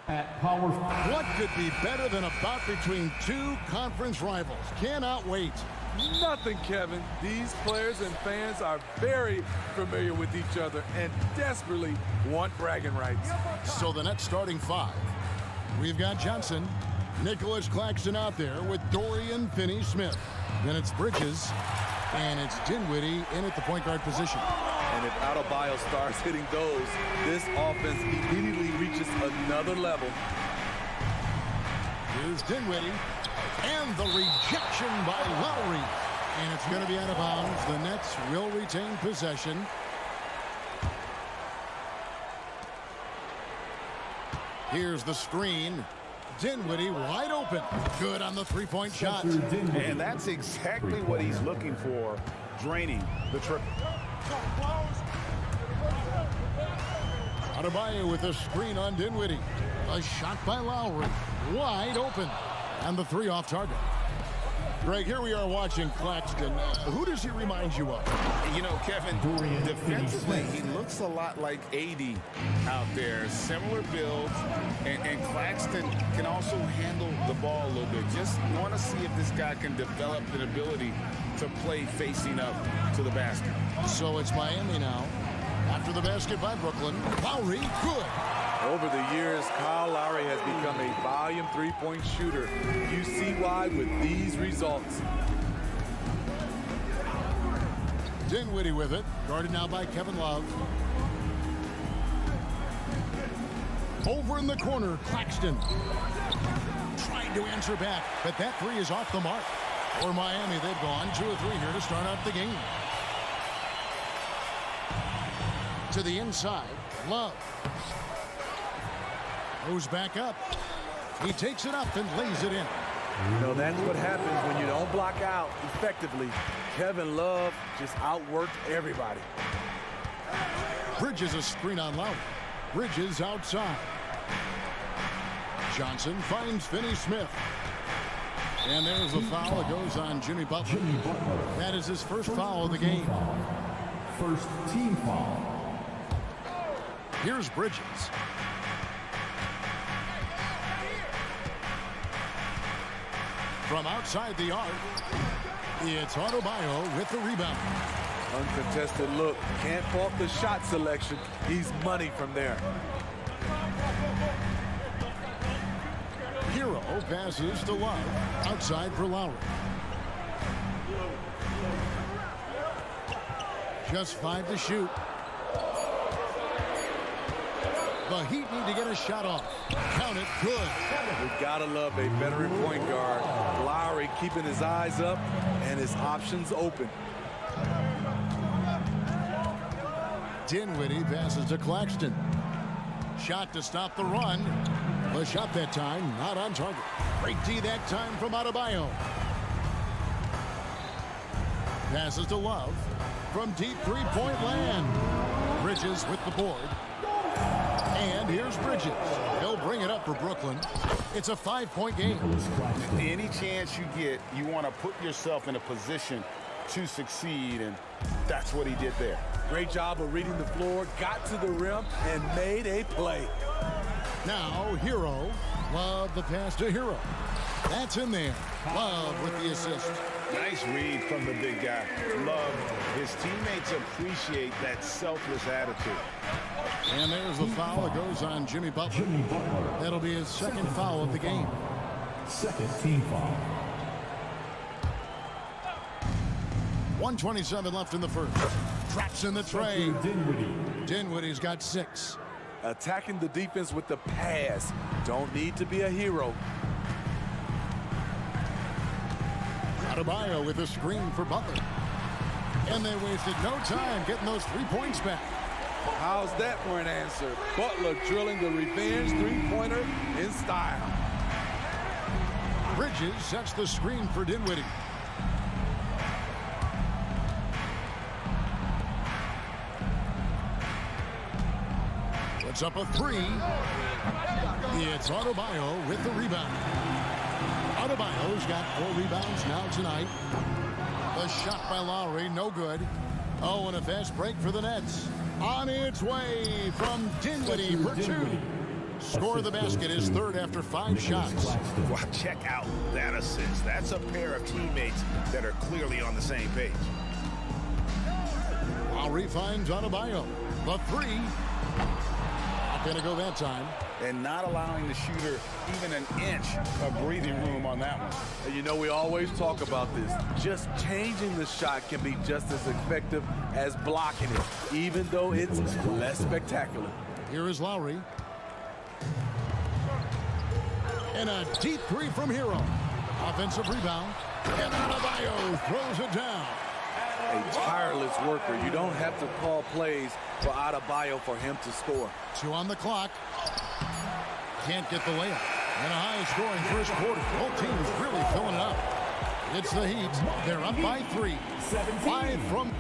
D: At power.
A: What could be better than a bout between two conference rivals? Cannot wait.
C: Nothing, Kevin. These players and fans are very familiar with each other and desperately want bragging rights.
A: So the Nets starting five. We've got Johnson, Nicholas Claxton out there with Dorian Finney-Smith. Then it's Bridges, and it's Dinwiddie in at the point guard position.
C: And if Adebayo starts hitting those, this offense immediately reaches another level.
A: Here's Dinwiddie, and the rejection by Lowry. And it's going to be out of bounds. The Nets will retain possession. Here's the screen. Dinwiddie wide open. Good on the three-point shot.
B: And that's exactly what he's looking for, draining the triple.
A: Adebayo with a screen on Dinwiddie. A shot by Lowry. Wide open. And the three off target. Greg, here we are watching Claxton. Who does he remind you of?
B: You know, Kevin, defensively, he looks a lot like AD out there. Similar builds. And Claxton can also handle the ball a little bit. Just want to see if this guy can develop an ability to play facing up to the basket.
A: So it's Miami now. After the basket by Brooklyn. Lowry, good.
C: Over the years, Kyle Lowry has become a volume three-point shooter. You see why with these results.
A: Dinwiddie with it. Guarded now by Kevin Love. Over in the corner, Claxton. Trying to answer back, but that three is off the mark. For Miami, they've gone 2 of 3 here to start out the game. To the inside, Love. Goes back up. He takes it up and lays it in.
C: You know, that's what happens when you don't block out effectively. Kevin Love just outworked everybody.
A: Bridges a screen on Lowry. Bridges outside. Johnson finds Finney-Smith. And there's the foul. It goes on Jimmy Butler. That is his first foul of the game.
D: First team foul.
A: Here's Bridges. From outside the arc, it's Adebayo with the rebound.
C: Uncontested look. Can't fault the shot selection. He's money from there.
A: Hero passes to Love. Outside for Lowry. Just 5 to shoot. The Heat need to get a shot off. Count it, good.
C: We gotta love a veteran point guard. Lowry keeping his eyes up and his options open.
A: Dinwiddie passes to Claxton. Shot to stop the run. The shot that time not on target. Great D that time from Adebayo. Passes to Love from deep three-point land. Bridges with the board. And here's Bridges. He'll bring it up for Brooklyn. It's a 5-point game.
B: Any chance you get, you want to put yourself in a position to succeed, and that's what he did there.
C: Great job of reading the floor, got to the rim, and made a play.
A: Now, Hero. Love the pass to Hero. That's in there. Love with the assist.
B: Nice read from the big guy. Love. His teammates appreciate that selfless attitude.
A: And there's the foul that goes on Jimmy Butler. That'll be his second foul of the game.
D: Second team foul.
A: 1:27 left in the first. Traps in the tray. Dinwiddie's got 6.
C: Attacking the defense with the pass. Don't need to be a hero.
A: Adebayo with a screen for Butler. And they wasted no time getting those 3 points back.
C: How's that for an answer? Butler drilling the revenge three-pointer in style.
A: Bridges sets the screen for Dinwiddie. Puts up a 3. It's Adebayo with the rebound. Adebayo's got 4 rebounds now tonight. The shot by Lowry, no good. Oh, and a fast break for the Nets. On its way from Dinwiddie for 2. Score the basket is third after 5 shots.
B: Well, check out that assist. That's a pair of teammates that are clearly on the same page.
A: Lowry finds Adebayo. The 3. Not going to go that time.
B: And not allowing the shooter even an inch of breathing room on that one.
C: And you know, we always talk about this. Just changing the shot can be just as effective as blocking it, even though it's less spectacular.
A: Here is Lowry. And a deep 3 from Hero. Offensive rebound. And Adebayo throws it down.
C: A tireless worker. You don't have to call plays for Adebayo for him to score.
A: 2 on the clock. Can't get the layup. And a high-scoring first quarter. Both teams really filling it up. It's the Heat. They're up by 3. 5 from...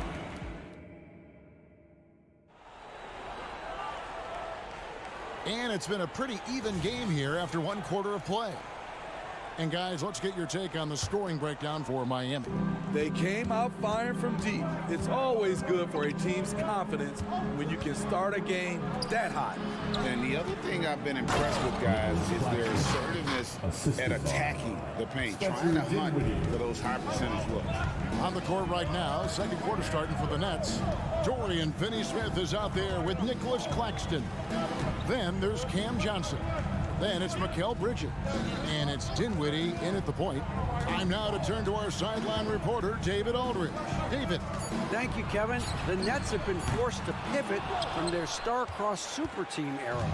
A: And it's been a pretty even game here after 1 quarter of play. And guys, let's get your take on the scoring breakdown for Miami.
C: They came out firing from deep. It's always good for a team's confidence when you can start a game that hot.
B: And the other thing I've been impressed with, guys, is their assertiveness at attacking the paint, trying to hunt for those high percentage looks.
A: On the court right now, second quarter starting for the Nets. Dorian Finney-Smith is out there with Nicholas Claxton. Then there's Cam Johnson. Then it's Mikal Bridges. And it's Dinwiddie in at the point. Time now to turn to our sideline reporter, David Aldridge. David.
E: Thank you, Kevin. The Nets have been forced to pivot from their star-crossed super team era.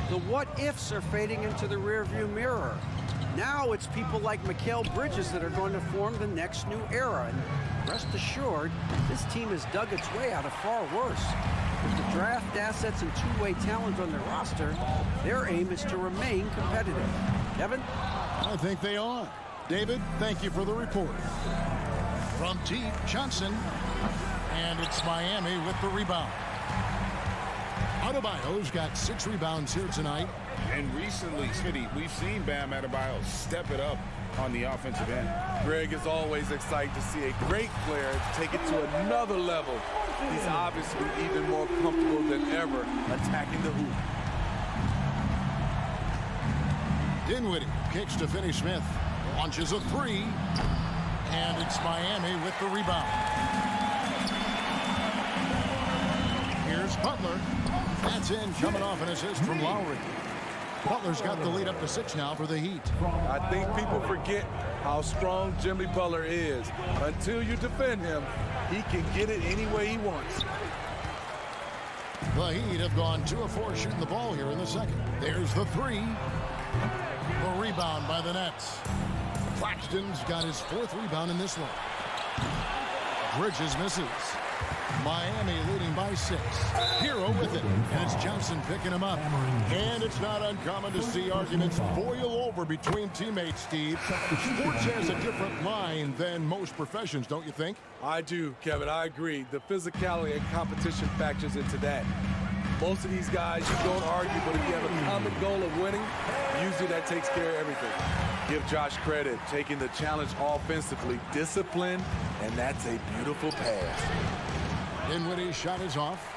E: The what-ifs are fading into the rearview mirror. Now it's people like Mikal Bridges that are going to form the next new era. And rest assured, this team has dug its way out of far worse. With the draft assets and two-way talent on their roster, their aim is to remain competitive. Kevin?
A: I think they are. David, thank you for the report. From deep, Johnson. And it's Miami with the rebound. Adebayo's got 6 rebounds here tonight.
B: And recently, Smitty, we've seen Bam Adebayo step it up on the offensive end.
C: Greg is always excited to see a great player take it to another level. He's obviously even more comfortable than ever attacking the hoop.
A: Dinwiddie kicks to Finney-Smith. Launches a 3. And it's Miami with the rebound. Here's Butler. That's in, coming off an assist from Lowry. Butler's got the lead up to 6 now for the Heat.
C: I think people forget how strong Jimmy Butler is. Until you defend him, he can get it any way he wants.
A: The Heat have gone 2 of 4 shooting the ball here in the second. There's the 3. The rebound by the Nets. Claxton's got his 4th rebound in this one. Bridges misses. Miami leading by 6. Hero with it, and it's Johnson picking him up. And it's not uncommon to see arguments boil over between teammates, Steve. Sports has a different line than most professions, don't you think?
C: I do, Kevin. I agree. The physicality and competition factors into that. Most of these guys, you don't argue, but if you have a common goal of winning, usually that takes care of everything. Give Josh credit, taking the challenge offensively, discipline, and that's a beautiful pass.
A: Dinwiddie's shot is off.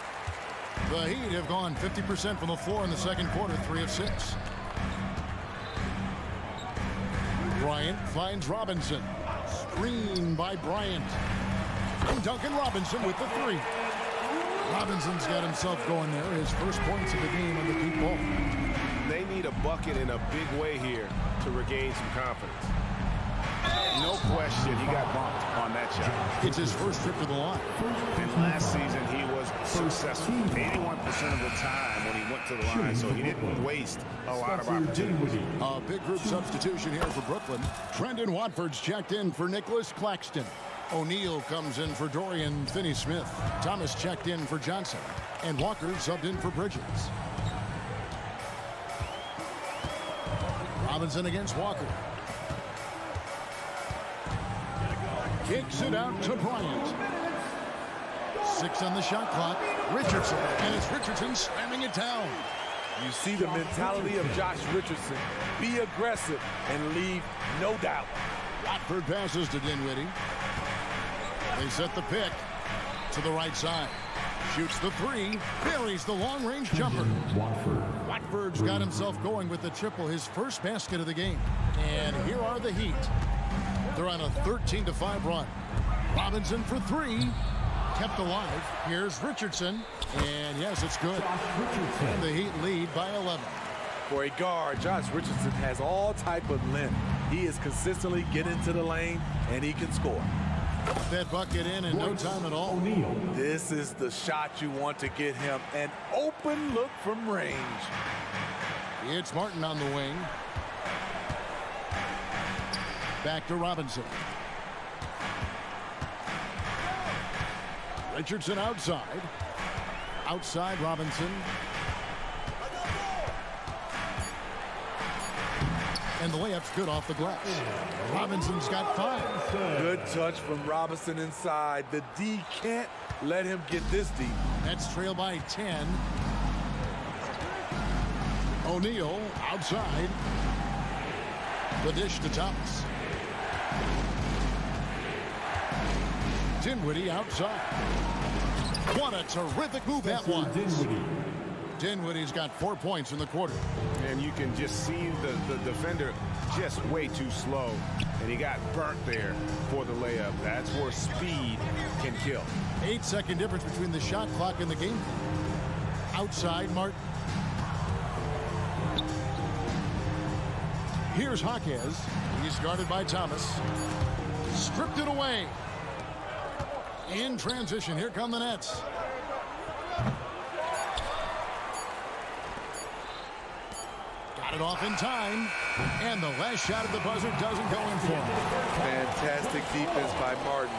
A: The Heat have gone 50% from the floor in the second quarter, 3 of 6. Bryant finds Robinson. Screen by Bryant. And Duncan Robinson with the 3. Robinson's got himself going there. His first points of the game on the deep ball.
L: They need a bucket in a big way here to regain some confidence. No question, he got bumped on that shot.
A: It's his first trip to the line.
L: And last season, he was successful 81% of the time when he went to the line, so he didn't waste a lot of opportunities.
A: A big group substitution here for Brooklyn. Trendon Watford's checked in for Nicholas Claxton. O'Neal comes in for Dorian Finney-Smith. Thomas checked in for Johnson. And Walker subbed in for Bridges. Robinson against Walker. Kicks it out to Bryant. 6 on the shot clock. Richardson. And it's Richardson slamming it down.
C: You see the mentality of Josh Richardson. Be aggressive and leave no doubt.
A: Watford passes to Dinwiddie. They set the pick to the right side. Shoots the 3. Buries the long-range jumper. Watford's got himself going with the triple, his first basket of the game. And here are the Heat. They're on a 13-5 run. Robinson for 3. Kept alive. Here's Richardson. And yes, it's good. And the Heat lead by 11.
C: For a guard, Josh Richardson has all type of length. He is consistently getting to the lane, and he can score.
A: That bucket in no time at all.
C: This is the shot you want to get him. An open look from range.
A: It's Martin on the wing. Back to Robinson. Richardson outside. Outside Robinson. And the layup's good off the glass. Robinson's got 5.
C: Good touch from Robinson inside. The D can't let him get this deep.
A: Nets trail by 10. O'Neal outside. The dish to Thomas. Dinwiddie outside. What a terrific move that was. Dinwiddie's got 4 points in the quarter.
L: And you can just see the defender just way too slow. And he got burnt there for the layup. That's where speed can kill.
A: 8-second difference between the shot clock and the game. Outside Martin. Here's Jaquez. He's guarded by Thomas. Stripped it away. In transition, here come the Nets. Got it off in time. And the last shot at the buzzer doesn't go in for him.
C: Fantastic defense by Martin.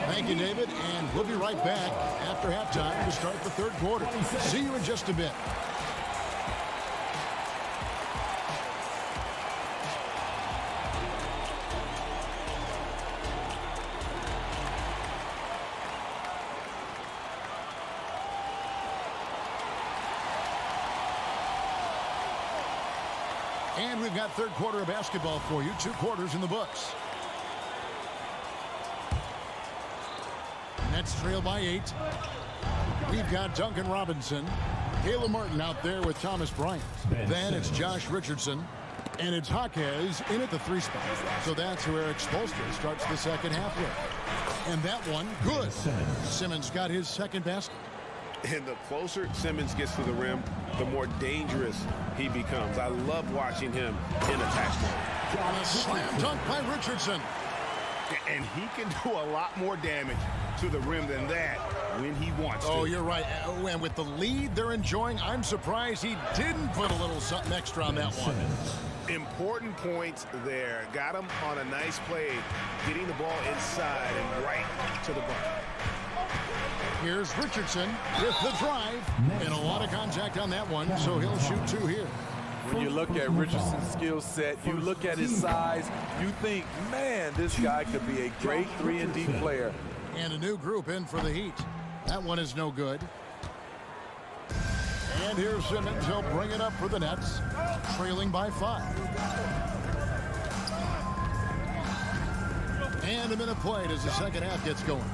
A: Thank you, David. And we'll be right back after halftime to start the third quarter. See you in just a bit. And we've got third quarter of basketball for you. 2 quarters in the books. Nets trail by 8. We've got Duncan Robinson. Caleb Martin out there with Thomas Bryant. Then it's Josh Richardson. And it's Jaquez in at the 3 spot. So that's who Eric Spoelstra starts the second half with. And that one, good. Simmons got his second basket.
L: And the closer Simmons gets to the rim, the more dangerous he becomes. I love watching him in attack mode.
A: On a slam dunk by Richardson.
L: And he can do a lot more damage to the rim than that when he wants to.
A: Oh, you're right. And with the lead they're enjoying, I'm surprised he didn't put a little something extra on that one.
L: Important points there. Got him on a nice play, getting the ball inside and right to the bucket.
A: Here's Richardson with the drive. And a lot of contact on that one, so he'll shoot 2 here.
C: When you look at Richardson's skill set, you look at his size, you think, man, this guy could be a great 3-and-D player.
A: And a new group in for the Heat. That one is no good. And here's Simmons. He'll bring it up for the Nets, trailing by 5. And a minute played as the second half gets going.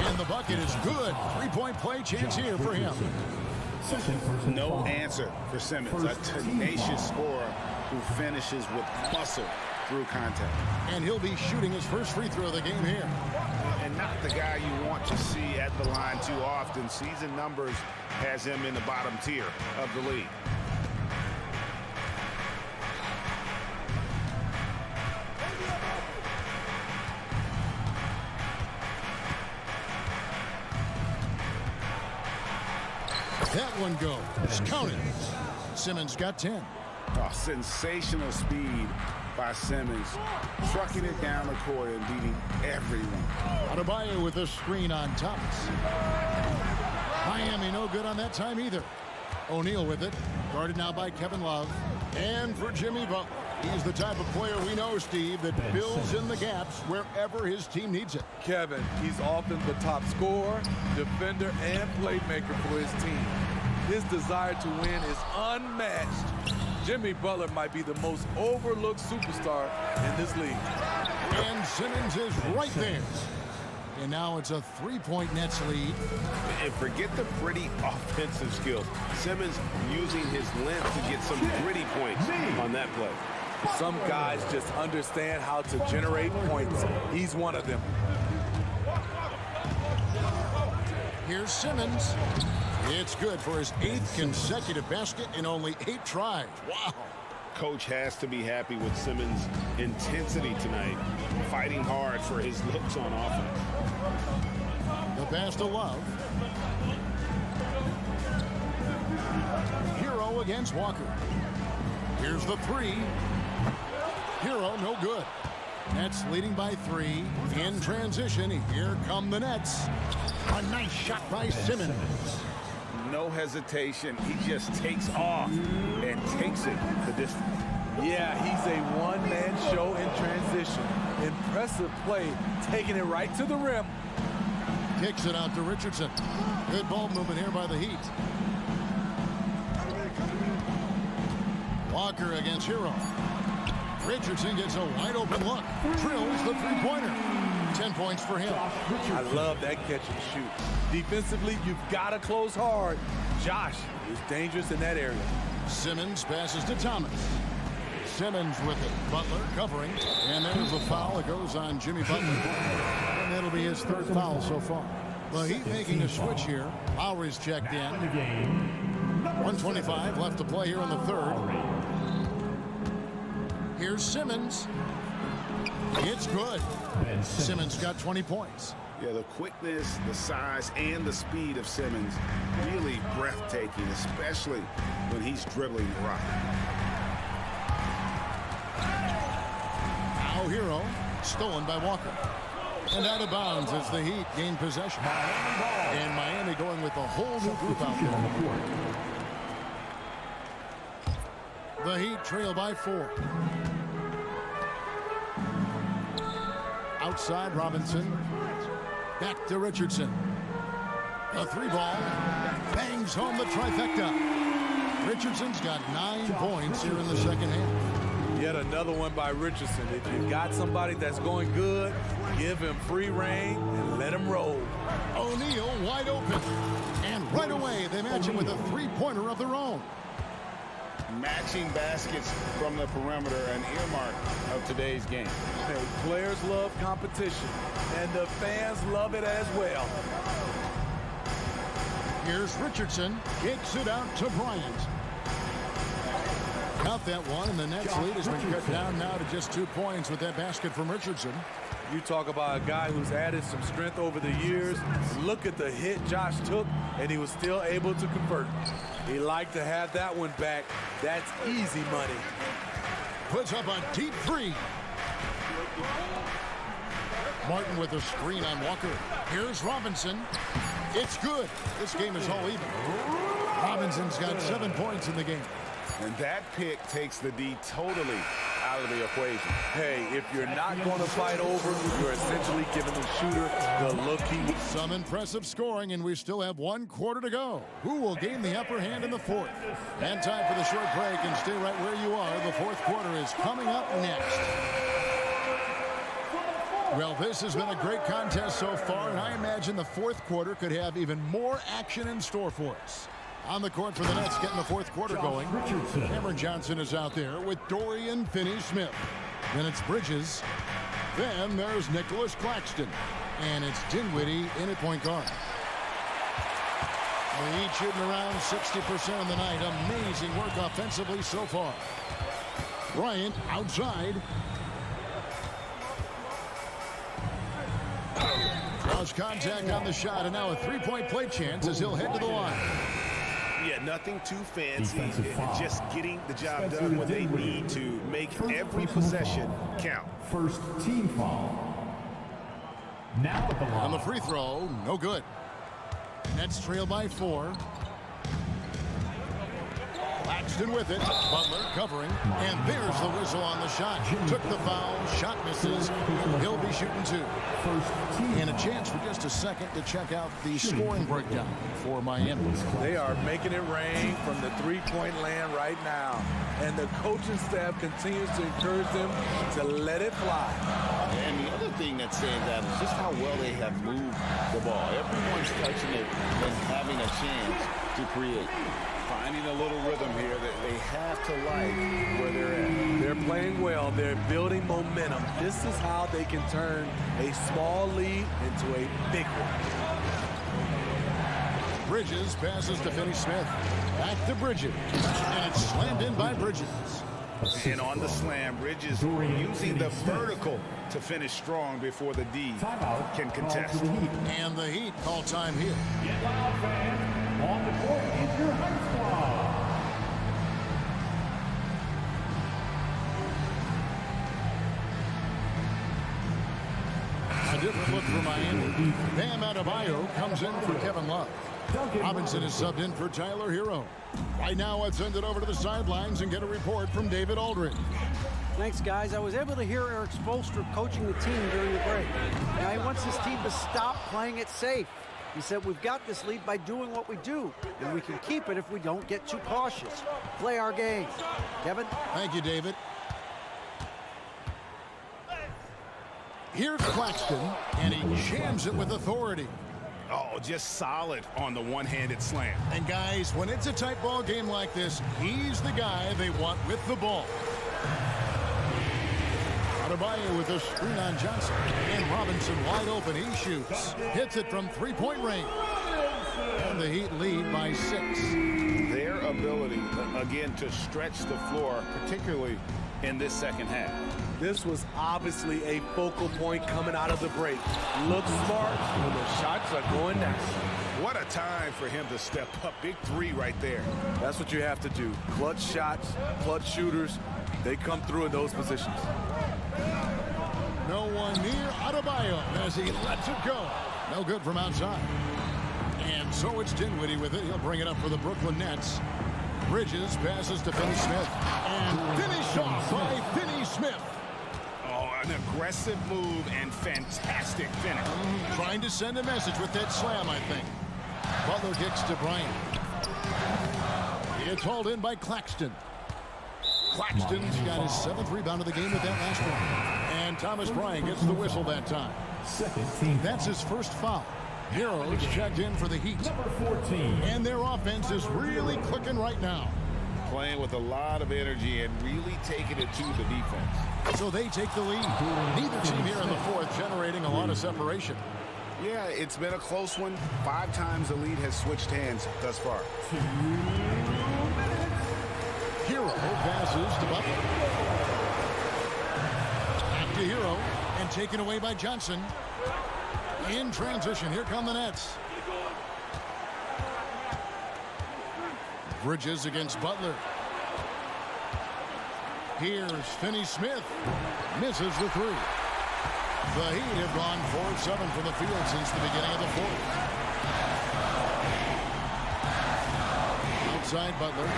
A: And the bucket is good. 3-point play chance here for him.
B: No answer for Simmons, a tenacious scorer who finishes with muscle through contact.
A: And he'll be shooting his first free throw of the game here.
B: And not the guy you want to see at the line too often. Season numbers has him in the bottom tier of the league.
A: That one goes. Count it. Simmons got 10.
B: Oh, sensational speed by Simmons, trucking it down the court and beating everyone.
A: Adebayo with a screen on Thomas. Miami no good on that time either. O'Neal with it, guarded now by Kevin Love. And for Jimmy Butler. He's the type of player we know, Steve, that fills in the gaps wherever his team needs it.
C: Kevin, he's often the top scorer, defender, and playmaker for his team. His desire to win is unmatched. Jimmy Butler might be the most overlooked superstar in this league.
A: And Simmons is right there. And now it's a 3-point Nets lead.
L: And forget the pretty offensive skills. Simmons using his length to get some gritty points on that play.
C: Some guys just understand how to generate points. He's one of them.
A: Here's Simmons. It's good for his 8th consecutive basket in only 8 tries. Wow.
L: Coach has to be happy with Simmons' intensity tonight, fighting hard for his looks on offense.
A: The pass to Love. Hero against Walker. Here's the 3. Hero, no good. Nets leading by 3. In transition, here come the Nets. A nice shot by Simmons.
B: No hesitation. He just takes off and takes it the distance.
C: Yeah, he's a one-man show in transition. Impressive play, taking it right to the rim.
A: Kicks it out to Richardson. Good ball movement here by the Heat. Walker against Hero. Richardson gets a wide open look. Drills the 3-pointer. 10 points for him.
C: I love that catch and shoot. Defensively, you've got to close hard. Josh is dangerous in that area.
A: Simmons passes to Thomas. Simmons with it. Butler covering. And there's the foul. It goes on Jimmy Butler. And that'll be his 3rd foul so far. The Heat making a switch here. Lowry's checked in. 1:25 left to play here in the 3rd. Here's Simmons. It's good. Simmons got 20 points.
B: Yeah, the quickness, the size, and the speed of Simmons really breathtaking, especially when he's dribbling the rock.
A: Now Hero, stolen by Walker. And out of bounds as the Heat gain possession. And Miami going with a whole new group out there. The Heat trail by 4. Outside Robinson. Back to Richardson. A 3-ball. Bangs home the trifecta. Richardson's got 9 points here in the second half.
C: Yet another one by Richardson. If you got somebody that's going good, give him free reign and let him roll.
A: O'Neal wide open. And right away they match him with a 3-pointer of their own.
B: Matching baskets from the perimeter, an earmark of today's game.
C: Hey, players love competition, and the fans love it as well.
A: Here's Richardson. Kicks it out to Bryant. Count that one, and the Nets lead has been cut down now to just 2 points with that basket from Richardson.
C: You talk about a guy who's added some strength over the years. Look at the hit Josh took, and he was still able to convert. He liked to have that one back. That's easy money.
A: Puts up a deep 3. Martin with a screen on Walker. Here's Robinson. It's good. This game is all even. Robinson's got 7 points in the game.
B: And that pick takes the D totally out of the equation.
C: Hey, if you're not going to fight over, you're essentially giving the shooter the look he needs.
A: Some impressive scoring, and we still have 1 quarter to go. Who will gain the upper hand in the fourth? And time for the short break, and stay right where you are. The fourth quarter is coming up next. Well, this has been a great contest so far, and I imagine the fourth quarter could have even more action in store for us. On the court for the Nets, getting the fourth quarter going. Cameron Johnson is out there with Dorian Finney-Smith. Then it's Bridges. Then there's Nicholas Claxton. And it's Dinwiddie in at point guard. The Heat shooting around 60% of the night. Amazing work offensively so far. Bryant outside. Draws contact on the shot, and now a three-point play chance as he'll head to the line.
L: Yeah, nothing too fancy. Just getting the job done when they need to make every possession count.
D: First team foul. Now at the line.
A: On the free throw, no good. Nets trail by 4. Claxton with it. Butler covering. And there's the whistle on the shot. Took the foul. Shot misses. He'll be shooting 2. And a chance for just a second to check out the scoring breakdown for Miami.
C: They are making it rain from the three-point land right now. And the coaching staff continues to encourage them to let it fly.
F: And the other thing that saves that is just how well they have moved the ball. Everyone's touching it and having a chance to create.
B: Finding a little rhythm here that they have to like where they're at.
C: They're playing well. They're building momentum. This is how they can turn a small lead into a big one.
A: Bridges passes to Finney-Smith. Back to Bridges. And it's slammed in by Bridges.
B: And on the slam, Bridges using the vertical to finish strong before the D can contest.
A: And the Heat call time here.
D: Get loud, fans. On the court is your high squad.
A: A different look for Miami. Bam Adebayo comes in for Kevin Love. Robinson is subbed in for Tyler Hero. Right now, let's send it over to the sidelines and get a report from David Aldridge.
E: Thanks, guys. I was able to hear Eric Spoelstra coaching the team during the break. Now, he wants his team to stop playing it safe. He said, we've got this lead by doing what we do, and we can keep it if we don't get too cautious. Play our game. Kevin?
A: Thank you, David. Here's Claxton, and he jams it with authority.
B: Oh, just solid on the one-handed slam.
A: And guys, when it's a tight ball game like this, he's the guy they want with the ball. Adebayo with a screen on Johnson. And Robinson wide open. He shoots. Hits it from three-point range. And the Heat lead by 6.
B: Their ability, again, to stretch the floor, particularly in this second half.
C: This was obviously a focal point coming out of the break. Look smart when the shots are going down.
B: What a time for him to step up. Big 3 right there.
C: That's what you have to do. Clutch shots, clutch shooters, they come through in those positions.
A: No one near Adebayo as he lets it go. No good from outside. And so it's Dinwiddie with it. He'll bring it up for the Brooklyn Nets. Bridges passes to Finney-Smith. And finished off by Finney-Smith.
B: Oh, an aggressive move and fantastic finish.
A: Trying to send a message with that slam, I think. Butler kicks to Bryant. It's hauled in by Claxton. Claxton's got his 7th rebound of the game with that last one. And Thomas Bryant gets the whistle that time. That's his first foul. Heroes checked in for the Heat.
D: Number 14.
A: And their offense is really clicking right now.
B: Playing with a lot of energy and really taking it to the defense.
A: So they take the lead. Neither team here in the fourth generating a lot of separation.
B: Yeah, it's been a close one. 5 times the lead has switched hands thus far.
D: 2 minutes.
A: Hero passes to Butler. Back to Hero and taken away by Johnson. In transition, here come the Nets. Bridges against Butler. Here's Finney-Smith. Misses the 3. The Heat have gone 4-7 from the field since the beginning of the fourth. Outside Butler.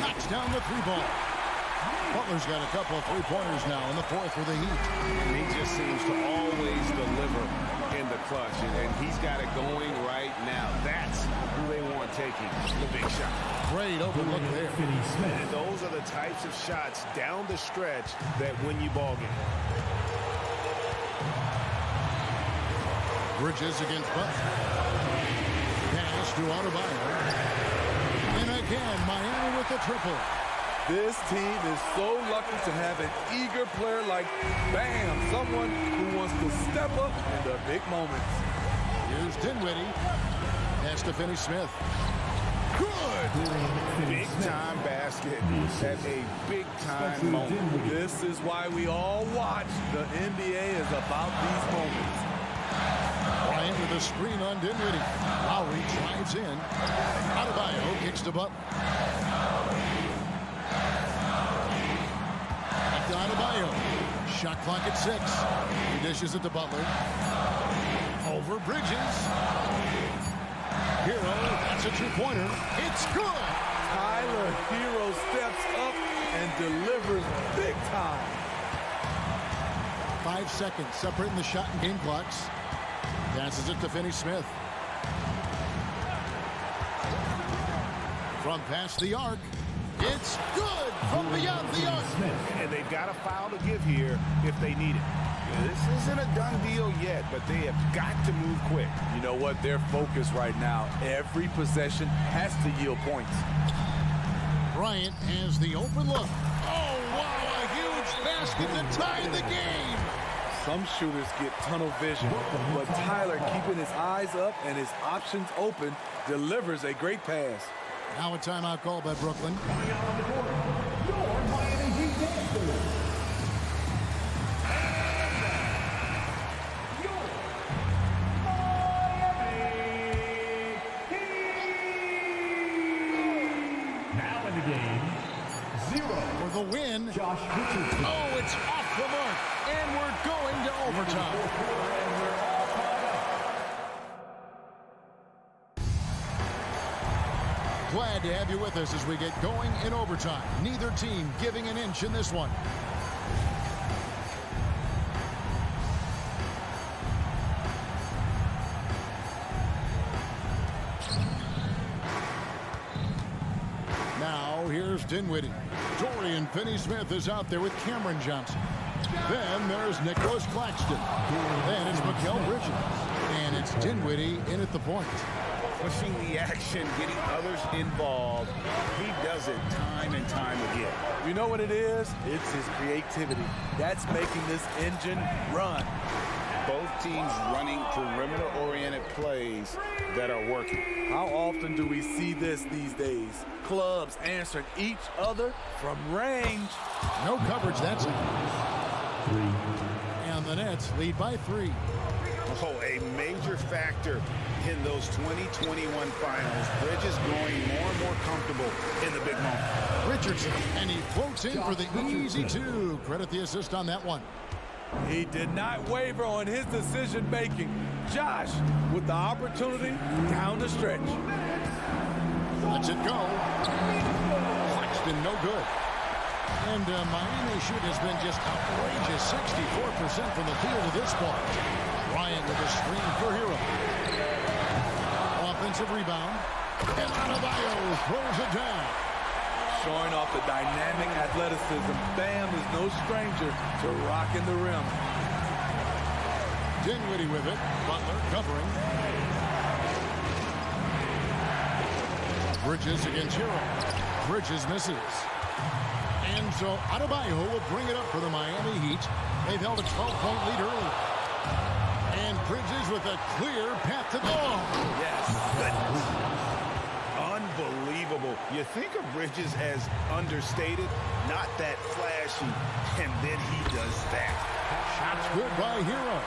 A: Knocks down the three ball. Butler's got a couple of three-pointers now in the fourth for the Heat.
L: And he just seems to always deliver in the clutch, and he's got it going right now. That's who they want taking the big shot.
A: Great open look there.
L: And those are the types of shots down the stretch that win you ball game.
A: Bridges against Butler. Pass to Octopi. And again, Miami with the triple.
C: This team is so lucky to have an eager player like Bam, someone who wants to step up in the big moments.
A: Here's Dinwiddie. Has to finish Smith. Good!
L: Big-time basket at a big-time moment.
C: This is why we all watch. The NBA is about these moments.
A: Bryant with a screen on Dinwiddie. Lowry drives in. Adebayo kicks to Butler. Adebayo. Shot clock at 6. He dishes it to Butler. Over Bridges. Hero, that's a two-pointer. It's good!
C: Tyler Hero steps up and delivers big time.
A: 5 seconds separating the shot and game clocks. Passes it to Finney-Smith. From past the arc. It's good from beyond the arc.
L: And they've got a foul to give here if they need it. This isn't a done deal yet, but they have got to move quick.
C: You know what? They're focused right now. Every possession has to yield points.
A: Bryant has the open look. Oh, wow, a huge basket to tie the game.
C: Some shooters get tunnel vision, but Tyler, keeping his eyes up and his options open, delivers a great pass.
A: Now a timeout call by Brooklyn.
D: Now in the game, 0.
A: For the win.
D: Josh Richardson.
A: Oh, it's off the mark. And we're going to overtime. Glad to have you with us as we get going in overtime. Neither team giving an inch in this one. Now here's Dinwiddie. Dorian Finney-Smith is out there with Cameron Johnson. Then there's Nicholas Claxton. Then it's Mikal Bridges. And it's Dinwiddie in at the point.
B: Pushing the action, getting others involved. He does it time and time again.
C: You know what it is? It's his creativity. That's making this engine run.
B: Both teams running perimeter-oriented plays that are working.
C: How often do we see this these days? Clubs answering each other from range.
A: No coverage, that's it. And the Nets lead by 3.
B: Oh, a major factor in those 2021 finals. Bridges growing more and more comfortable in the big moment.
A: Richardson, and he floats in for the easy 2. Credit the assist on that one.
C: He did not waver on his decision-making. Josh with the opportunity down the stretch.
A: Lets it go. Claxton, no good. And Miami's shoot has been just outrageous. 64% from the field at this point. Bryant with a screen for Hero. Offensive rebound. And Adebayo throws it down.
C: Showing off the dynamic athleticism. Bam is no stranger to rocking the rim.
A: Dinwiddie with it. Butler covering. Bridges against Hero. Bridges misses. And so Adebayo will bring it up for the Miami Heat. They've held a 12-point lead early. And Bridges with a clear path to goal.
B: Yes. Unbelievable. You think of Bridges as understated, not that flashy, and then he does that.
A: Shots good by Hero.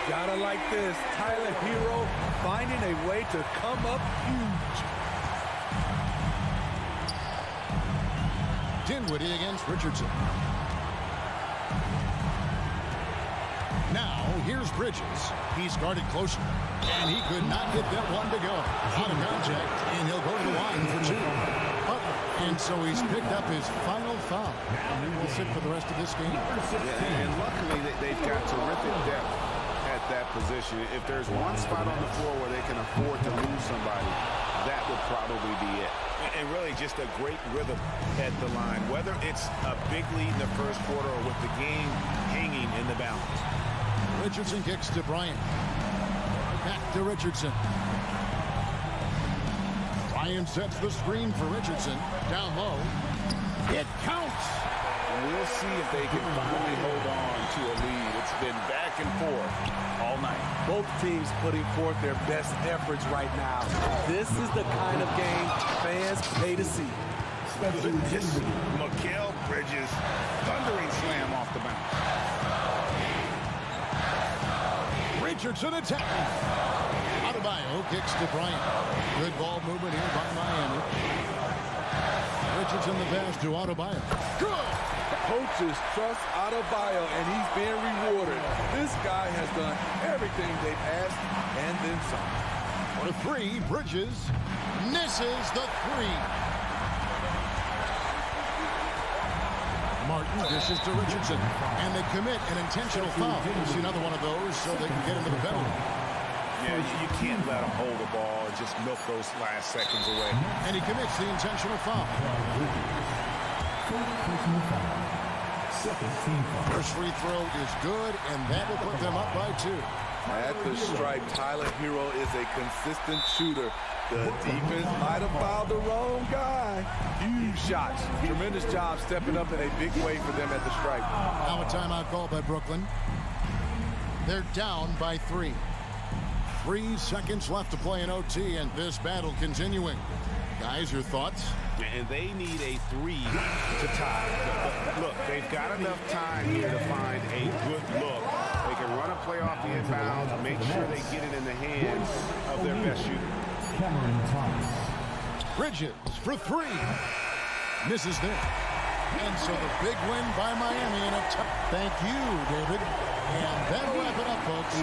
C: Gotta like this. Tyler Hero finding a way to come up huge.
A: Dinwiddie against Richardson. Now, here's Bridges. He's guarded closely, and he could not get that one to go. Out of contact, and he'll go to the line for 2. And so he's picked up his final foul. And he will sit for the rest of this game.
B: Yeah, and luckily, they've got terrific depth at that position. If there's one spot on the floor where they can afford to lose somebody, that would probably be it.
L: And really just a great rhythm at the line, whether it's a big lead in the first quarter or with the game hanging in the balance.
A: Richardson kicks to Bryant. Back to Richardson. Bryant sets the screen for Richardson. Down low. It counts.
B: We'll see if they can finally hold on to a lead. It's been back and forth all night.
C: Both teams putting forth their best efforts right now. This is the kind of game fans pay to see.
L: Just Mikal Bridges,
B: Thundering slam off the bounce.
A: Richardson attacking. Adebayo kicks to Bryant. Good ball movement here by Miami. Richardson the pass to Adebayo. Good.
C: Coaches trust Adebayo, and he's being rewarded. This guy has done everything they've asked and then some.
A: For 3, Bridges misses the 3. Martin dishes to Richardson, and they commit an intentional foul. We'll see another one of those so they can get into the penalty.
L: yeah, you can't let them hold the ball and just milk those last seconds away.
A: And he commits the intentional foul. First free throw is good, and that will put them up by 2.
C: At the stripe, Tyler Hero is a consistent shooter. The defense might have fouled the wrong guy. Huge shots. Tremendous job stepping up in a big way for them at the stripe.
A: Now a timeout call by Brooklyn. They're down by 3. 3 seconds left to play in OT, and this battle continuing. Guys, your thoughts?
B: And they need a 3 to tie. But look, they've got enough time here to find a good look. They can run a play off the inbounds, make sure they get it in the hands of their best shooter.
A: Bridges for 3. Misses there. And so the big win by Miami in a tough. Thank you, David. And that'll wrap it up, folks.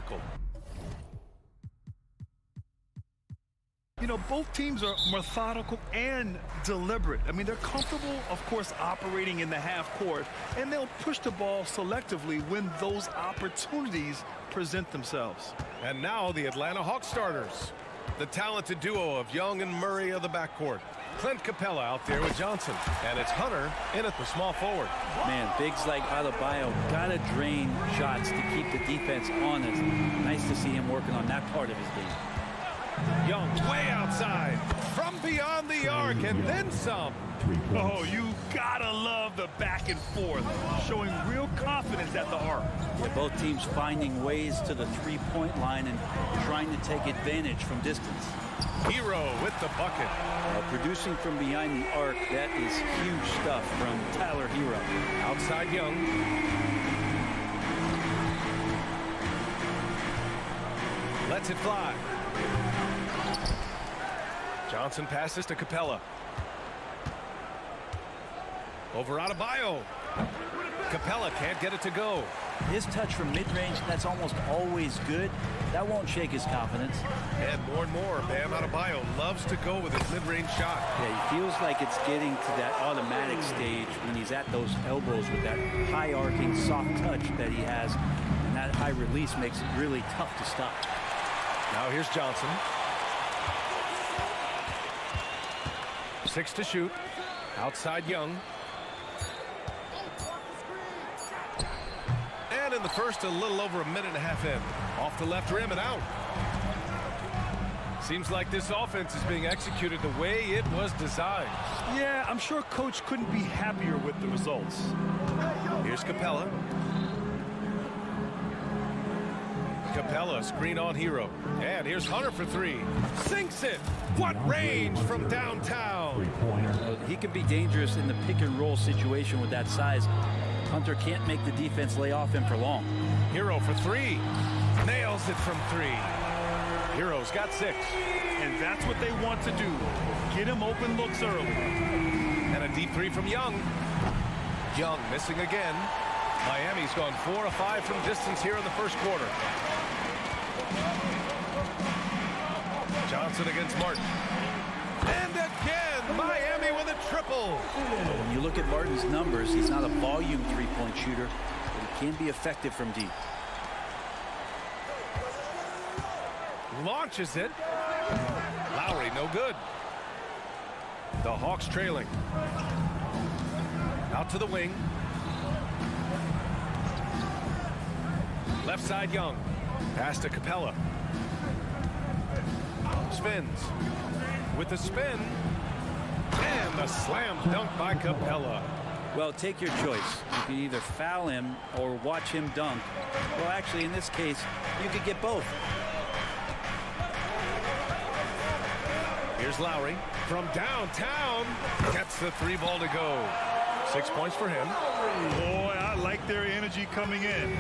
G: methodical.
I: You know, both teams are methodical and deliberate. I mean, they're comfortable, of course, operating in the half court, and they'll push the ball selectively when those opportunities present themselves.
G: And now the Atlanta Hawks starters. The talented duo of Young and Murray of the backcourt. Clint Capella out there with Johnson. And it's Hunter in at the small forward.
K: Man, bigs like Adebayo got to drain shots to keep the defense honest. Nice to see him working on that part of his game.
G: Young way outside from beyond the arc and then some.
I: Oh, you gotta love the back and forth, showing real confidence at the arc.
K: Yeah, both teams finding ways to the three-point line and trying to take advantage from distance.
G: Hero with the bucket.
K: Producing from behind the arc, that is huge stuff from Tyler Hero.
G: Outside Young. Lets it fly. Johnson passes to Capella. Over Adebayo. Capella can't get it to go.
K: His touch from mid-range, that's almost always good. That won't shake his confidence.
G: And more, Bam Adebayo loves to go with his mid-range shot.
K: Yeah, he feels like it's getting to that automatic stage when he's at those elbows with that high-arcing, soft touch that he has. And that high release makes it really tough to stop.
G: Now here's Johnson. 6 to shoot. Outside Young. And in the first, a little over a minute and a half in. Off the left rim and out. Seems like this offense is being executed the way it was designed.
I: Yeah, I'm sure Coach couldn't be happier with the results.
G: Here's Capella. Capella, screen on Hero. And here's Hunter for three. Sinks it. What range from downtown.
K: He can be dangerous in the pick and roll situation with that size. Hunter can't make the defense lay off him for long.
G: Hero for three. Nails it from three. Hero's got 6.
I: And that's what they want to do. Get him open looks early.
G: And a deep 3 from Young. Young missing again. Miami's gone 4 of 5 from distance here in the first quarter. Johnson against Martin. And again, Miami with a triple.
K: When you look at Martin's numbers, he's not a volume three-point shooter, but he can be effective from deep.
G: Launches it. Lowry, no good. The Hawks trailing. Out to the wing. Left side Young. Pass to Capella. Spins. With the spin. And the slam dunk by Capella.
K: Well, take your choice. You can either foul him or watch him dunk. Well, actually, in this case, you could get both.
G: Here's Lowry from downtown. Gets the 3 ball to go. 6 points for him.
I: Boy, I like their energy coming in.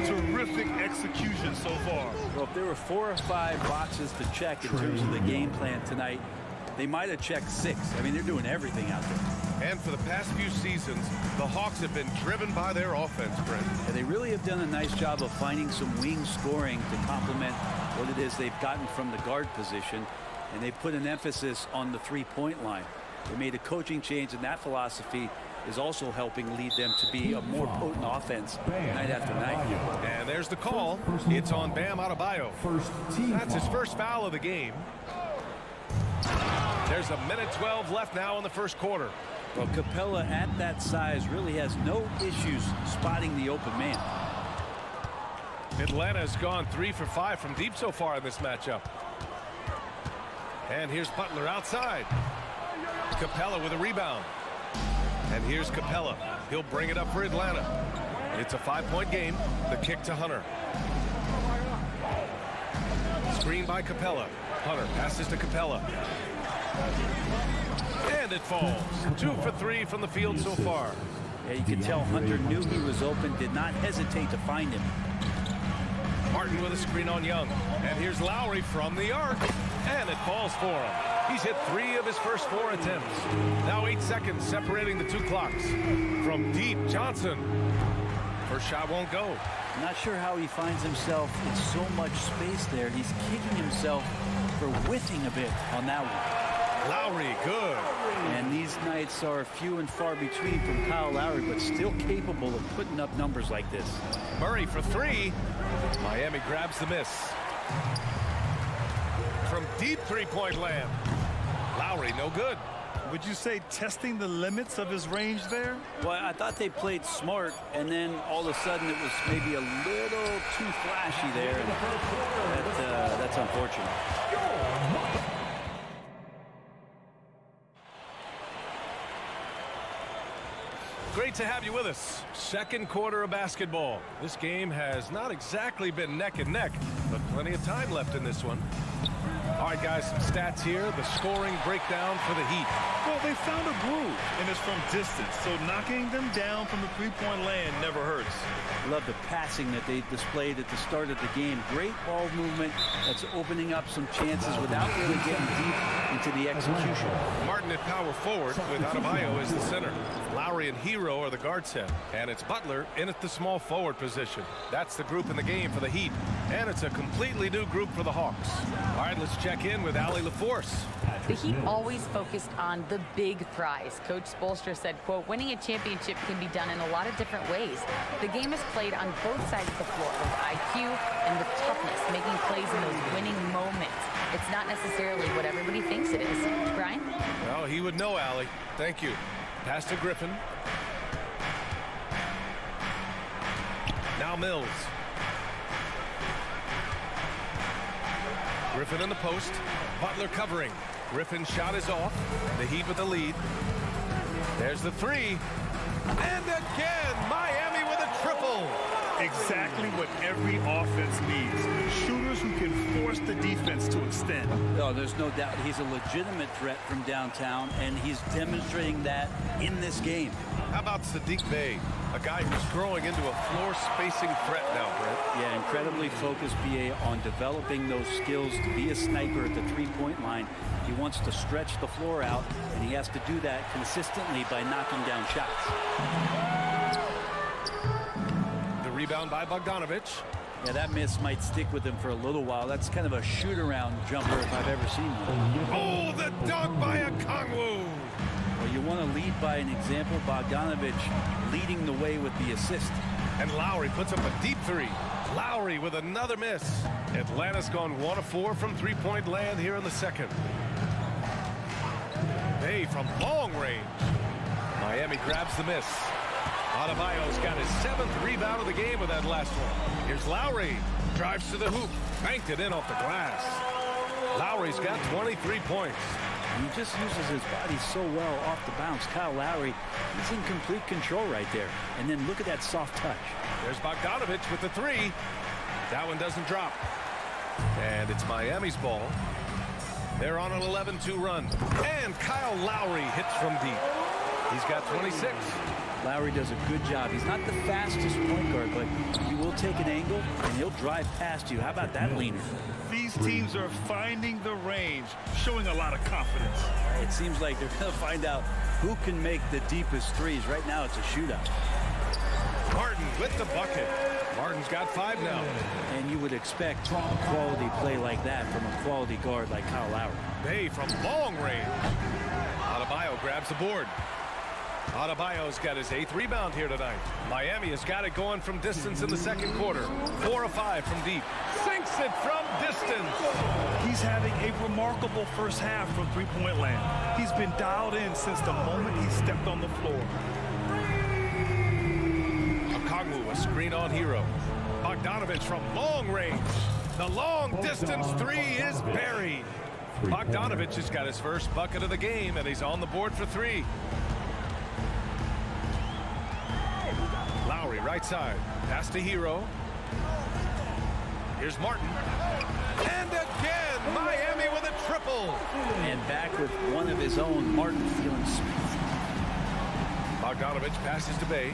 I: Terrific execution so far.
K: Well, if there were 4 or 5 boxes to check in terms of the game plan tonight, they might have checked 6. I mean, they're doing everything out there.
G: And for the past few seasons, the Hawks have been driven by their offense, Brent.
K: And they really have done a nice job of finding some wing scoring to complement what it is they've gotten from the guard position. And they put an emphasis on the three-point line. They made a coaching change, and that philosophy is also helping lead them to be a more potent offense night after night.
G: And there's the call. It's on Bam Adebayo. That's his first foul of the game. There's a minute 12 left now in the first quarter.
K: Well, Capella at that size really has no issues spotting the open man.
G: Atlanta's gone 3 for 5 from deep so far in this matchup. And here's Butler outside. Capella with a rebound. And here's Capella. He'll bring it up for Atlanta. It's a 5-point game. The kick to Hunter. Screen by Capella. Hunter passes to Capella. And it falls. 2 for 3 from the field so far.
K: Yeah, you can tell Hunter knew he was open, did not hesitate to find him.
G: Martin with a screen on Young. And here's Lowry from the arc. And it falls for him. He's hit 3 of his first 4 attempts. Now 8 seconds separating the 2 clocks. From deep, Johnson. First shot won't go.
K: I'm not sure how he finds himself in so much space there. He's kicking himself for whiffing a bit on that one.
G: Lowry, good.
K: And these nights are few and far between from Kyle Lowry, but still capable of putting up numbers like this.
G: Murray for three. Miami grabs the miss. From deep three-point land. Lowry, no good.
I: Would you say testing the limits of his range there?
K: Well, I thought they played smart, and then all of a sudden it was maybe a little too flashy there. And that's unfortunate.
G: Great to have you with us. Second quarter of basketball. This game has not exactly been neck and neck, but plenty of time left in this one. All right, guys, some stats here. The scoring breakdown for the Heat.
I: Well, they found a groove, and it's from distance, so knocking them down from the three-point land never hurts.
K: Love the passing that they displayed at the start of the game. Great ball movement that's opening up some chances without really getting deep into the execution.
G: Martin at power forward with Adebayo as the center. Lowry and Hero are the guard set, and it's Butler in at the small forward position. That's the group in the game for the Heat, and it's a completely new group for the Hawks. All right, let's check in with Allie LaForce.
J: The Heat always focused on the big prize. Coach Spoelstra said, quote, winning a championship can be done in a lot of different ways. The game is played on both sides of the floor with IQ and with toughness, making plays in those winning moments. It's not necessarily what everybody thinks it is. Brian?
G: Well, he would know, Allie. Thank you. Pass to Griffin. Now Mills. Griffin in the post. Butler covering. Griffin's shot is off. The Heat with the lead. There's the three. And again, Miami with a triple.
I: Exactly what every offense needs. Shooters who can force the defense to extend.
K: No, there's no doubt he's a legitimate threat from downtown, and he's demonstrating that in this game.
G: How about Sadiq Bey, a guy who's growing into a floor-spacing threat now, Brent?
K: Yeah, incredibly focused, B.A., on developing those skills to be a sniper at the three-point line. He wants to stretch the floor out, and he has to do that consistently by knocking down shots.
G: The rebound by Bogdanovich.
K: Yeah, that miss might stick with him for a little while. That's kind of a shoot-around jumper if I've ever seen one.
G: Oh, the dunk by Okongwu.
K: Well, you want to lead by an example. Bogdanovich leading the way with the assist.
G: And Lowry puts up a deep three. Lowry with another miss. Atlanta's gone 1 of 4 from three-point land here in the second. Bey from long range. Miami grabs the miss. Adebayo's got his 7th rebound of the game with that last one. Here's Lowry. Drives to the hoop. Banked it in off the glass. Lowry's got 23 points.
K: He just uses his body so well off the bounce. Kyle Lowry, he's in complete control right there. And then look at that soft touch.
G: There's Bogdanovich with the three. That one doesn't drop. And it's Miami's ball. They're on an 11-2 run. And Kyle Lowry hits from deep. He's got 26.
K: Lowry does a good job. He's not the fastest point guard, but he will take an angle and he'll drive past you. How about that leaner?
I: These teams are finding the range, showing a lot of confidence.
K: It seems like they're going to find out who can make the deepest threes. Right now, it's a shootout.
G: Martin with the bucket. Martin's got 5 now.
K: And you would expect a quality play like that from a quality guard like Kyle Lowry.
G: Bey from long range. Adebayo grabs the board. Adebayo's got his 8th rebound here tonight. Miami has got it going from distance in the second quarter. 4 of 5 from deep. Sinks it from distance.
I: He's having a remarkable first half from three-point land. He's been dialed in since the moment he stepped on the floor.
G: Okongwu, a screen on Hero. Bogdanovich from long range. The long distance three is buried. Bogdanovich has got his first bucket of the game, and he's on the board for 3. Lowry, right side. Pass to Hero. Here's Martin. And again, Miami with a triple.
K: And back with one of his own. Martin feeling sweet.
G: Bogdanovich passes to Bey.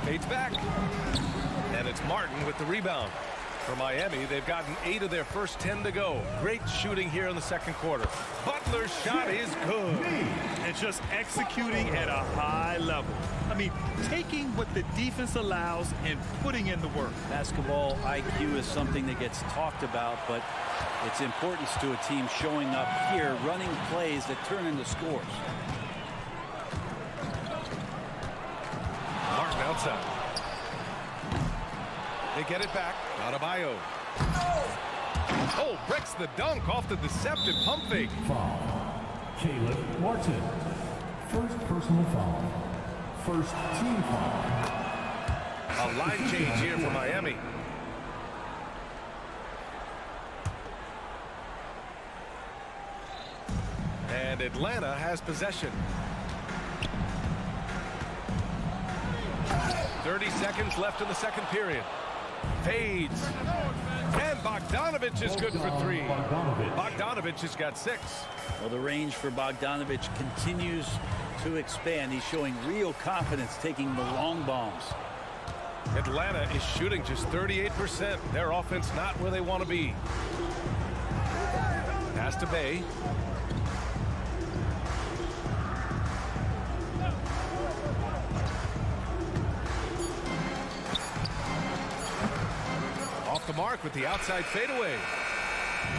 G: Fades back. And it's Martin with the rebound. For Miami, they've gotten 8 of their first 10 to go. Great shooting here in the second quarter. Butler's shot is good.
I: And just executing at a high level. I mean, taking what the defense allows and putting in the work.
K: Basketball IQ is something that gets talked about, but its importance to a team showing up here, running plays that turn into scores.
G: Martin outside. They get it back. Adebayo. Oh, breaks the dunk off the deceptive pump fake.
D: Foul. Caleb Martin. First personal foul. First team foul.
G: A line change here for Miami. And Atlanta has possession. 30 seconds left in the second period. Fades. And Bogdanovich is good for 3. Bogdanovich has got 6.
K: Well, the range for Bogdanovich continues to expand. He's showing real confidence taking the long bombs.
G: Atlanta is shooting just 38%. Their offense not where they want to be. Pass to Bay. Off the mark with the outside fadeaway.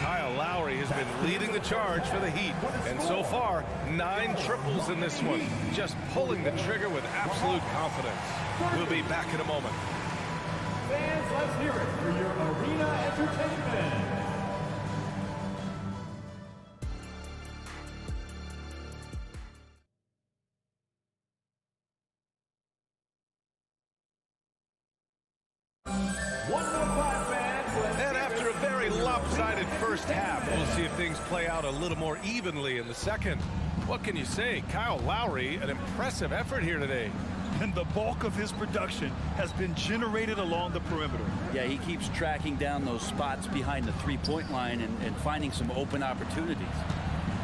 G: Kyle Lowry has been leading the charge for the Heat. And so far, 9 triples in this one. Just pulling the trigger with absolute confidence. We'll be back in a moment.
M: Fans, let's hear it for your arena entertainment.
G: And after a very lopsided first half, we'll see if things play out a little more evenly in the second. What can you say? Kyle Lowry, an impressive effort here today.
I: And the bulk of his production has been generated along the perimeter.
K: Yeah, he keeps tracking down those spots behind the three-point line and finding some open opportunities.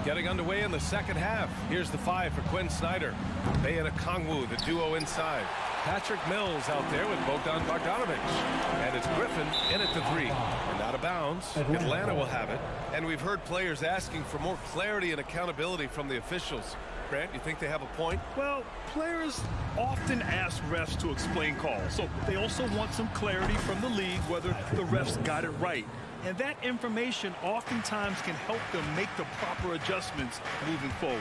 G: Getting underway in the second half. Here's the 5 for Quinn Snyder. Bay and Okongwu, the duo inside. Patrick Mills out there with Bogdan Bogdanovich. And it's Griffin in at the 3. And out of bounds. Atlanta will have it. And we've heard players asking for more clarity and accountability from the officials. Grant, you think they have a point?
I: Well, players often ask refs to explain calls. So they also want some clarity from the league whether the refs got it right. And that information oftentimes can help them make the proper adjustments moving forward.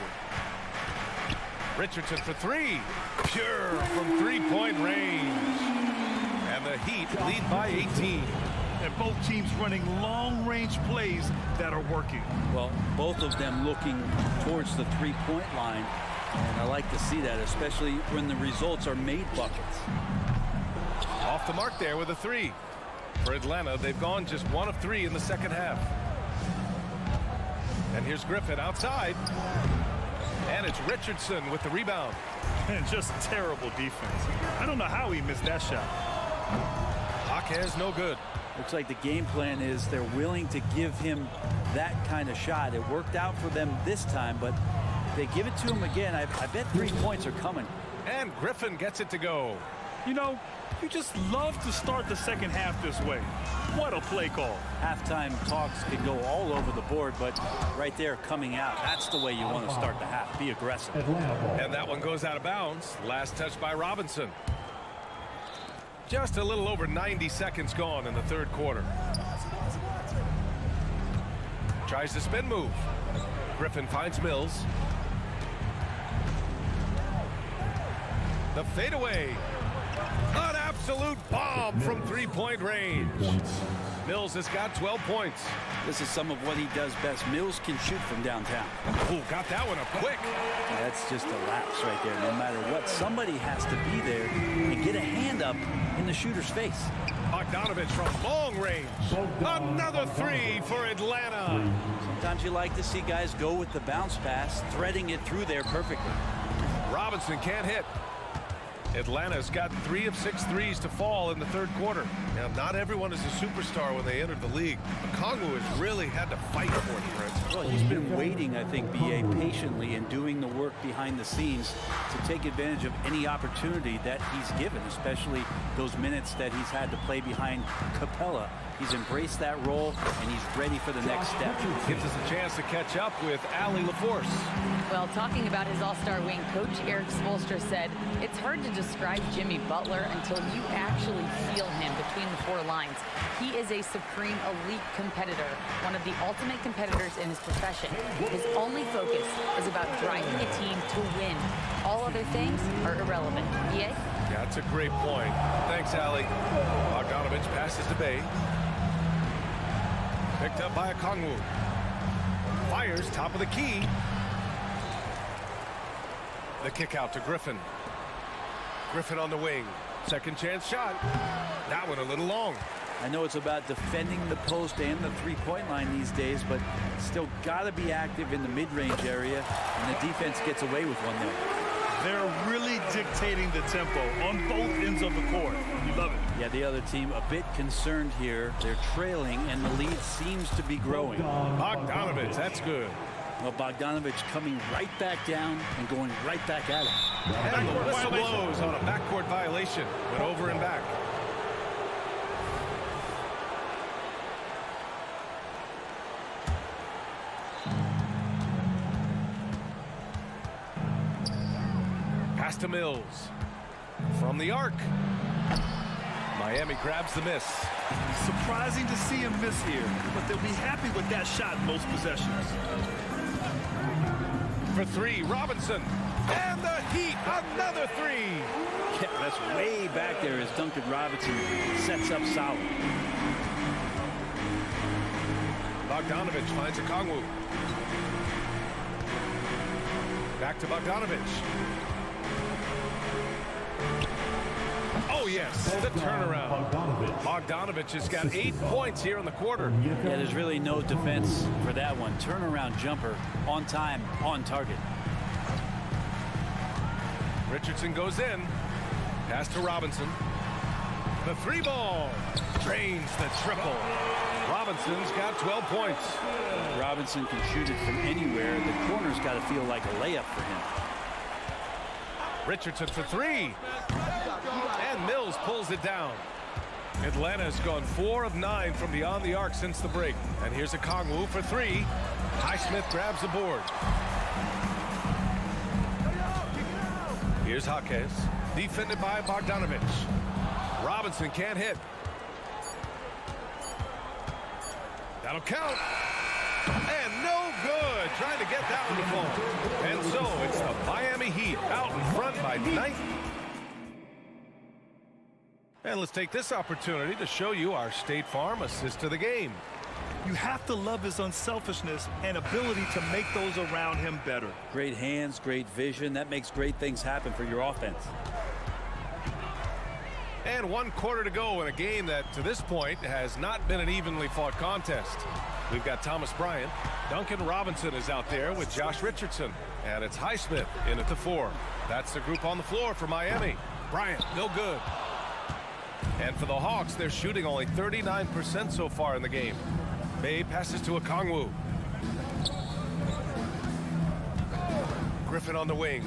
G: Richardson for 3. Pure from three-point range. And the Heat lead by 18.
I: And both teams running long-range plays that are working.
K: Well, both of them looking towards the three-point line. And I like to see that, especially when the results are made buckets.
G: Off the mark there with a 3. For Atlanta, they've gone just 1 of 3 in the second half. And here's Griffin outside. And it's Richardson with the rebound.
I: And just terrible defense. I don't know how he missed that shot.
G: Jaquez no good.
K: Looks like the game plan is they're willing to give him that kind of shot. It worked out for them this time, but if they give it to him again, I bet 3 points are coming.
G: And Griffin gets it to go.
I: You know, you just love to start the second half this way. What a play call.
K: Halftime talks can go all over the board, but right there coming out, that's the way you want to start the half. Be aggressive.
G: And that one goes out of bounds. Last touch by Robinson. Just a little over 90 seconds gone in the third quarter. Tries the spin move. Griffin finds Mills. The fadeaway. An absolute bomb from three-point range. Mills has got 12 points.
K: This is some of what he does best. Mills can shoot from downtown.
G: Ooh, got that one up quick.
K: That's just a lapse right there. No matter what, somebody has to be there and get a hand up in the shooter's face.
G: Bogdanovich from long range. Another 3 for Atlanta.
K: Sometimes you like to see guys go with the bounce pass, threading it through there perfectly.
G: Robinson can't hit. Atlanta's got 3 of 6 threes to fall in the third quarter. Now, not everyone is a superstar when they entered the league. Okongwu has really had to fight for it, Prince.
K: Well, he's been waiting, I think, B.A., patiently and doing the work behind the scenes to take advantage of any opportunity that he's given, especially those minutes that he's had to play behind Capella. He's embraced that role, and he's ready for the next step.
G: Gives us a chance to catch up with Allie LaForce.
J: Well, talking about his all-star wing, Coach Eric Spoelstra said, it's hard to describe Jimmy Butler until you actually feel him between the four lines. He is a supreme elite competitor, one of the ultimate competitors in his profession. His only focus is about driving a team to win. All other things are irrelevant. Yeah?
G: Yeah, that's a great point. Thanks, Allie. Bogdanovich passes to Bay. Picked up by Okongwu. Fires top of the key. The kick out to Griffin. Griffin on the wing. Second chance shot. That one a little long.
K: I know it's about defending the post and the three-point line these days, but still got to be active in the mid-range area, and the defense gets away with one there.
I: They're really dictating the tempo on both ends of the court. You love it.
K: Yeah, the other team a bit concerned here. They're trailing, and the lead seems to be growing.
G: Bogdanovich, that's good.
K: Well, Bogdanovich coming right back down and going right back at him.
G: And the whistle blows on a backcourt violation. Went over and back. Pass to Mills. From the arc. Miami grabs the miss.
I: Surprising to see him miss here, but they'll be happy with that shot most possessions.
G: For three, Robinson. And the Heat, another three.
K: Yeah, that's way back there as Duncan Robinson sets up solid.
G: Bogdanovich finds Okongwu. Back to Bogdanovich. Oh, yes, the turnaround. Bogdanovich has got 8 points here in the quarter.
K: Yeah, there's really no defense for that one. Turnaround jumper, on time, on target.
G: Richardson goes in. Pass to Robinson. The three ball. Drains the triple. Robinson's got 12 points.
K: Robinson can shoot it from anywhere. The corner's got to feel like a layup for him.
G: Richardson for three. And Mills pulls it down. Atlanta's gone 4 of 9 from beyond the arc since the break. And here's Okongwu for three. Highsmith grabs the board. Here's Jaquez. Defended by Bogdanovich. Robinson can't hit. That'll count. And no good. Trying to get that one to fall. And so it's the Miami Heat out in front by 9. And let's take this opportunity to show you our State Farm assist to the game.
I: You have to love his unselfishness and ability to make those around him better.
K: Great hands, great vision. That makes great things happen for your offense.
G: And 1 quarter to go in a game that, to this point, has not been an evenly fought contest. We've got Thomas Bryant. Duncan Robinson is out there with Josh Richardson. And it's Highsmith in at the 4. That's the group on the floor for Miami. Bryant, no good. And for the Hawks, they're shooting only 39% so far in the game. Bay passes to Okongwu. Griffin on the wing.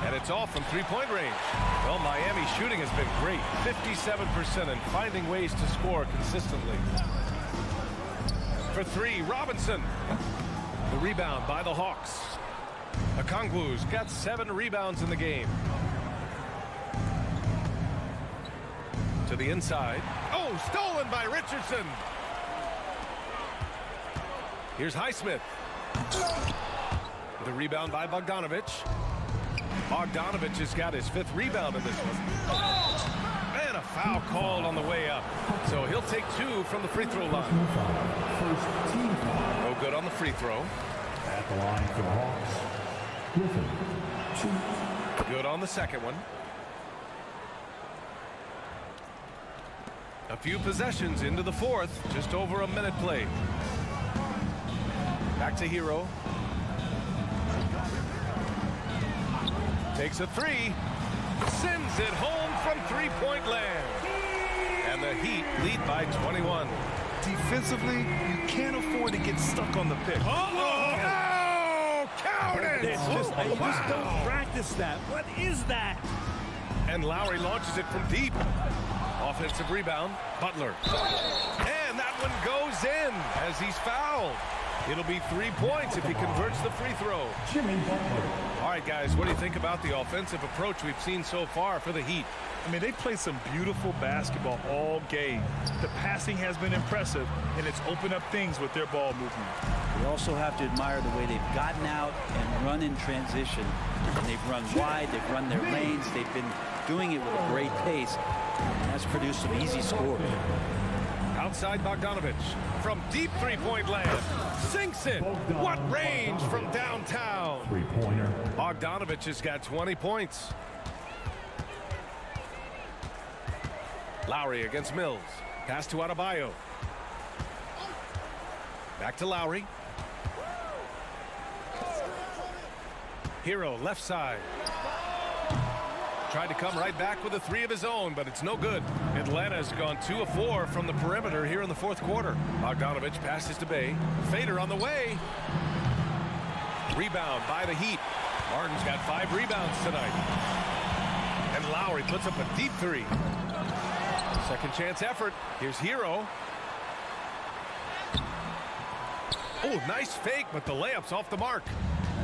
G: And it's off from three-point range. Well, Miami's shooting has been great. 57% and finding ways to score consistently. For three, Robinson. The rebound by the Hawks. Okongwu's got 7 rebounds in the game. To the inside. Oh, stolen by Richardson. Here's Highsmith. The rebound by Bogdanovich. Bogdanovich has got his 5th rebound in this one. And a foul called on the way up. So he'll take 2 from the free throw line. No good on the free throw.
D: At the line for the Hawks, Griffin, 2.
G: Good on the second one. A few possessions into the 4th. Just over a minute played. Back to Hero. Takes a 3. Sends it home from three-point land. And the Heat lead by 21.
I: Defensively, you can't afford to get stuck on the pick.
G: Uh-oh! No! Count it!
I: It's just,
G: Oh, wow.
I: just don't practice that. What is that?
G: And Lowry launches it from deep. Offensive rebound, Butler. And that one goes in as he's fouled. It'll be 3 points if he converts the free throw. All right, guys, what do you think about the offensive approach we've seen so far for the Heat?
I: I mean, they played some beautiful basketball all game. The passing has been impressive, and it's opened up things with their ball movement.
K: We also have to admire the way they've gotten out and run in transition. And they've run wide, they've run their lanes, they've been doing it with a great pace. And that's produced some easy scores.
G: Outside Bogdanovich from deep three-point land. Sinks it. What range from downtown.
D: Three-pointer.
G: Bogdanovich has got 20 points. Lowry against Mills. Pass to Adebayo. Back to Lowry. Hero left side. Tried to come right back with a three of his own, but it's no good. Atlanta's gone 2 of 4 from the perimeter here in the fourth quarter. Bogdanovich passes to Bay. Fader on the way. Rebound by the Heat. Martin's got 5 rebounds tonight. And Lowry puts up a deep three. Second chance effort. Here's Hero. Oh, nice fake, but the layup's off the mark.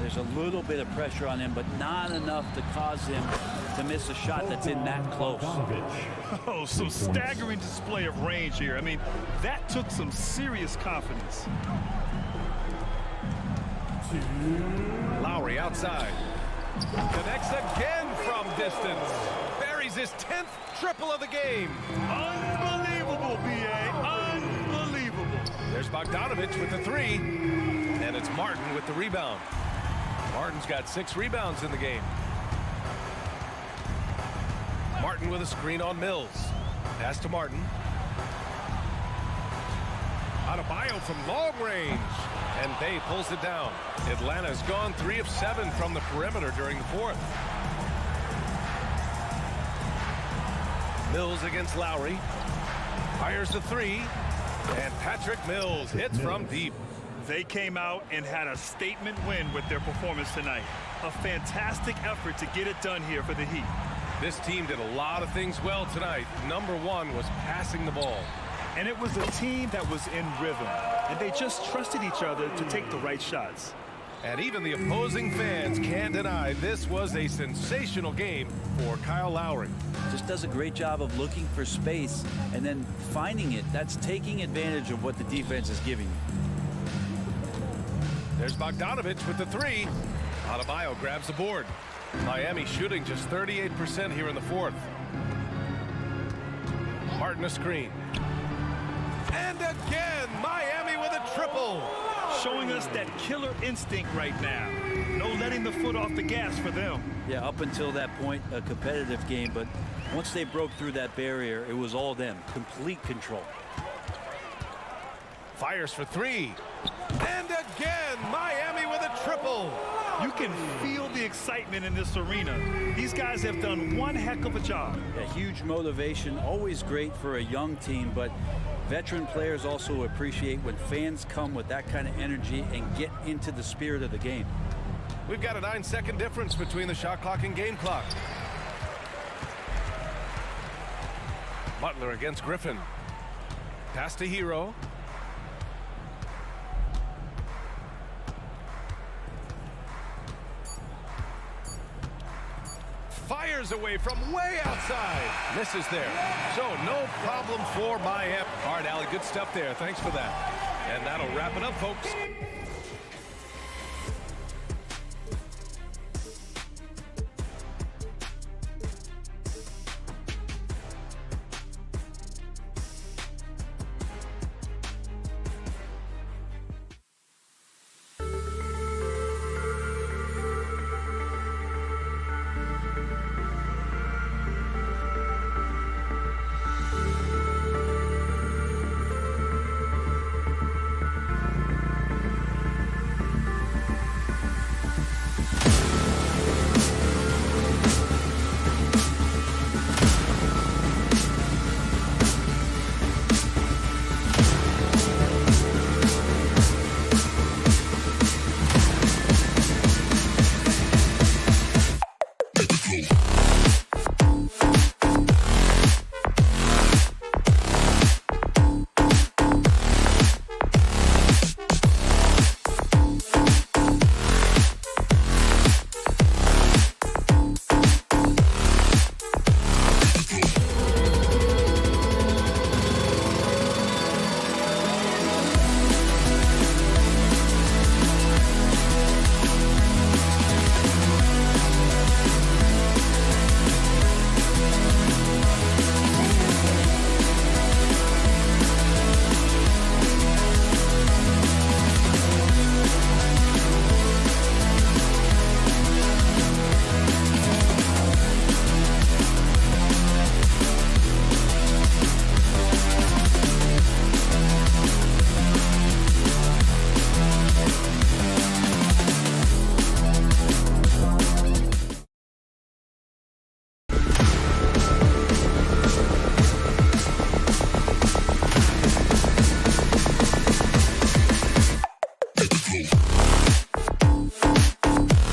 K: There's a little bit of pressure on him, but not enough to cause him to miss a shot that's in that close.
I: Oh, some staggering display of range here. I mean, that took some serious confidence.
G: Lowry outside. Connects again from distance. Buries his 10th triple of the game.
I: Unbelievable, B.A. Unbelievable.
G: There's Bogdanovich with the three. And it's Martin with the rebound. Martin's got 6 rebounds in the game. Martin with a screen on Mills. Pass to Martin. Adebayo from long range. And Bay pulls it down. Atlanta's gone 3 of 7 from the perimeter during the fourth. Mills against Lowry. Fires the three. And Patrick Mills hits from deep.
I: They came out and had a statement win with their performance tonight. A fantastic effort to get it done here for the Heat.
G: This team did a lot of things well tonight. Number 1 was passing the ball.
I: And it was a team that was in rhythm. And they just trusted each other to take the right shots.
G: And even the opposing fans can't deny this was a sensational game for Kyle Lowry.
K: Just does a great job of looking for space and then finding it. That's taking advantage of what the defense is giving you.
G: There's Bogdanovich with the three. Adebayo grabs the board. Miami shooting just 38% here in the fourth. Martin a screen. And again, Miami with a triple.
I: Showing us that killer instinct right now. No letting the foot off the gas for them.
K: Yeah, up until that point, a competitive game, but once they broke through that barrier, it was all them. Complete control.
G: Fires for 3. And again, Miami with a triple.
I: You can feel the excitement in this arena. These guys have done one heck of a job.
K: A huge motivation, always great for a young team, but veteran players also appreciate when fans come with that kind of energy and get into the spirit of the game.
G: We've got a 9-second difference between the shot clock and game clock. Butler against Griffin. Pass to Hero. Fires away from way outside. Misses there. So no problem for Miami. All right, Allie, good stuff there. Thanks for that. And that'll wrap it up, folks.